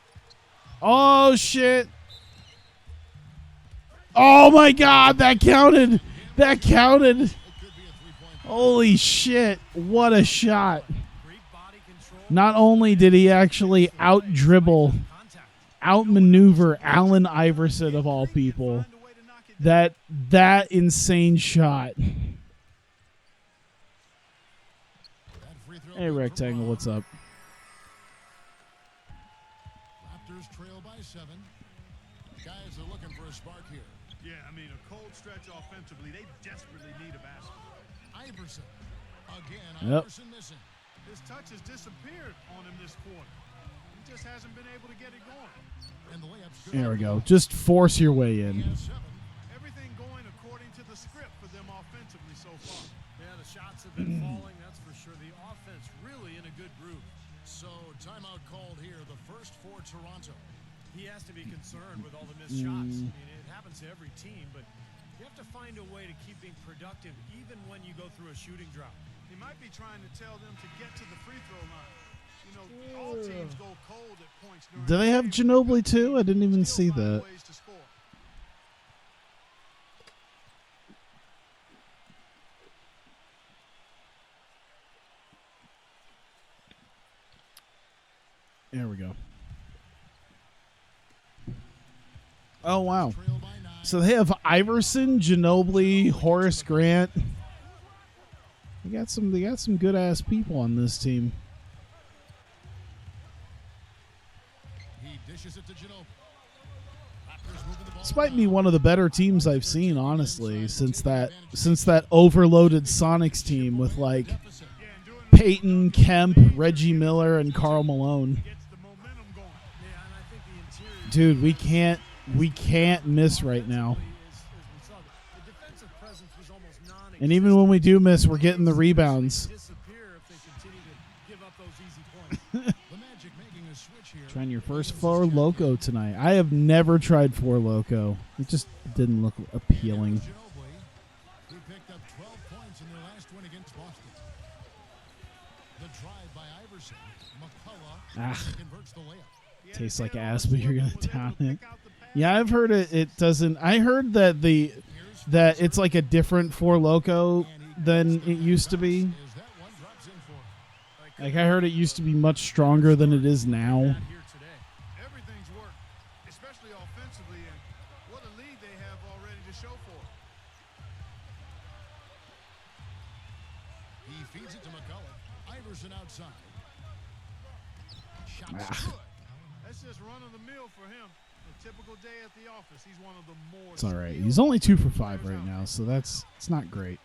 Speaker 1: Oh, shit. Oh, my God. That counted. That counted.
Speaker 6: It could be a 3-point.
Speaker 1: Holy shit. What a shot. Not only did he actually out-dribble, out-maneuver Allen Iverson, of all people, that insane shot.
Speaker 6: That free throw
Speaker 1: Hey,
Speaker 6: good
Speaker 1: Rectangle,
Speaker 6: from
Speaker 1: what's up?
Speaker 6: Raptors trail by 7. Guys are looking for a spark here.
Speaker 4: Yeah, I mean, a cold stretch offensively. They desperately need a basket.
Speaker 6: Iverson. Again,
Speaker 1: Yep.
Speaker 6: Iverson missing.
Speaker 4: His touch has disappeared on him this quarter. He just hasn't been able to get it going.
Speaker 6: And the layup's good.
Speaker 1: There we go. Just force your way in.
Speaker 6: He has 7.
Speaker 4: Everything going according to the script for them offensively so far.
Speaker 3: Yeah, the shots have been falling, that's for sure. The offense really in a good groove.
Speaker 6: So timeout called here. The first for Toronto.
Speaker 3: He has to be concerned with all the missed shots. I mean, it happens to every team, but you have to find a way to keep being productive even when you go through a shooting drought.
Speaker 4: He might be trying to tell them to get to the free throw line. You know, all teams go cold at points during
Speaker 1: Do they have
Speaker 4: the game.
Speaker 1: Ginobili too? I didn't even
Speaker 4: Still
Speaker 1: see
Speaker 4: find
Speaker 1: that.
Speaker 4: ways to score.
Speaker 1: There we go. Oh, wow.
Speaker 6: Trail by 9.
Speaker 1: So they have Iverson, Ginobili, Horace Grant. They got some good ass people on this team.
Speaker 6: He dishes it to Ginobili. Raptors moving the ball.
Speaker 1: This might be one of the better teams I've seen, honestly, since that overloaded Sonics team with like
Speaker 6: Deficit.
Speaker 4: Yeah, and doing
Speaker 1: Peyton, Kemp, Reggie Miller, and Karl Malone.
Speaker 4: Gets the momentum going.
Speaker 3: Yeah, and I think the interior.
Speaker 1: Dude, we can't miss right now.
Speaker 3: As we saw, the defensive presence was almost non-existent.
Speaker 1: And even when we do miss, we're getting the rebounds.
Speaker 3: Disappear if they continue to give up those easy points.
Speaker 6: The Magic making a switch here.
Speaker 1: Trying your first Four Loco tonight. I have never tried Four Loco. It just didn't look appealing.
Speaker 6: Ginobili, who picked up 12 points in their last win against Boston. The drive by Iverson. McCullough converts the layup.
Speaker 1: Tastes like ass, but you're gonna down it. Yeah, I've heard it doesn't. I heard that that it's like a different Four Loco than it used to be.
Speaker 6: Is that one drops in for?
Speaker 1: Like I heard it used to be much stronger than it is now.
Speaker 3: Here today.
Speaker 4: Everything's worked, especially offensively, and what a lead they have already to show for it.
Speaker 6: He feeds it to McCullough. Iverson outside. Shot
Speaker 1: Ah.
Speaker 6: good.
Speaker 4: That's just run of the mill for him. A typical day at the office. He's one of the more.
Speaker 1: It's all right. He's only 2 for 5 right now, so it's not great.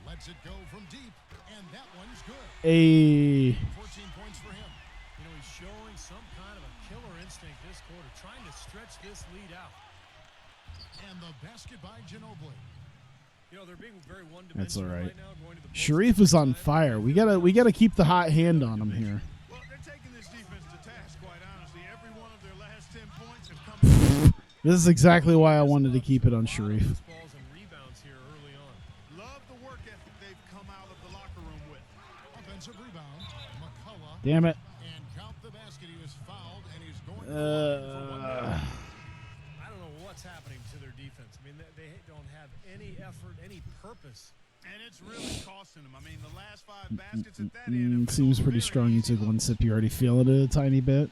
Speaker 6: Lets it go from deep, and that one's good.
Speaker 1: 14
Speaker 6: points for him.
Speaker 3: You know, he's showing some kind of a killer instinct this quarter, trying to stretch this lead out.
Speaker 6: And the basket by Ginobili.
Speaker 3: You know, they're being very
Speaker 1: That's all
Speaker 3: one-dimensional
Speaker 1: right.
Speaker 3: right now. Going to the
Speaker 1: Sharif is on fire. We gotta keep the hot hand on him here.
Speaker 4: Well, they're taking this defense to task, quite honestly. Every one of their last 10 points have come.
Speaker 1: This is exactly why I wanted to keep it on Sharif.
Speaker 3: balls and rebounds here early on.
Speaker 4: Love the work ethic they've come out of the locker room with.
Speaker 6: Offensive rebound. McCullough.
Speaker 1: Damn it.
Speaker 6: And count the basket. He was fouled, and he's going to the line for one more.
Speaker 3: I don't know what's happening to their defense. I mean, they don't have any effort, any purpose.
Speaker 4: And it's really costing them. I mean, the last 5 baskets at that end.
Speaker 1: Seems pretty strong. You took one sip. You already feeling it a tiny bit.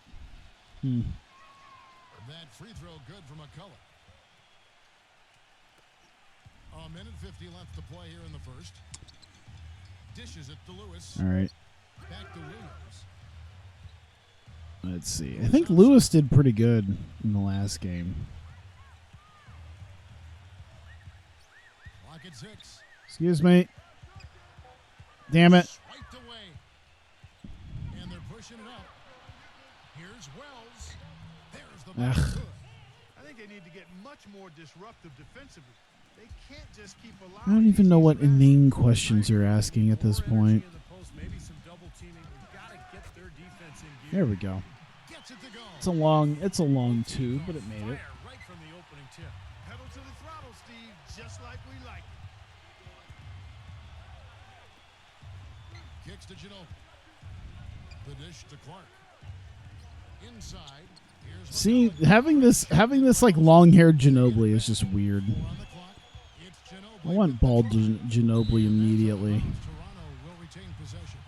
Speaker 6: That free throw good for McCullough. A minute 50 left to play here in the first. Dishes it to Lewis.
Speaker 1: All right.
Speaker 6: Back to Williams.
Speaker 1: Let's see. I think Lewis did pretty good in the last game.
Speaker 6: Clock at 6.
Speaker 1: Excuse me. Damn it.
Speaker 6: Swiped away. And they're pushing it up. Here's Wells. There's the
Speaker 1: Ugh.
Speaker 6: good.
Speaker 4: I think they need to get much more disruptive defensively. They can't just keep allowing.
Speaker 1: I don't even know what
Speaker 4: these easy
Speaker 1: inane questions you're asking at this point.
Speaker 3: In the post, maybe some double teaming. We've got to get their defense in gear.
Speaker 1: There we go.
Speaker 6: Gets it to go.
Speaker 1: It's a long 2, but it made it.
Speaker 3: Fire right from the opening tip.
Speaker 4: Pedal to the throttle, Steve, just like we like it.
Speaker 6: Kicks to Ginobili. The dish to Clark. Inside. Here's
Speaker 1: See,
Speaker 6: McCullough.
Speaker 1: having this like long-haired Ginobili is just weird.
Speaker 6: 4 on the clock. It's Ginobili.
Speaker 1: I want bald Ginobili immediately.
Speaker 6: Toronto will retain possession.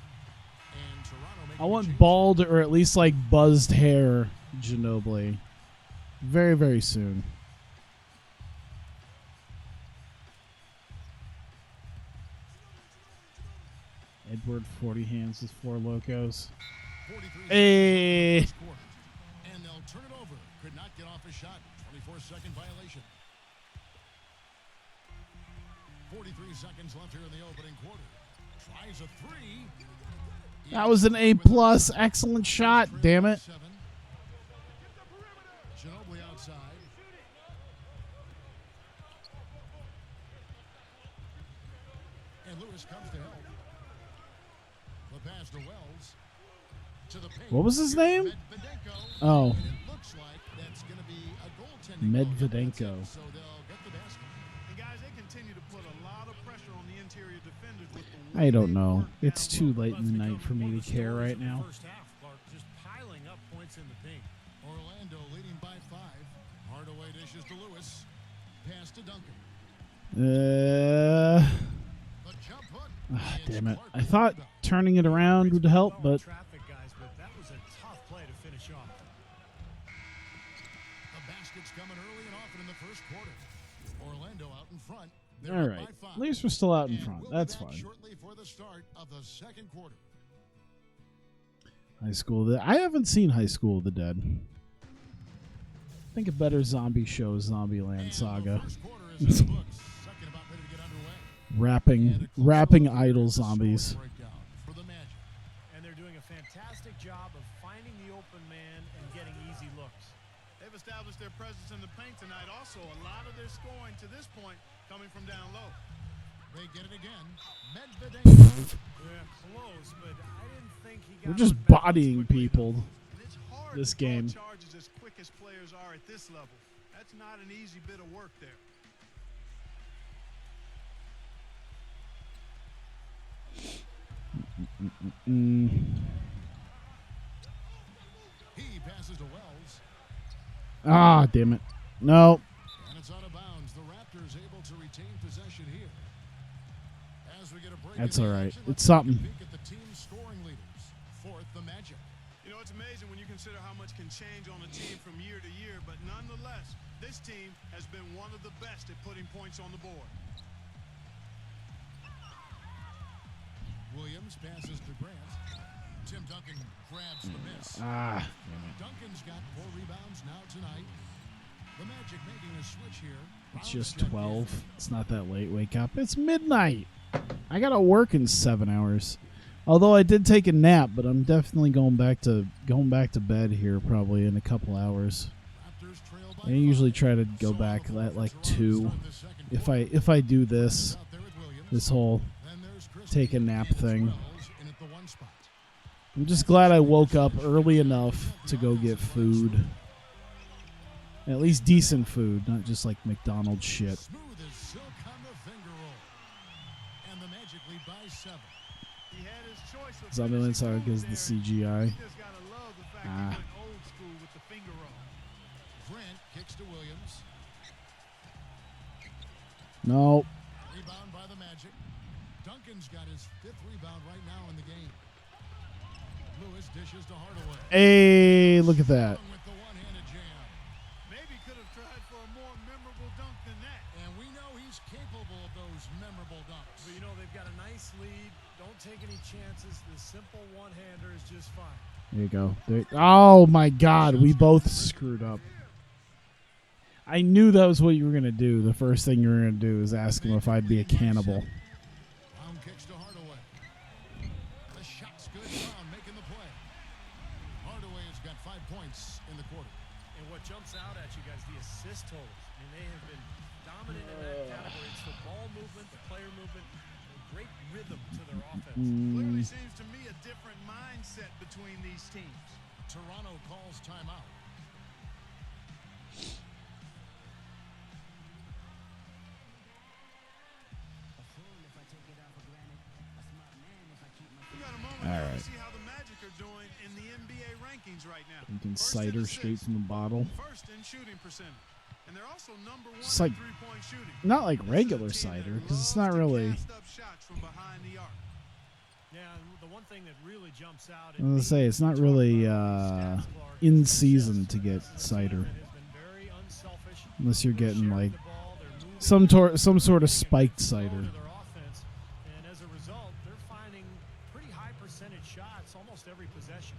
Speaker 6: And Toronto making
Speaker 1: I
Speaker 6: a
Speaker 1: want
Speaker 6: change.
Speaker 1: bald or at least like buzzed hair Ginobili. Very, very soon. Edward 40 hands with 4 locos.
Speaker 6: 43
Speaker 1: Hey.
Speaker 6: seconds left in the first quarter. And they'll turn it over. Could not get off a shot. 24-second violation. 43 seconds left here in the opening quarter. Tries a 3.
Speaker 1: That was an A+. Excellent shot, damn it.
Speaker 6: Ginobili outside. And Lewis comes to help. The pass to Wells. To the paint.
Speaker 1: What was his name?
Speaker 6: Medvedenko.
Speaker 1: Oh.
Speaker 6: And it looks like that's going to be a goaltending bonus.
Speaker 1: Medvedenko.
Speaker 6: So they'll get the basket.
Speaker 4: And guys, they continue to put a lot of pressure on the interior defenders with the
Speaker 1: I don't know. It's too late in the night for me to care right now.
Speaker 3: First half, Clark just piling up points in the paint.
Speaker 6: Orlando leading by 5. Hardaway dishes to Lewis. Pass to Duncan. The jump hook.
Speaker 1: Damn it. I thought turning it around would help, but
Speaker 3: Traffic, guys, but that was a tough play to finish off.
Speaker 6: The basket's coming early and often in the first quarter. Orlando out in front. They're
Speaker 1: all
Speaker 6: up
Speaker 1: right.
Speaker 6: by 5.
Speaker 1: At least we're still out in
Speaker 6: And
Speaker 1: front.
Speaker 6: we'll be
Speaker 1: That's
Speaker 6: back
Speaker 1: fine.
Speaker 6: shortly for the start of the second quarter.
Speaker 1: High School of the I haven't seen High School of the Dead. I think a better zombie show is Zombieland
Speaker 6: And
Speaker 1: Saga.
Speaker 6: the first quarter is in the books. Second about ready to get underway.
Speaker 1: Rapping idol zombies.
Speaker 6: Breakdown for the Magic.
Speaker 3: fantastic job of finding the open man and getting easy looks.
Speaker 4: They've established their presence in the paint tonight. Also, a lot of their scoring to this point coming from down low.
Speaker 6: They get it again. MWG.
Speaker 3: Yeah, close, but I didn't think he got
Speaker 1: We're just
Speaker 3: on balance
Speaker 1: bodying
Speaker 3: quickly enough.
Speaker 1: people
Speaker 4: And it's hard
Speaker 1: this
Speaker 4: to call
Speaker 1: game.
Speaker 4: charges as quick as players are at this level. That's not an easy bit of work there.
Speaker 6: He passes to Wells.
Speaker 1: Ah, damn it. No.
Speaker 6: And it's out of bounds. The Raptors able to retain possession here. As we get a break
Speaker 1: That's
Speaker 6: in the
Speaker 1: all right.
Speaker 6: action,
Speaker 1: It's
Speaker 6: let's take a
Speaker 1: something.
Speaker 6: peek at the team's scoring leaders. Fourth, the Magic.
Speaker 4: You know, it's amazing when you consider how much can change on a team from year to year, but nonetheless, this team has been one of the best at putting points on the board.
Speaker 6: Williams passes to Grant. Tim Duncan grabs the miss.
Speaker 1: Ah.
Speaker 6: Duncan's got 4 rebounds now tonight. The Magic making a switch here.
Speaker 1: It's
Speaker 6: Rounds
Speaker 1: just
Speaker 6: check
Speaker 1: 12.
Speaker 6: in.
Speaker 1: It's not that late. Wake up. It's midnight. I got to work in 7 hours. Although I did take a nap, but I'm definitely going back to bed here probably in a couple hours.
Speaker 6: Raptors trail by
Speaker 1: I usually
Speaker 6: 5.
Speaker 1: try to go
Speaker 6: So
Speaker 1: back
Speaker 6: before
Speaker 1: at like
Speaker 6: Toronto
Speaker 1: 2
Speaker 6: start the second
Speaker 1: if
Speaker 6: quarter.
Speaker 1: I do this
Speaker 6: Out there with Williams.
Speaker 1: this whole
Speaker 6: Then there's Christie
Speaker 1: take a nap
Speaker 6: and
Speaker 1: thing.
Speaker 6: Wells in at the 1 spot.
Speaker 1: I'm just glad I woke up early enough to go get food. At least decent food, not just like McDonald's shit.
Speaker 6: Smooth as silk on the finger roll. And the Magic lead by 7.
Speaker 4: He had his choice of
Speaker 1: Zombieland
Speaker 4: finishing
Speaker 1: Saga is
Speaker 4: moves
Speaker 1: the
Speaker 4: there.
Speaker 1: CGI.
Speaker 4: You just gotta love the fact
Speaker 1: Ah.
Speaker 4: he went old school with the finger roll.
Speaker 6: Grant kicks to Williams.
Speaker 1: No.
Speaker 6: Rebound by the Magic. Duncan's got his 5th rebound right now in the game. Lewis dishes to Hardaway.
Speaker 1: Hey, look at that.
Speaker 6: With the one-handed jam.
Speaker 4: Maybe could have tried for a more memorable dunk than that.
Speaker 6: And we know he's capable of those memorable dunks.
Speaker 3: But you know, they've got a nice lead. Don't take any chances. The simple one-hander is just fine.
Speaker 1: There you go. Oh my God, we both screwed up. I knew that was what you were gonna do. The first thing you were gonna do is ask him if I'd be a cannibal.
Speaker 6: Brown kicks to Hardaway. The shot's good. Brown making the play. Hardaway has got 5 points in the quarter.
Speaker 3: And what jumps out at you guys, the assist totals. I mean, they have been dominant in that category. It's the ball movement, the player movement, great rhythm to their offense.
Speaker 4: Clearly seems to me a different mindset between these teams.
Speaker 6: Toronto calls timeout.
Speaker 4: We got a moment
Speaker 1: All
Speaker 4: now
Speaker 1: right.
Speaker 4: to see how the Magic are doing in the NBA rankings right now.
Speaker 1: Drinking
Speaker 4: First in
Speaker 1: cider
Speaker 4: assists,
Speaker 1: straight from the bottle.
Speaker 4: First in shooting percentage. And they're also number 1
Speaker 1: It's
Speaker 4: in
Speaker 1: like-
Speaker 4: three-point shooting.
Speaker 1: Not like
Speaker 4: This is a
Speaker 1: regular
Speaker 4: team that
Speaker 1: cider because it's
Speaker 4: loves
Speaker 1: not
Speaker 4: to
Speaker 1: really.
Speaker 4: cast up shots from behind the arc.
Speaker 3: Yeah, and the one thing that really jumps out.
Speaker 1: I was gonna say it's not really in season to get cider unless you're getting like some sort of spiked cider.
Speaker 3: Their offense, and as a result, they're finding pretty high percentage shots almost every possession.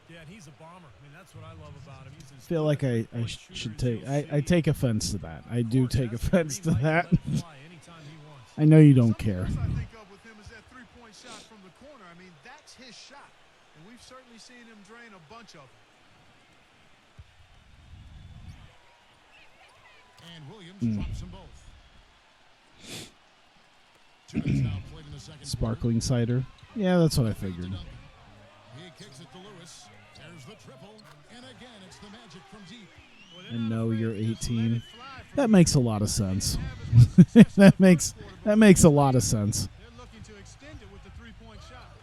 Speaker 3: Yeah, and he's a bomber. I mean, that's what I love about him. He's as
Speaker 1: I feel like I should take I take offense to that. I do take offense to that. I know you don't care.
Speaker 4: Something else I think of with him is that three-point shot from the corner. I mean, that's his shot. And we've certainly seen him drain a bunch of them.
Speaker 6: And Williams drops them both. 2 minutes now played in the second
Speaker 1: Sparkling cider. Yeah, that's what I
Speaker 6: quarter.
Speaker 1: figured.
Speaker 6: He kicks it to Lewis. There's the triple. And again, it's the Magic from deep.
Speaker 1: And no, you're 18. That makes a lot of sense. that makes a lot of sense.
Speaker 4: They're looking to extend it with the three-point shot.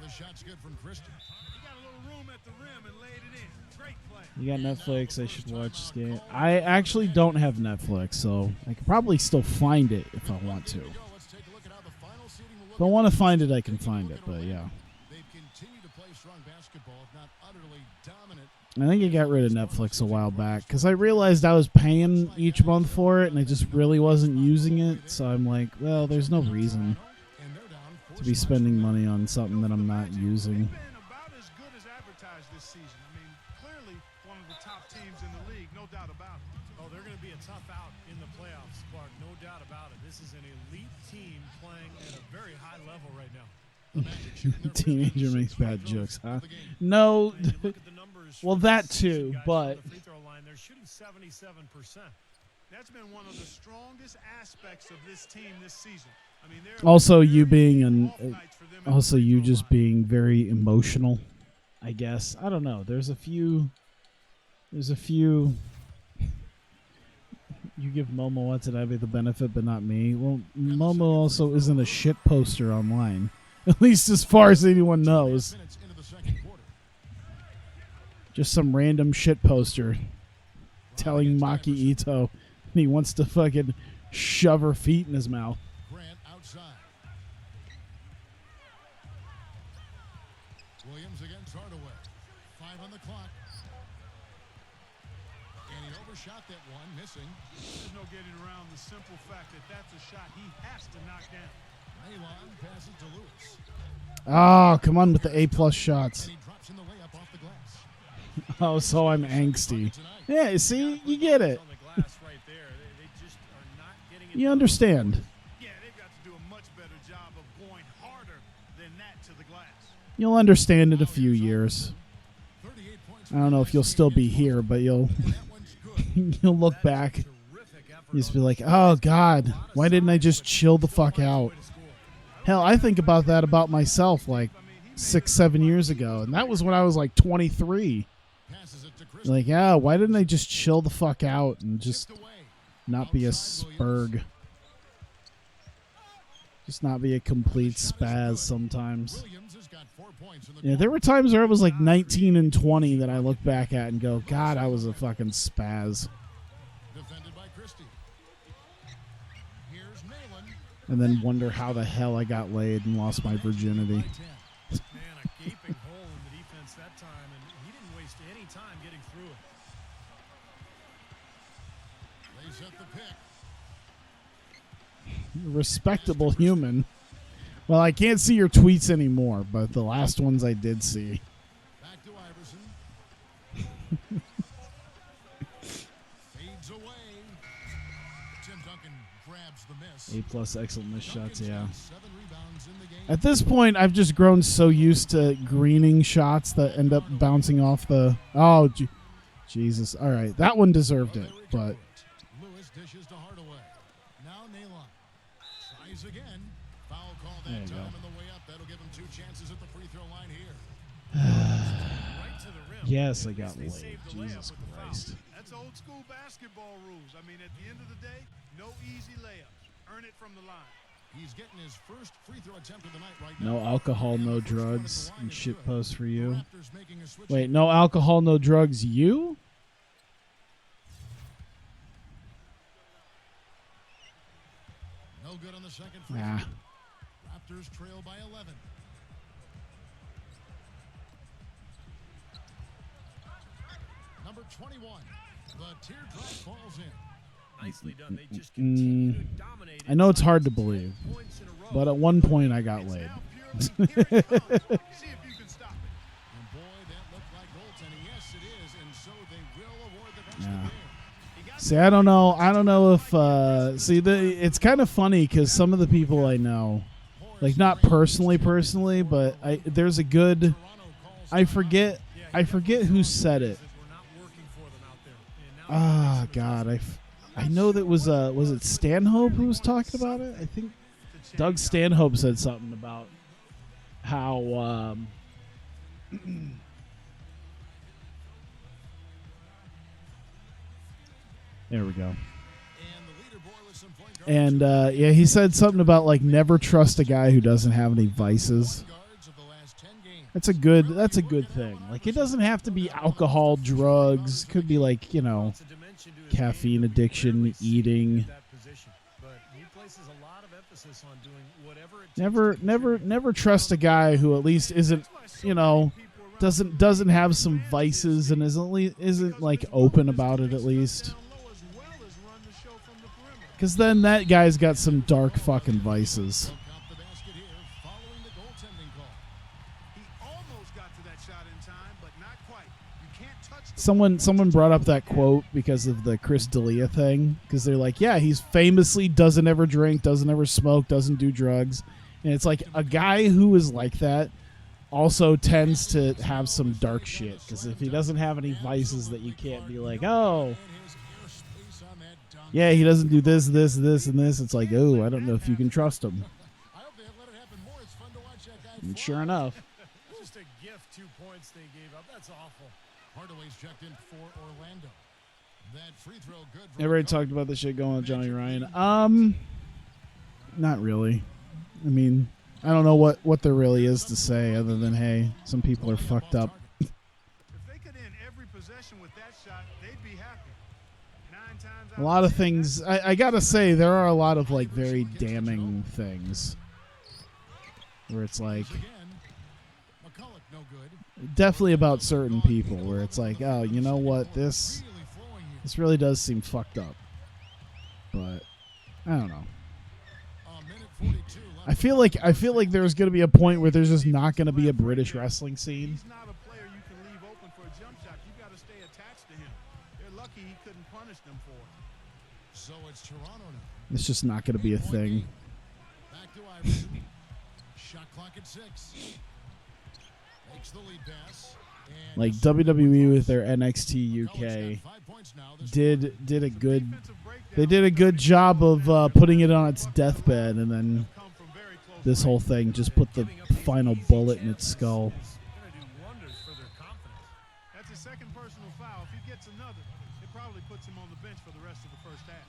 Speaker 6: The shot's good from Christian.
Speaker 4: He got a little room at the rim and laid it in. Great play.
Speaker 1: You got Netflix. I should watch this game. I actually don't have Netflix, so I could probably still find it if I want to.
Speaker 6: Let's take a look at how the final seeding will
Speaker 1: If I want to find it, I can find it. But yeah,
Speaker 6: They've continued to play strong basketball, if not utterly dominant.
Speaker 1: I think I got rid of Netflix a while back because I realized I was paying each month for it, and I just really wasn't using it. So I'm like, well, there's no reason
Speaker 6: And they're down 4
Speaker 1: to be spending money on something that I'm not using.
Speaker 4: They've been about as good as advertised this season. I mean, clearly one of the top teams in the league, no doubt about it.
Speaker 3: Oh, they're going to be a tough out in the playoffs, Clark. No doubt about it. This is an elite team playing at a very high level right now.
Speaker 1: Teenager makes bad jokes, huh? No.
Speaker 3: And you look at the numbers
Speaker 1: Well,
Speaker 3: for
Speaker 1: that
Speaker 3: this season,
Speaker 1: too,
Speaker 3: guys,
Speaker 1: but
Speaker 3: from the free throw line, they're shooting 77%.
Speaker 4: That's been one of the strongest aspects of this team this season. I mean,
Speaker 1: also you being
Speaker 4: off
Speaker 1: an
Speaker 4: nights for them at the
Speaker 1: also
Speaker 4: free
Speaker 1: you
Speaker 4: throw
Speaker 1: just
Speaker 4: line.
Speaker 1: being very emotional, I guess. I don't know. There's a few you give Momo what's it I be the benefit but not me. Well, Momo also isn't a shit poster online. At least as far as anyone knows.
Speaker 6: Minutes into the second quarter.
Speaker 1: Just some random shit poster telling Maki Ito he wants to fucking shove her feet in his mouth.
Speaker 6: Grant outside. Williams against Hardaway. 5 on the clock. And he overshot that one, missing.
Speaker 4: There's no getting around the simple fact that that's a shot he has to knock down.
Speaker 6: Malon passes to Lewis.
Speaker 1: Oh, come on with the A+ shots.
Speaker 6: And he drops in the layup off the glass.
Speaker 1: Oh, so I'm angsty. Yeah, see, you get it.
Speaker 3: On the glass right there. They just are not getting it
Speaker 1: You
Speaker 3: done.
Speaker 1: understand.
Speaker 4: Yeah, they've got to do a much better job of going harder than that to the glass.
Speaker 1: You'll understand in a few years.
Speaker 6: 38 points.
Speaker 1: I don't know if you'll still be here, but you'll
Speaker 6: That one's good.
Speaker 1: you'll look back.
Speaker 3: Terrific effort
Speaker 1: You just
Speaker 3: on
Speaker 1: be like, oh God, why didn't I just chill the fuck out? Hell, I think about that about myself like 6-7 years ago, and that was when I was like 23.
Speaker 6: Passes it to Christie.
Speaker 1: Like, yeah, why didn't I just chill the fuck out and just
Speaker 6: Away.
Speaker 1: not be a spurg? Just not be a complete spaz sometimes.
Speaker 6: Williams has got 4 points in the
Speaker 1: Yeah, there were times where I was like 19 and 20 that I look back at and go, God, I was a fucking spaz.
Speaker 6: defended by Christie. Here's Malon.
Speaker 1: And then wonder how the hell I got laid and lost my virginity.
Speaker 3: Man, a gaping hole in the defense that time, and he didn't waste any time getting through it.
Speaker 6: They set the pick.
Speaker 1: Respectable human. Well, I can't see your tweets anymore, but the last ones I did see.
Speaker 6: Back to Iverson. Fades away. Tim Duncan grabs the miss.
Speaker 1: A+ excellent missed shots,
Speaker 6: Duncan's
Speaker 1: yeah.
Speaker 6: got 7 rebounds in the game.
Speaker 1: At this point, I've just grown so used to greening shots that end up bouncing off the... Oh, Jesus. All right, that one deserved it, but...
Speaker 6: Lewis dishes to Hardaway. Now Nalon tries again. Foul call
Speaker 1: There
Speaker 6: that
Speaker 1: you
Speaker 6: time
Speaker 1: go.
Speaker 6: on the way up. That'll give him 2 chances at the free throw line here.
Speaker 3: Right to the rim.
Speaker 1: Yes, I got
Speaker 3: They
Speaker 1: laid.
Speaker 3: saved the layup
Speaker 1: Jesus
Speaker 3: with the foul.
Speaker 1: Christ.
Speaker 4: That's old school basketball rules. I mean, at the end of the day, no easy layups. Earn it from the line.
Speaker 6: He's getting his first free throw attempt of the night right
Speaker 1: No
Speaker 6: now.
Speaker 1: alcohol, no
Speaker 6: And the first one at the
Speaker 1: drugs,
Speaker 6: line
Speaker 1: and
Speaker 6: is
Speaker 1: shit
Speaker 6: good.
Speaker 1: post for
Speaker 6: The
Speaker 1: you.
Speaker 6: Raptors making a switch.
Speaker 1: Wait, no alcohol, no drugs, you?
Speaker 6: No good on the second free
Speaker 1: Nah.
Speaker 6: throw. Raptors trail by 11. Number 21. The teardrop falls in.
Speaker 3: Nicely done. They just continue to dominate.
Speaker 1: I know it's hard to
Speaker 3: inside.
Speaker 1: believe,
Speaker 3: 10 points in a row.
Speaker 1: but at one point I got laid.
Speaker 4: Now purely, here it comes. See if you can stop it.
Speaker 6: And boy, that looked like goaltending. Yes, it is. And so they will award the best
Speaker 1: Yeah.
Speaker 6: of game.
Speaker 1: See, I don't know if see it's kind of funny because some of the people I know, like not personally, but there's a good,
Speaker 6: Toronto calls
Speaker 1: I forget who said it.
Speaker 3: That we're not working for them out there. And now
Speaker 1: Ah, God, I know that was it Stanhope who was talking about it? I think Doug Stanhope said something about how there we go.
Speaker 6: And the leaderboard with some point guards.
Speaker 1: And yeah, he said something about like never trust a guy who doesn't have any vices.
Speaker 6: Guards of the last 10 games.
Speaker 1: That's a good thing. Like it doesn't have to be alcohol, drugs. Could be like, you know,
Speaker 3: it's a dimension to his game
Speaker 1: caffeine
Speaker 3: that we
Speaker 1: addiction,
Speaker 3: rarely see
Speaker 1: eating.
Speaker 3: at that position. But he places a lot of emphasis on doing whatever it takes to
Speaker 1: Never trust a guy who at least isn't, you know, doesn't have some vices and isn't like open about it at least.
Speaker 4: Down low as well as run the show from the perimeter.
Speaker 1: Because then that guy's got some dark fucking vices.
Speaker 6: Count the basket here following the goaltending call.
Speaker 4: He almost got to that shot in time, but not quite. You can't touch the
Speaker 1: Someone brought up that quote because of the Chris D'Elia thing. Because they're like, yeah, he's famously doesn't ever drink, doesn't ever smoke, doesn't do drugs. And it's like a guy who is like that also tends to have some dark shit, because if he doesn't have any vices that you can't be like, oh, yeah, he doesn't do this, this, this, and this, it's like, oh, I don't know if you can trust him. And sure enough.
Speaker 3: Just a gift, 2 points they gave up. That's awful.
Speaker 6: Hardaway's checked in for Orlando. That free throw good.
Speaker 1: Everybody talked about the shit going with Johnny Ryan. Not really. I mean, I don't know what there really is to say other than, hey, some people are fucked up.
Speaker 4: If they could end every possession with that shot, they'd be happy. 9 times out
Speaker 1: A lot of
Speaker 4: of 10,
Speaker 1: things. I gotta say, there are a lot of like very damning things where it's like definitely about certain people where it's like, oh, you know what, this really does seem fucked up. But I don't know. I feel like there's gonna be a point where there's just not gonna be a British wrestling scene.
Speaker 4: he's not a player you can leave open for a jump shot. You got to stay attached to him. They're lucky he couldn't punish them for it.
Speaker 6: So it's Toronto now.
Speaker 1: It's just not gonna be a thing.
Speaker 6: Back to Iverson. Shot clock at 6. Makes the lead pass. And
Speaker 1: Like WWE with their NXT UK did a good. They did a good job of putting it on its deathbed, and then
Speaker 4: Come from very close
Speaker 1: this
Speaker 4: range.
Speaker 1: whole thing just put the final bullet in its skull.
Speaker 3: Going to do wonders for their confidence.
Speaker 4: That's his second personal foul. If he gets another, it probably puts him on the bench for the rest of the first half.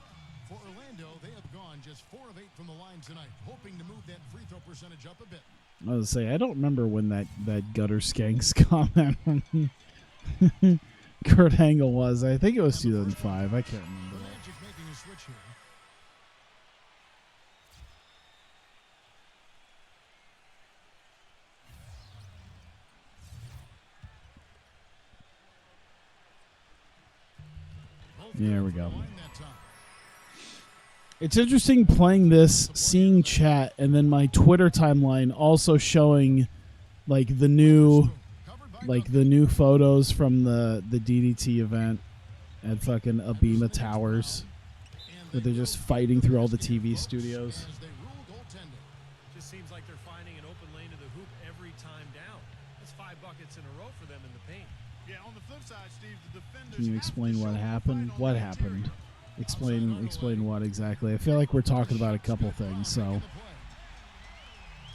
Speaker 6: For Orlando, they have gone just 4 of 8 from the line tonight, hoping to move that free throw percentage up a bit.
Speaker 1: I was gonna say, I don't remember when that gutter skanks comment from Kurt Angle was. I think it was 2005. I can't remember.
Speaker 6: The Magic making a switch here.
Speaker 1: There we go.
Speaker 6: Line that time.
Speaker 1: It's interesting playing this, seeing chat, and then my Twitter timeline also showing like the new photos from the DDT event at fucking Abima Towers, where they're just fighting through all the TV studios.
Speaker 6: As they rule goaltending.
Speaker 3: Just seems like they're finding an open lane to the hoop every time down. That's 5 buckets in a row for them in the paint.
Speaker 4: Yeah, on the flip side, Steve, the defenders
Speaker 1: Can you
Speaker 4: have
Speaker 1: explain
Speaker 4: to
Speaker 1: what
Speaker 4: show up
Speaker 1: happened?
Speaker 4: right on
Speaker 1: What
Speaker 4: the
Speaker 1: happened?
Speaker 4: interior.
Speaker 1: Explain what exactly. I feel like we're talking about a couple things, so
Speaker 6: The play.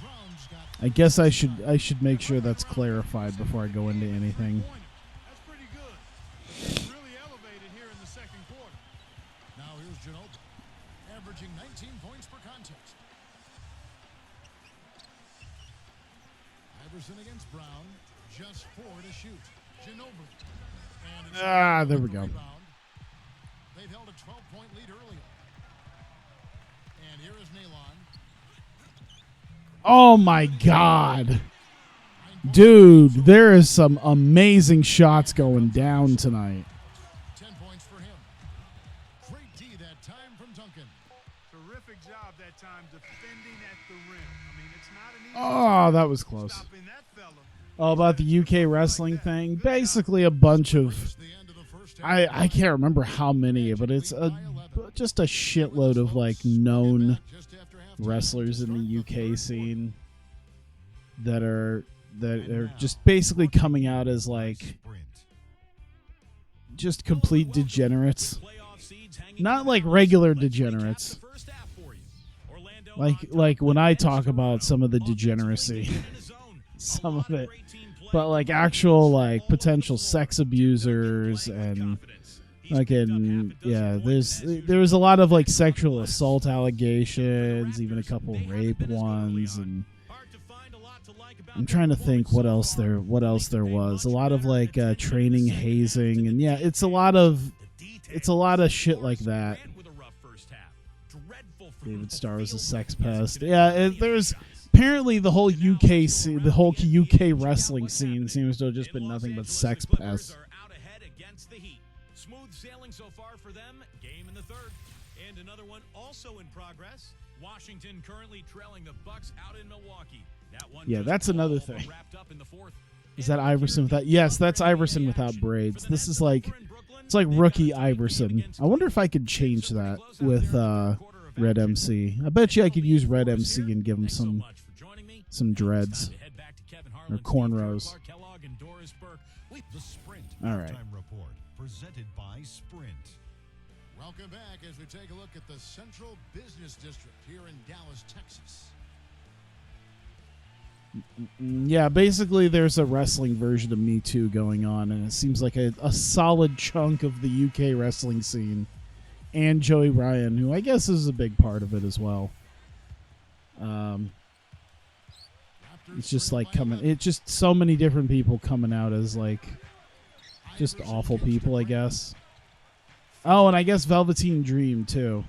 Speaker 6: Brown's got
Speaker 1: I guess I should make sure that's clarified before I go into anything.
Speaker 4: That's pretty good. It's really elevated here in the second quarter.
Speaker 6: now here's Ginobili, averaging 19 points per contest. Iverson against Brown, just 4 to shoot. Ginobili. And it's
Speaker 1: There we go.
Speaker 6: rebound. They've held a 12-point lead earlier. And here is Nalon.
Speaker 1: Oh my god. Dude, there is some amazing shots going down tonight.
Speaker 6: 10 points for him. Great D that time from Duncan.
Speaker 4: Terrific job that time defending at the rim. I mean, it's not an easy
Speaker 1: Oh, that was close.
Speaker 4: stopping that fella.
Speaker 1: Oh, about the UK wrestling thing. Basically a bunch of
Speaker 6: It's the end of the first half.
Speaker 1: I can't remember how many, but it's just a shitload of like known
Speaker 6: Just after half
Speaker 1: wrestlers in the UK scene that are just basically coming out as like
Speaker 7: Sprint.
Speaker 1: just complete degenerates.
Speaker 2: Playoff seeds hanging
Speaker 1: Not like
Speaker 2: around.
Speaker 1: regular
Speaker 2: Let's recap
Speaker 1: degenerates.
Speaker 2: the first half for you. Orlando
Speaker 1: Like
Speaker 2: on top,
Speaker 1: like when I
Speaker 2: then
Speaker 1: talk about
Speaker 2: Toronto.
Speaker 1: some of the
Speaker 2: Offensively,
Speaker 1: degeneracy,
Speaker 2: getting in his zone. A
Speaker 1: some
Speaker 2: lot
Speaker 1: of it.
Speaker 2: great team play.
Speaker 1: But like actual like potential sex abusers and fucking yeah, there was a lot of like sexual assault allegations, even a couple rape ones, and I'm trying to think what else there was. A lot of like training hazing, and yeah, it's a lot of shit like that. David Starr was a sex pest. Yeah, there's apparently the whole UK wrestling scene seems to have just been nothing but sex pests.
Speaker 2: Smooth sailing so far for them. Game in the third. And another one also in progress. Washington currently trailing the Bucks out in Milwaukee. That one
Speaker 1: Yeah,
Speaker 2: just
Speaker 1: that's another
Speaker 2: all
Speaker 1: thing.
Speaker 2: wrapped up in the fourth.
Speaker 1: Is that Iverson without? Yes, that's Iverson without braids. This is like it's like rookie Iverson. I wonder if I could change that with Red MC. I bet you I could use Red MC and give him some some dreads or cornrows.
Speaker 7: The Sprint
Speaker 1: All right.
Speaker 7: Halftime Report, presented by Sprint.
Speaker 6: Welcome back as we take a look at the Central Business District here in Dallas, Texas.
Speaker 1: Yeah, basically there's a wrestling version of Me Too going on, and it seems like a solid chunk of the UK wrestling scene, and Joey Ryan, who I guess is a big part of it as well. It's just like it's just so many different people coming out as like just awful people, I guess. Oh, and I guess Velveteen Dream too.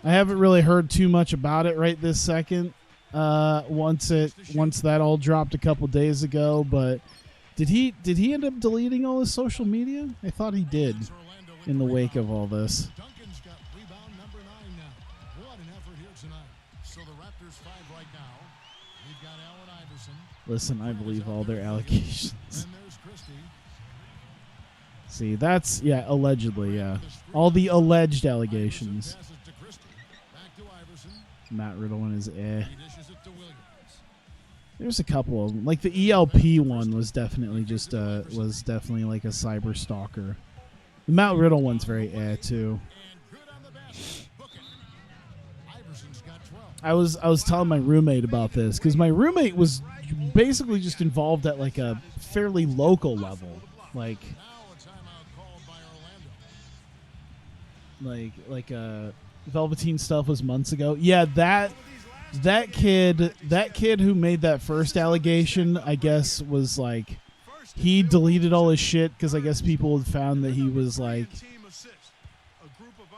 Speaker 1: I haven't really heard too much about it right this second. Once that all dropped a couple days ago, but did he end up deleting all his social media? I thought he did in the wake of all this.
Speaker 6: Duncan's got rebound number 9 now. What an effort here tonight. So the Raptors 5 right now. We've got Allen Iverson.
Speaker 1: Listen, I believe all their allegations.
Speaker 6: And there's Christie.
Speaker 1: See, that's allegedly, yeah. All the alleged allegations.
Speaker 6: Passes to Christie. Back to Iverson.
Speaker 1: Matt Riddle and his
Speaker 6: He dishes it to Williams.
Speaker 1: There's a couple of them. Like the ELP one was definitely like a cyber stalker. The Matt Riddle one's very too.
Speaker 6: And good on the basket. Book it. Iverson's got 12.
Speaker 1: I was telling my roommate about this because my roommate was basically just involved at like a fairly local level, like
Speaker 6: Now a timeout called by Orlando.
Speaker 1: Velveteen stuff was months ago. Yeah, that kid who made that first allegation, I guess, was like he deleted all his shit because I guess people had found that he was like,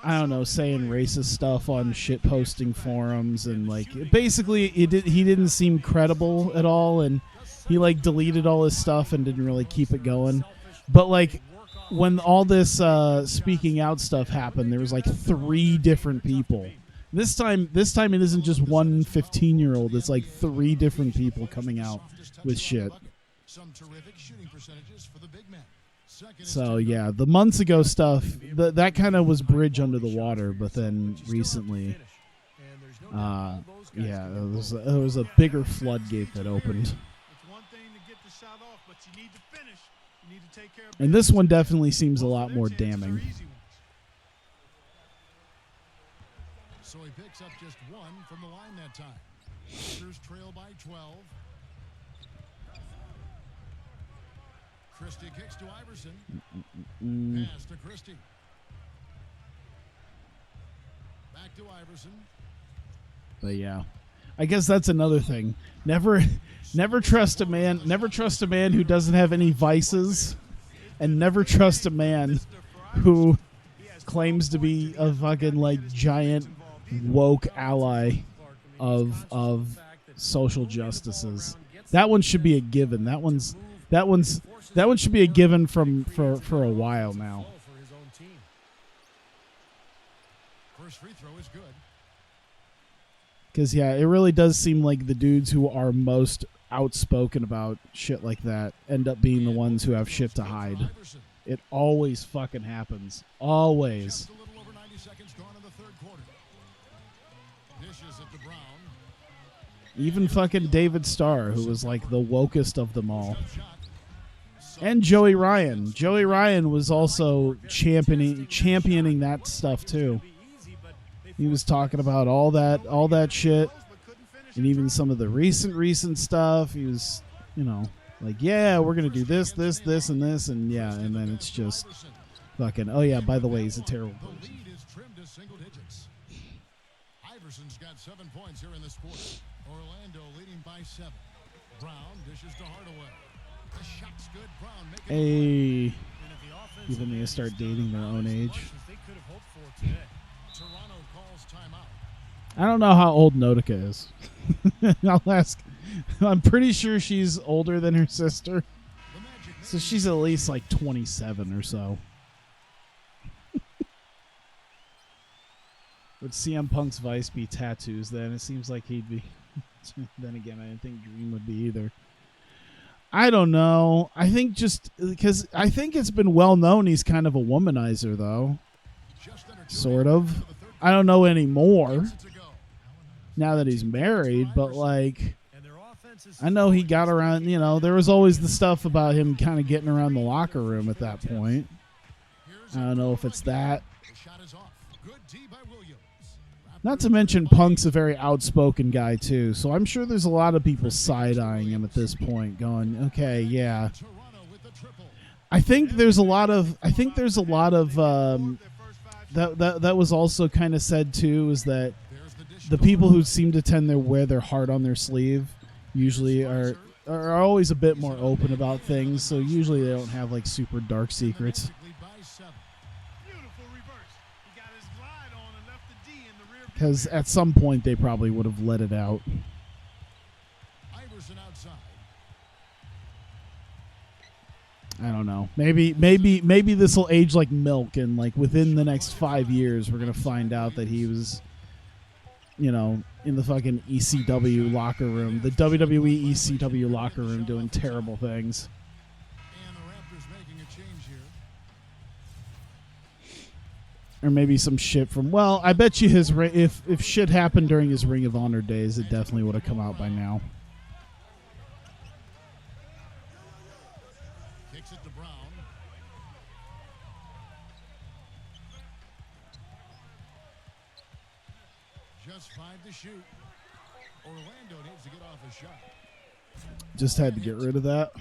Speaker 1: I don't know, saying racist stuff on shit posting forums, and like basically he didn't seem credible at all, and he like deleted all his stuff and didn't really keep it going. But like when all this speaking out stuff happened, there was like 3 different people. This time it isn't just one 15-year-old. It's like 3 different people coming out with shit.
Speaker 6: Some terrific shooting percentages for the big man. Second is
Speaker 1: So yeah, the months ago stuff that kind of was bridge under the water, but then recently, there was a bigger floodgate that opened,
Speaker 4: It's one thing to get the shot off, but you need to finish. You need to take care of
Speaker 1: and this one definitely seems a lot more damning.
Speaker 6: So he picks up just 1 from the line that time. Raptors trail by 12. Christie kicks to Iverson. Pass to Christie. Back to Iverson.
Speaker 1: But yeah, I guess that's another thing. Never trust a man. Never trust a man who doesn't have any vices, and never trust a man who claims to be a fucking like giant woke ally of social justices. That one should be a given. That one should be a given for a while now.
Speaker 6: First free throw is good.
Speaker 1: Because yeah, it really does seem like the dudes who are most outspoken about shit like that end up being the ones who have shit to hide.
Speaker 6: Iverson.
Speaker 1: It always fucking happens. Always.
Speaker 6: Just a little over 90 seconds gone in the third quarter. Dishes it to Brown.
Speaker 1: Even fucking David Starr, who was like the wokest of them all.
Speaker 6: Shot.
Speaker 1: And Joey Ryan. Joey Ryan was also championing that stuff too. He was talking about all that shit, and even some of the recent stuff. He was, like, yeah, we're gonna do this, and this, and yeah, and then it's just fucking. Oh yeah, by the way, he's a terrible
Speaker 6: The
Speaker 1: person.
Speaker 6: lead is trimmed to single digits. Iverson's got 7 points here in this quarter. Orlando leading by 7. Brown dishes to Hardaway. The shot's good. Brown making
Speaker 1: Hey,
Speaker 3: And if the offensive
Speaker 1: people need to
Speaker 3: end
Speaker 1: start
Speaker 3: is
Speaker 1: dating their own
Speaker 3: as
Speaker 1: age.
Speaker 3: much as they could have hoped for today.
Speaker 6: Toronto calls timeout.
Speaker 1: I don't know how old Notica is. I'll ask. I'm pretty sure she's older than her sister,
Speaker 6: The Magic
Speaker 1: so she's at least like 27 or so. Would CM Punk's vice be tattoos then? It seems like he'd be. Then again, I didn't think Dream would be either. I don't know. I think just because I think it's been well known he's kind of a womanizer, though.
Speaker 6: just under 2
Speaker 1: Sort of.
Speaker 6: minutes into the third
Speaker 1: I don't know anymore
Speaker 6: quarter to go.
Speaker 1: now that he's married, but like,
Speaker 3: And their defenses.
Speaker 1: I know he got around, you know, there was always the stuff about him kind of getting around the locker room at that point. I don't know if it's that.
Speaker 6: The shot is off. Good D by Williams.
Speaker 1: Not to mention Punk's a very outspoken guy too, so I'm sure there's a lot of people side-eyeing him at this point, going, okay, yeah.
Speaker 6: Toronto with the triple.
Speaker 1: I think there's a lot of that was also kind of said too, is that
Speaker 6: There's the dish.
Speaker 1: the people who seem to tend to wear their heart on their sleeve usually are always a bit more open about things, so usually they don't have like super dark secrets.
Speaker 6: Lead by 7.
Speaker 4: Beautiful reverse. He got his glide on and left the D in the rear.
Speaker 1: Because at some point they probably would have let it out.
Speaker 6: Iverson outside.
Speaker 1: I don't know. Maybe this will age like milk, and like within the next 5 years, we're gonna find out that he was, you know, in the fucking ECW locker room, the WWE ECW locker room, doing terrible things.
Speaker 6: And the Raptors making a change here.
Speaker 1: Or maybe some shit from. Well, I bet you his if shit happened during his Ring of Honor days, it definitely would have come out by now.
Speaker 6: Kicks it to Brown. Just 5 to shoot. Orlando needs to get off a shot.
Speaker 1: Just had to get rid of that.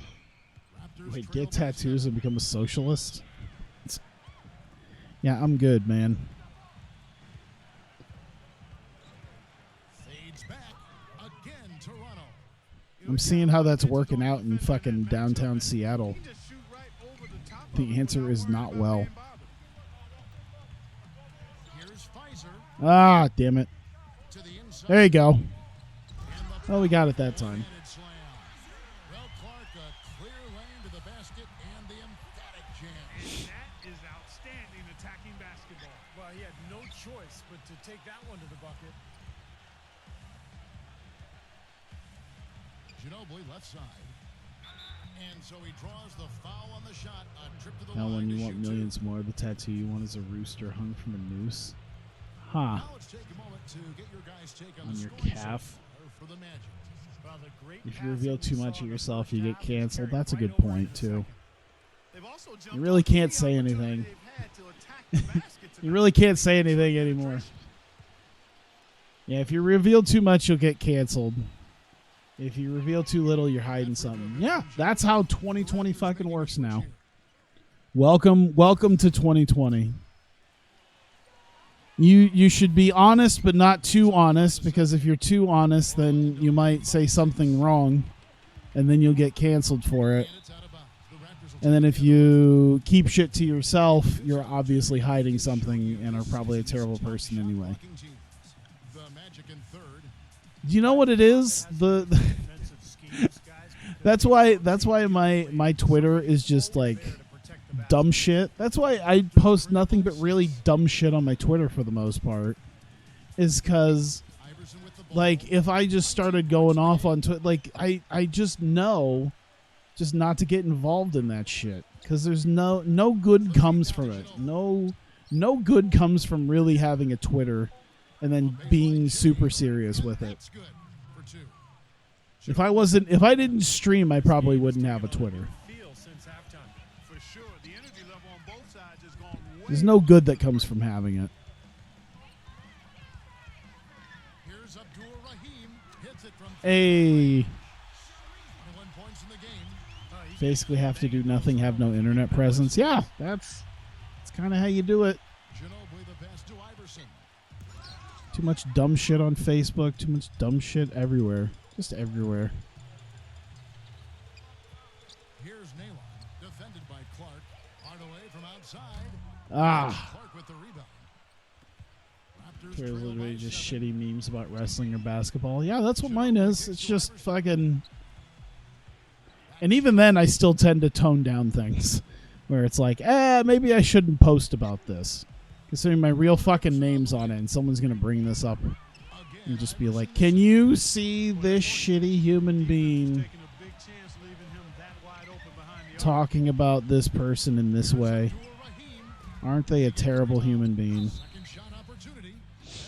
Speaker 6: Raptors
Speaker 1: Wait,
Speaker 6: trail
Speaker 1: get
Speaker 6: by 7.
Speaker 1: tattoos and become a socialist? Yeah, I'm good, man.
Speaker 6: Fades back. Again, Toronto.
Speaker 1: I'm seeing how that's working out in fucking downtown Seattle.
Speaker 4: He just shoot right over the top of
Speaker 1: The
Speaker 4: him
Speaker 1: answer
Speaker 4: without
Speaker 1: is
Speaker 4: worrying
Speaker 1: not
Speaker 4: about
Speaker 1: well.
Speaker 4: being bothered.
Speaker 6: Here's Pfizer
Speaker 1: Ah, damn it.
Speaker 6: to the inside.
Speaker 1: There you go.
Speaker 6: And the
Speaker 1: Oh, we got it that time.
Speaker 6: one-handed slam. Well, Clark, a clear lane to the basket and the emphatic jam.
Speaker 4: And that is outstanding attacking basketball.
Speaker 3: Well, he had no choice but to take that one to the bucket.
Speaker 6: Ginobili left side. And so he draws the foul on the shot. A trip to the
Speaker 1: Now,
Speaker 6: line
Speaker 1: when
Speaker 6: to
Speaker 1: you want
Speaker 6: shoot two.
Speaker 1: millions more, the tattoo you want is a rooster hung from a noose. Huh.
Speaker 6: Now let's take a moment to get your guys' take on
Speaker 1: On
Speaker 6: the
Speaker 1: your
Speaker 6: scoring
Speaker 1: calf.
Speaker 6: so far for the Magic.
Speaker 3: Well, the great
Speaker 1: If you
Speaker 3: passing
Speaker 1: reveal
Speaker 3: we
Speaker 1: too
Speaker 3: saw
Speaker 1: much of
Speaker 3: in the
Speaker 1: yourself,
Speaker 3: first
Speaker 1: you get
Speaker 3: half is
Speaker 1: canceled.
Speaker 3: carried
Speaker 1: That's a
Speaker 3: right
Speaker 1: good
Speaker 3: over
Speaker 1: point,
Speaker 3: into the
Speaker 1: too.
Speaker 3: second.
Speaker 4: They've also jumped
Speaker 1: You really
Speaker 4: on
Speaker 1: can't
Speaker 4: any
Speaker 1: say
Speaker 4: opportunity
Speaker 1: anything.
Speaker 4: they've had to attack the basket
Speaker 1: You
Speaker 4: tonight.
Speaker 1: really can't say anything anymore. Yeah, if you reveal too much, you'll get canceled. If you reveal too little, you're hiding something. Yeah, that's how 2020 fucking works now. Welcome to 2020. You should be honest, but not too honest, because if you're too honest, then you might say something wrong, and then you'll get canceled for it.
Speaker 6: And it's out of bounds. The Raptors will
Speaker 1: And then
Speaker 6: take
Speaker 1: if
Speaker 6: the
Speaker 1: you keep shit to yourself, you're obviously hiding something and are probably a terrible person anyway.
Speaker 6: blocking teams. The Magic in third.
Speaker 1: Do you know what it is?
Speaker 3: Defensive schemes, guys,
Speaker 1: That's why my Twitter is just like
Speaker 3: there to protect the
Speaker 1: dumb shit. That's why I post nothing but really dumb shit on my Twitter for the most part. Is because
Speaker 6: Iverson with the ball.
Speaker 1: like if I just started going off on Twitter, like I just know just not to get involved in that shit, because there's no good comes from it. No good comes from really having a Twitter and then being super serious with it.
Speaker 6: That's good for two.
Speaker 1: If I didn't stream, I probably wouldn't have a Twitter.
Speaker 3: feel since halftime.
Speaker 4: For sure, the energy level on both sides has gone way
Speaker 1: There's no good that comes from having it.
Speaker 6: Here's Abdul Rahim. Hits it from
Speaker 1: Hey,
Speaker 6: 21 points in the game.
Speaker 1: basically have to do nothing, have no internet presence. Yeah, that's kind of how you do it.
Speaker 6: Ginobili the pass to Iverson.
Speaker 1: Too much dumb shit on Facebook. Too much dumb shit everywhere. Just everywhere.
Speaker 6: Here's Nalon. Defended by Clark. Hardaway from outside.
Speaker 1: Ah,
Speaker 6: Clark with the rebound. Raptors
Speaker 1: there's
Speaker 6: trail by
Speaker 1: literally just
Speaker 6: 7.
Speaker 1: shitty memes about wrestling or basketball. Yeah, that's what mine is. It's just fucking. And even then, I still tend to tone down things, where it's like, maybe I shouldn't post about this, considering my real fucking name's on it, and someone's gonna bring this up and just be like, "Can you see this shitty human being
Speaker 4: taking a big chance leaving him that wide open behind the arc.
Speaker 1: talking about this person in this way?
Speaker 6: Abdul Rahim.
Speaker 1: Aren't they a terrible human being?"
Speaker 6: Second shot opportunity.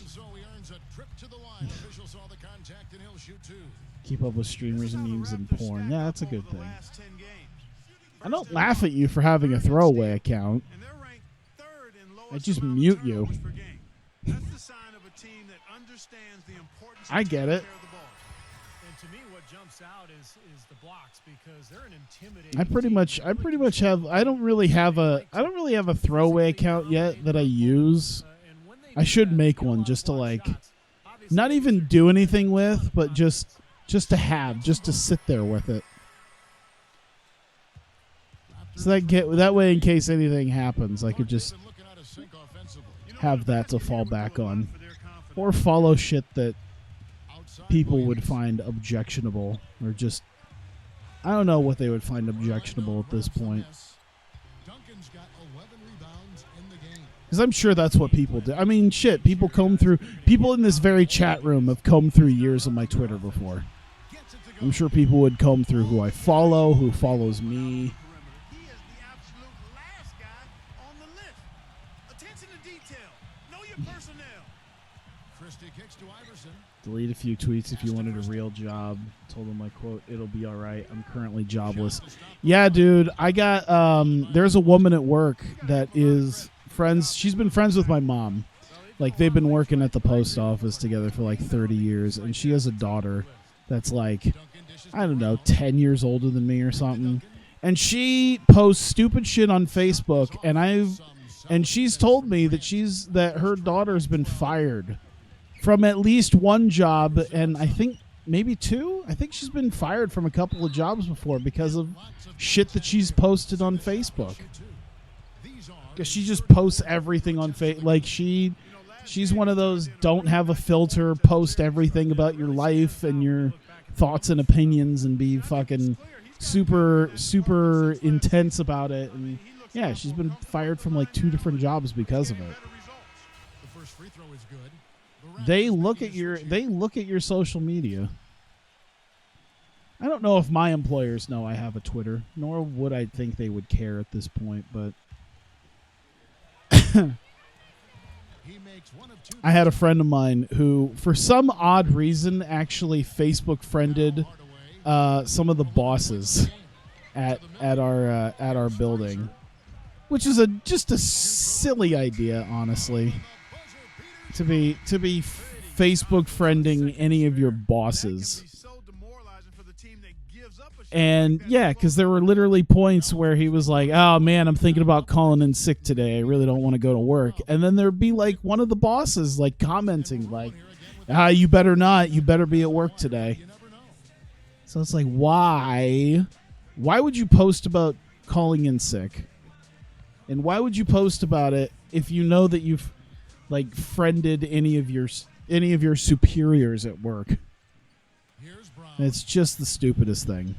Speaker 6: And so he earns a trip to the line. Officials saw the contact and he'll shoot two.
Speaker 1: Keep up with streamers and memes and porn. Yeah, that's a good thing.
Speaker 4: Last 10 games.
Speaker 1: I don't laugh at you for having a throwaway account.
Speaker 4: And they're ranked third in lowest
Speaker 1: I just
Speaker 4: amount of
Speaker 1: mute you.
Speaker 4: turnovers per game. That's the sign of a team that understands the importance of
Speaker 1: I get
Speaker 4: taking
Speaker 1: it.
Speaker 4: care of the ball.
Speaker 3: And to me, what jumps out is the blocks, because they're an intimidating
Speaker 1: I pretty
Speaker 3: team.
Speaker 1: much have. I don't really have a throwaway account yet that I use.
Speaker 3: And when they
Speaker 1: I
Speaker 3: do
Speaker 1: should
Speaker 3: that,
Speaker 1: make
Speaker 3: they get a
Speaker 1: one
Speaker 3: lot
Speaker 1: just to
Speaker 3: of block
Speaker 1: like,
Speaker 3: shots. Obviously,
Speaker 1: not even do anything with, but just to have, just to sit there with it. So that way, in case anything happens, I could just
Speaker 6: Been looking out of sync offensively.
Speaker 1: have that to fall back on, or follow shit that
Speaker 6: Outside
Speaker 1: people would
Speaker 6: Williams.
Speaker 1: find objectionable, or just I don't know what they would find objectionable at this point.
Speaker 6: Duncan's got 11 rebounds in the game.
Speaker 1: Because I'm sure that's what people do. I mean, shit, people in this very chat room have combed through years of my Twitter before.
Speaker 6: Gets it to go.
Speaker 1: I'm sure people would comb through who I follow, who follows me.
Speaker 4: He is the absolute last guy on the list. Attention to detail. Know your personnel.
Speaker 6: Christie kicks to Iverson.
Speaker 1: Delete a few tweets if you wanted a real job. Told them my quote, it'll be all right. I'm currently jobless. Yeah, dude, I got, there's a woman at work that is friends. She's been friends with my mom. Like, they've been working at the post office together for like 30 years. And she has a daughter that's like, I don't know, 10 years older than me or something. And she posts stupid shit on Facebook. And she's told me that her daughter's been fired from at least one job, and I think maybe two. I think she's been fired from a couple of jobs before because of shit that she's posted on Facebook. Because she just posts everything on Facebook. Like she's one of those don't have a filter, post everything about your life and your thoughts and opinions, and be fucking super super intense about it. And yeah, she's been fired from like 2 different jobs because of it.
Speaker 6: The first free throw is good.
Speaker 1: They look at your social media. I don't know if my employers know I have a Twitter, nor would I think they would care at this point, but
Speaker 6: He makes one of two.
Speaker 1: I had a friend of mine who, for some odd reason, actually Facebook friended some of the bosses at our building, which is just a silly idea, honestly. To be Facebook friending any of your bosses. And yeah, because there were literally points where he was like, oh man, I'm thinking about calling in sick today. I really don't want to go to work. And then there'd be like one of the bosses like commenting like, you better not. You better be at work today. So it's like, why? Why would you post about calling in sick? And why would you post about it if you know that you've like friended any of your superiors at work?
Speaker 6: Here's Brown.
Speaker 1: It's just the stupidest thing.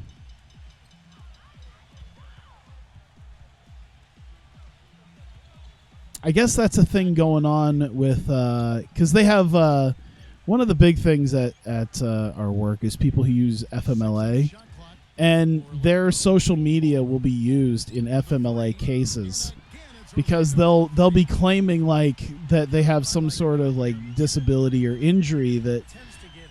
Speaker 1: I guess that's a thing going on with because they have one of the big things at our work is people who use FMLA, and their social media will be used in FMLA cases. Because they'll be claiming like that they have some sort of like disability or injury that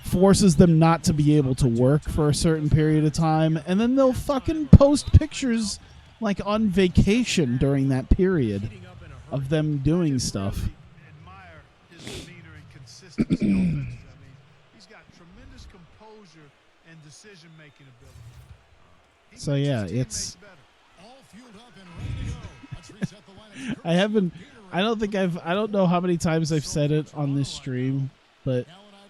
Speaker 1: forces them not to be able to work for a certain period of time, and then they'll fucking post pictures like on vacation during that period of them doing stuff.
Speaker 4: Admire his demeanor and consistency offensively. I mean, he's got tremendous composure and decision-making ability. He
Speaker 1: So
Speaker 4: makes
Speaker 1: yeah,
Speaker 4: his
Speaker 1: it's
Speaker 4: teammates better.
Speaker 6: All fueled up and ready to go. Let's reset the lineup.
Speaker 1: I don't know how many times I've said it on this stream, but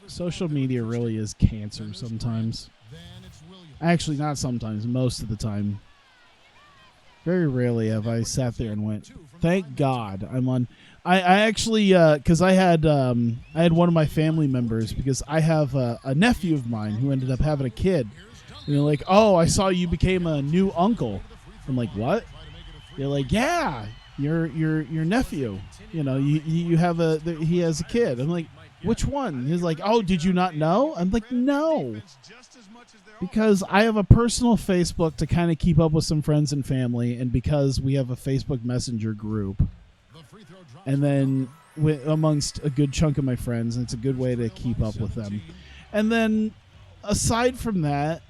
Speaker 1: social media really is cancer sometimes.
Speaker 6: Then it's Williams.
Speaker 1: Actually, not sometimes, most of the time. Very rarely have I sat there and went, thank God I'm on. I actually, because I had one of my family members, because I have a nephew of mine who ended up having a kid. And they're like, oh, I saw you became a new uncle. I'm like, what? They're like, yeah, your nephew. You know, you have he has a kid. I'm like, which one? He's like, oh, did you not know? I'm like, no. Because I have a personal Facebook to kind of keep up with some friends and family, and because we have a Facebook Messenger group, and then amongst a good chunk of my friends, and it's a good way to keep up with them. And then aside from that,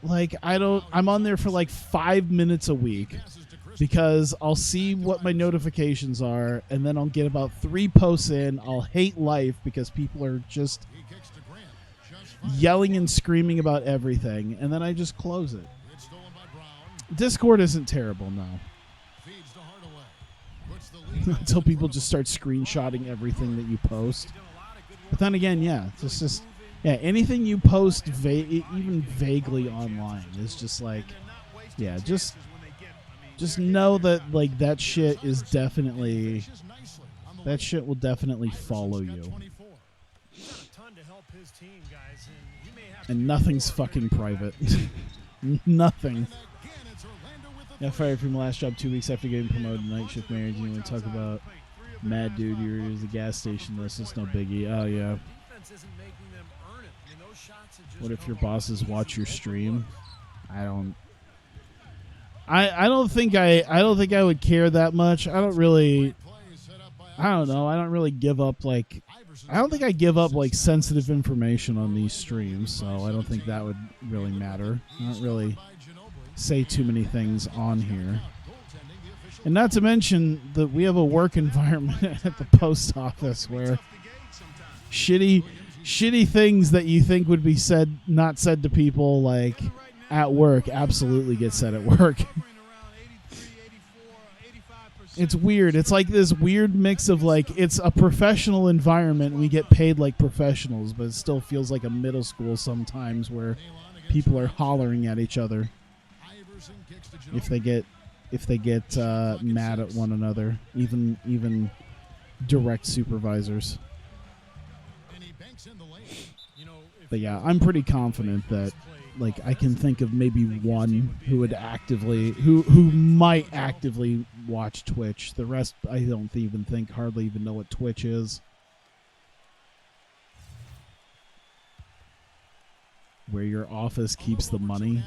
Speaker 1: like I'm on there for like 5 minutes a week because I'll see what my notifications are, and then I'll get about 3 posts in. I'll hate life because people are just yelling and screaming about everything, and then I just close it. Discord isn't terrible now. Until people just start screenshotting everything that you post. But then again, yeah, it's just anything you post even vaguely online is just like, yeah, just know that like that shit will definitely follow you. And nothing's fucking private. Nothing. Got fired from my last job 2 weeks after getting promoted to night shift manager. You want to talk about mad dude, you're at the gas station. This is no biggie. Oh yeah. What if your bosses watch your stream? I don't think I would care that much. I don't know. I don't really give up like I don't think I give up like sensitive information on these streams, so I don't think that would really matter. I don't really say too many things on here. And not to mention that we have a work environment at the post office where shitty things that you think would be not said to people like at work absolutely get said at work. It's weird. It's like this weird mix of like it's a professional environment. We get paid like professionals, but it still feels like a middle school sometimes where people are hollering at each other if they get mad at one another, even direct supervisors. But yeah, I'm pretty confident that like I can think of maybe one who would who might actively watch Twitch. The rest I don't hardly even know what Twitch is. Where your office keeps the money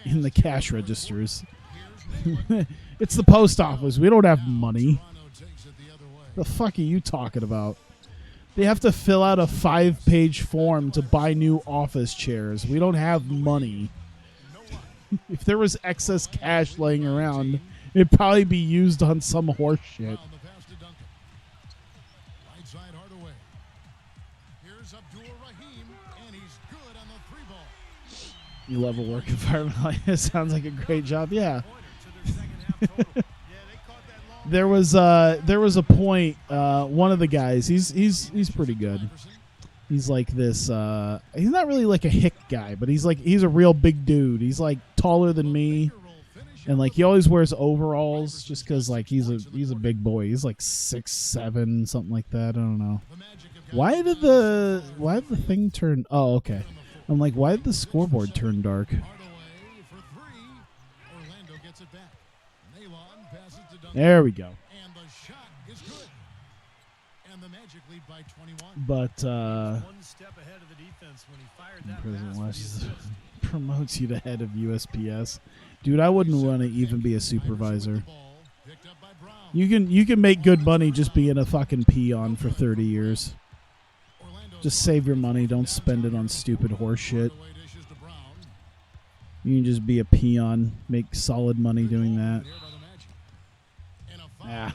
Speaker 1: in the cash registers. It's the post office. We don't have money. The fuck are you talking about? They have to fill out a 5-page form to buy new office chairs. We don't have money. If there was excess cash laying around, it'd probably be used on some horse shit. You love a work environment like this. Sounds like a great job. Yeah. There was a point. One of the guys, he's pretty good. He's like this. He's not really like a hick guy, but he's a real big dude. He's like taller than me, and like he always wears overalls just because like he's a big boy. He's like 6'7", something like that. I don't know. Why did the thing turn? Oh, okay. I'm like, why did the scoreboard turn dark? There we go. But President West promotes you to head of USPS. Dude, I wouldn't want to even be a supervisor. You can make good money just being a fucking peon for 30 years. Just save your money. Don't spend it on stupid horse shit. You can just be a peon. Make solid money doing that. Yeah.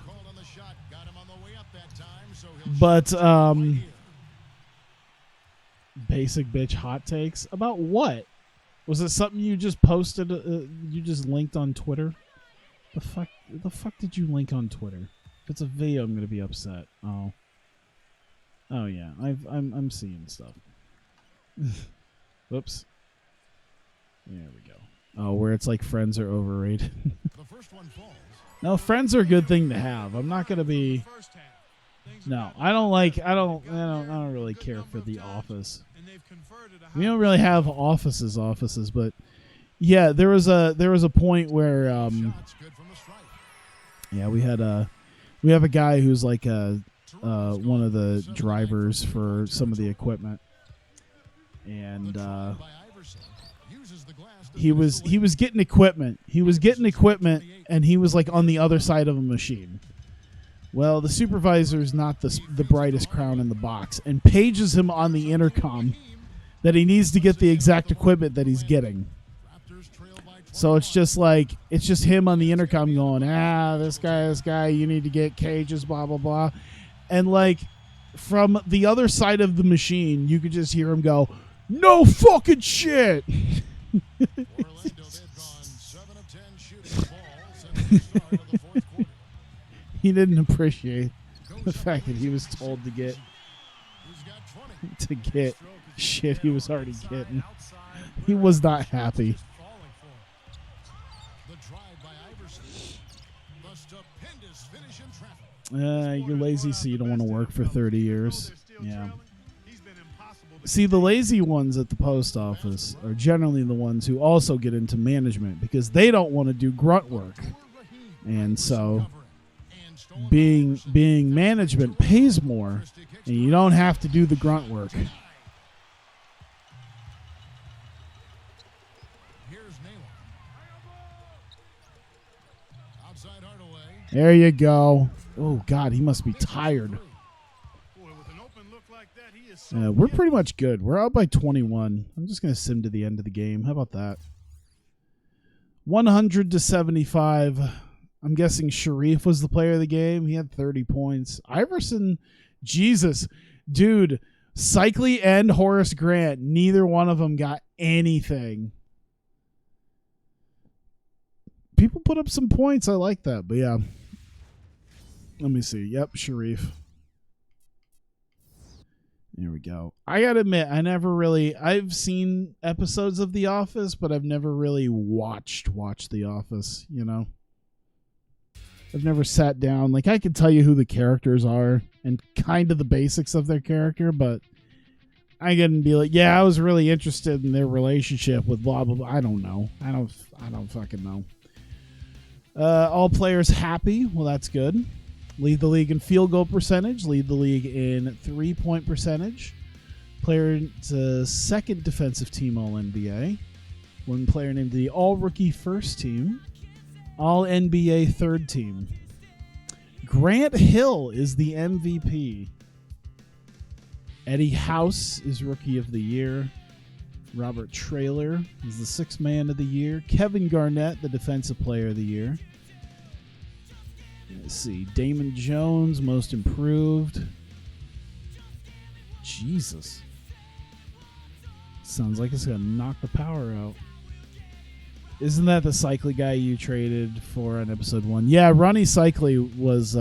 Speaker 1: But, basic bitch hot takes? About what? Was it something you just posted, you just linked on Twitter? The fuck did you link on Twitter? If it's a video, I'm gonna be upset. Oh yeah, I'm seeing stuff. Whoops. There we go. Oh, where it's like friends are overrated. No, friends are a good thing to have. I'm not gonna be. No, I don't really care for The Office. We don't really have offices, but yeah, there was a point where yeah, we have a guy who's like one of the drivers for some of the equipment, and he was getting equipment. And he was like on the other side of a machine. Well, the supervisor's not the brightest crown in the box, and pages him on the intercom that he needs to get the exact equipment that he's getting. So it's just him on the intercom going, this guy, you need to get cages, blah, blah, blah. And like from the other side of the machine, you could just hear him go, no fucking shit. He didn't appreciate the fact that he was told to get shit he was already getting. He was not happy. You're lazy, so you don't want to work for 30 years. Yeah. See, the lazy ones at the post office are generally the ones who also get into management because they don't want to do grunt work. And so being management pays more, and you don't have to do the grunt work. There you go. Oh, God, he must be tired. We're pretty much good. We're out by 21. I'm just going to sim to the end of the game. How about that? 100-75. I'm guessing Sharif was the player of the game. He had 30 points. Iverson, Jesus. Dude, Cycli and Horace Grant, neither one of them got anything. People put up some points. I like that. But yeah. Let me see. Yep, Sharif. There we go. I gotta admit, I've seen episodes of The Office, but I've never really watched The Office, you know? I've never sat down. Like, I can tell you who the characters are and kind of the basics of their character, but I can be like, yeah, I was really interested in their relationship with blah, blah, blah. I don't know. I don't fucking know. All players happy. Well, that's good. Lead the league in field goal percentage. Lead the league in 3-point percentage. Player to second defensive team All-NBA. One player named the All-Rookie first team. All-NBA third team. Grant Hill is the MVP. Eddie House is Rookie of the Year. Robert Traylor is the Sixth Man of the Year. Kevin Garnett, the Defensive Player of the Year. Let's see. Damon Jones, Most Improved. Jesus. Sounds like it's going to knock the power out. Isn't that the Cycli guy you traded for on episode 1? Yeah, Ronnie Cycli was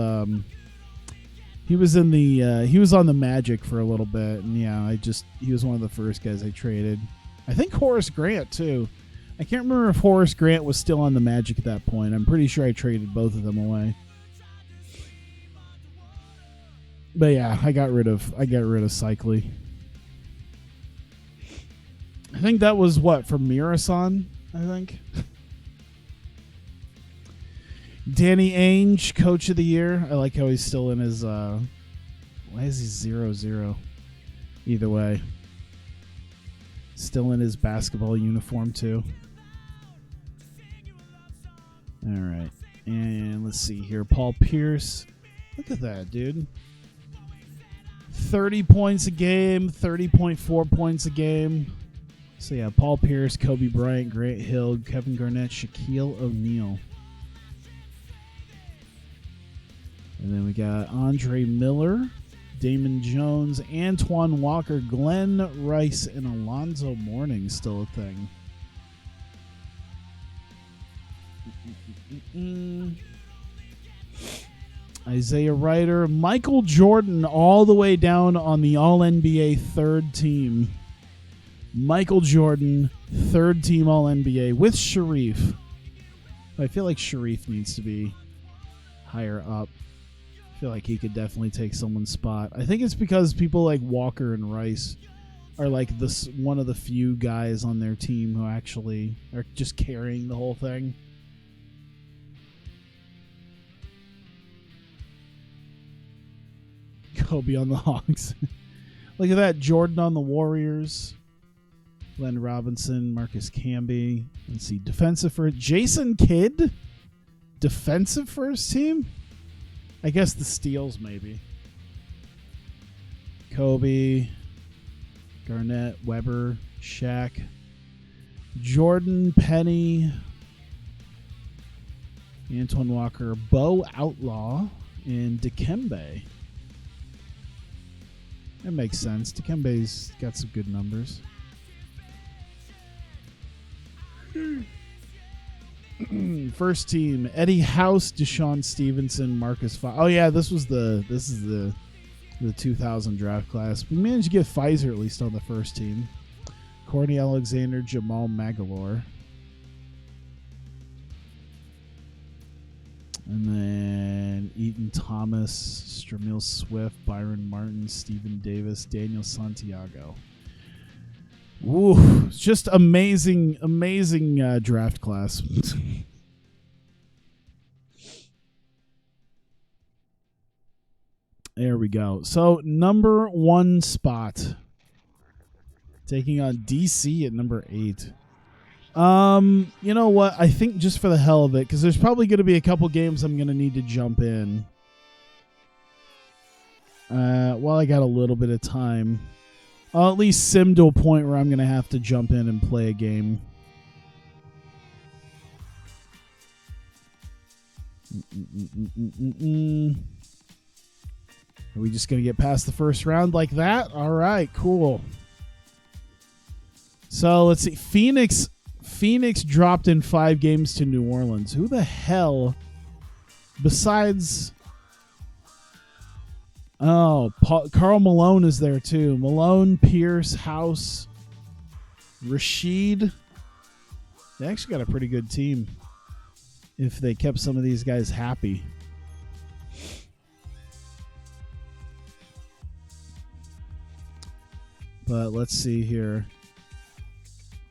Speaker 1: he was in the he was on the Magic for a little bit, and yeah, he was one of the first guys I traded. I think Horace Grant too. I can't remember if Horace Grant was still on the Magic at that point. I'm pretty sure I traded both of them away. But yeah, I got rid of Cycli. I think that was what, from Mirasan, I think. Danny Ainge, Coach of the Year. I like how he's still in his why is he 0-0? Either way. Still in his basketball uniform too. Alright. And let's see here. Paul Pierce. Look at that, dude. 30 points a game, 30.4 points a game. So yeah, Paul Pierce, Kobe Bryant, Grant Hill, Kevin Garnett, Shaquille O'Neal. And then we got Andre Miller, Damon Jones, Antoine Walker, Glenn Rice, and Alonzo Mourning still a thing. Isaiah Ryder, Michael Jordan all the way down on the All-NBA third team. Michael Jordan, third team All-NBA with Sharif. I feel like Sharif needs to be higher up. I feel like he could definitely take someone's spot. I think it's because people like Walker and Rice are like one of the few guys on their team who actually are just carrying the whole thing. Kobe on the Hawks. Look at that. Jordan on the Warriors. Glenn Robinson, Marcus Camby. Let's see. Defensive first. Jason Kidd. Defensive first team? I guess the steals maybe. Kobe. Garnett, Weber, Shaq, Jordan, Penny, Antoine Walker, Bo Outlaw, and Dikembe. That makes sense. Dikembe's got some good numbers. First team: Eddie House, Deshaun Stevenson, Marcus. Oh yeah, this is the 2000 draft class. We managed to get Pfizer at least on the first team. Courtney Alexander, Jamal Magalore. And then Eaton Thomas, Stramil Swift, Byron Martin, Stephen Davis, Daniel Santiago. Ooh, it's just amazing draft class. There we go. So number 1 spot, taking on DC at number 8. You know what? I think just for the hell of it, because there's probably going to be a couple games I'm going to need to jump in. While I got a little bit of time, I'll at least sim to a point where I'm going to have to jump in and play a game. Are we just going to get past the first round like that? All right, cool. So let's see. Phoenix dropped in 5 games to New Orleans. Who the hell besides... Oh, Karl Malone is there too. Malone, Pierce, House, Rashid. They actually got a pretty good team if they kept some of these guys happy. But let's see here.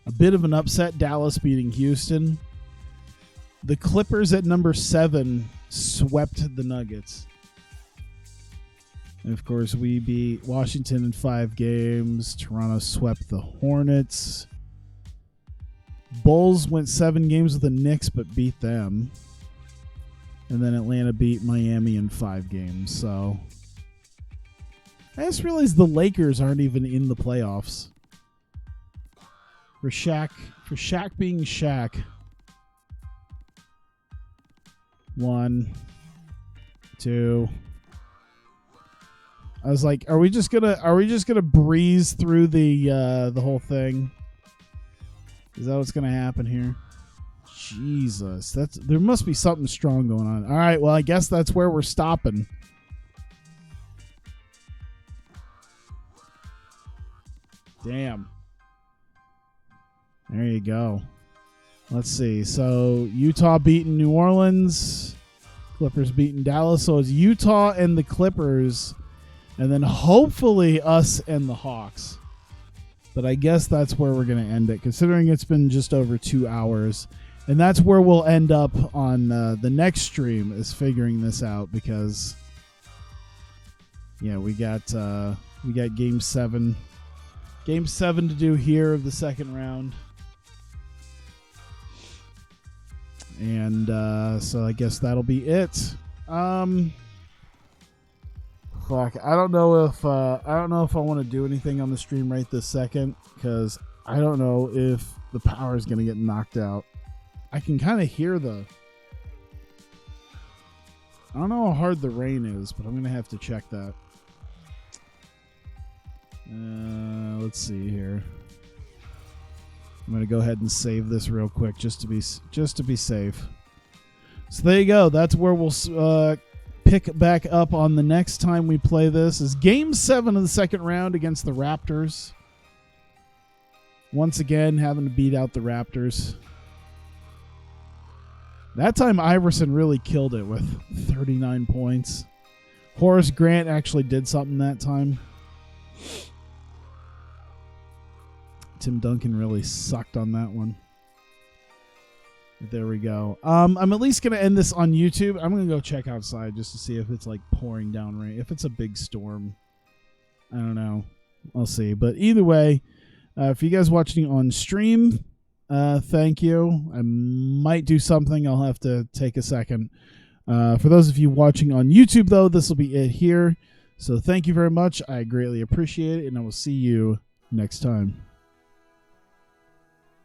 Speaker 1: A bit of an upset, Dallas beating Houston. The Clippers at number 7 swept the Nuggets. And of course, we beat Washington in 5 games. Toronto swept the Hornets. Bulls went 7 games with the Knicks, but beat them. And then Atlanta beat Miami in 5 games. So I just realized the Lakers aren't even in the playoffs. For Shaq being Shaq. 1, 2. I was like, are we just gonna breeze through the whole thing? Is that what's gonna happen here? Jesus, there must be something strong going on. All right, well, I guess that's where we're stopping. Damn. There you go. Let's see. So Utah beating New Orleans, Clippers beating Dallas. So it's Utah and the Clippers. And then hopefully us and the Hawks. But I guess that's where we're going to end it, considering it's been just over 2 hours. And that's where we'll end up on the next stream, is figuring this out, because yeah, we got game 7. Game 7 to do here of the second round. And so I guess that'll be it. Fuck, I don't know if I want to do anything on the stream right this second, because I don't know if the power is going to get knocked out. I can kind of hear I don't know how hard the rain is, but I'm going to have to check that. Let's see here. I'm going to go ahead and save this real quick just to be safe. So there you go. That's where we'll pick back up on the next time we play this. Is game 7 of the second round against the Raptors. Once again, having to beat out the Raptors. That time Iverson really killed it with 39 points. Horace Grant actually did something that time. Tim Duncan really sucked on that one. There we go. I'm at least going to end this on YouTube. I'm going to go check outside just to see if it's like pouring down rain. If it's a big storm, I don't know. I'll see. But either way, if you guys watching on stream, thank you. I might do something. I'll have to take a second. For those of you watching on YouTube, though, this will be it here. So thank you very much. I greatly appreciate it, and I will see you next time.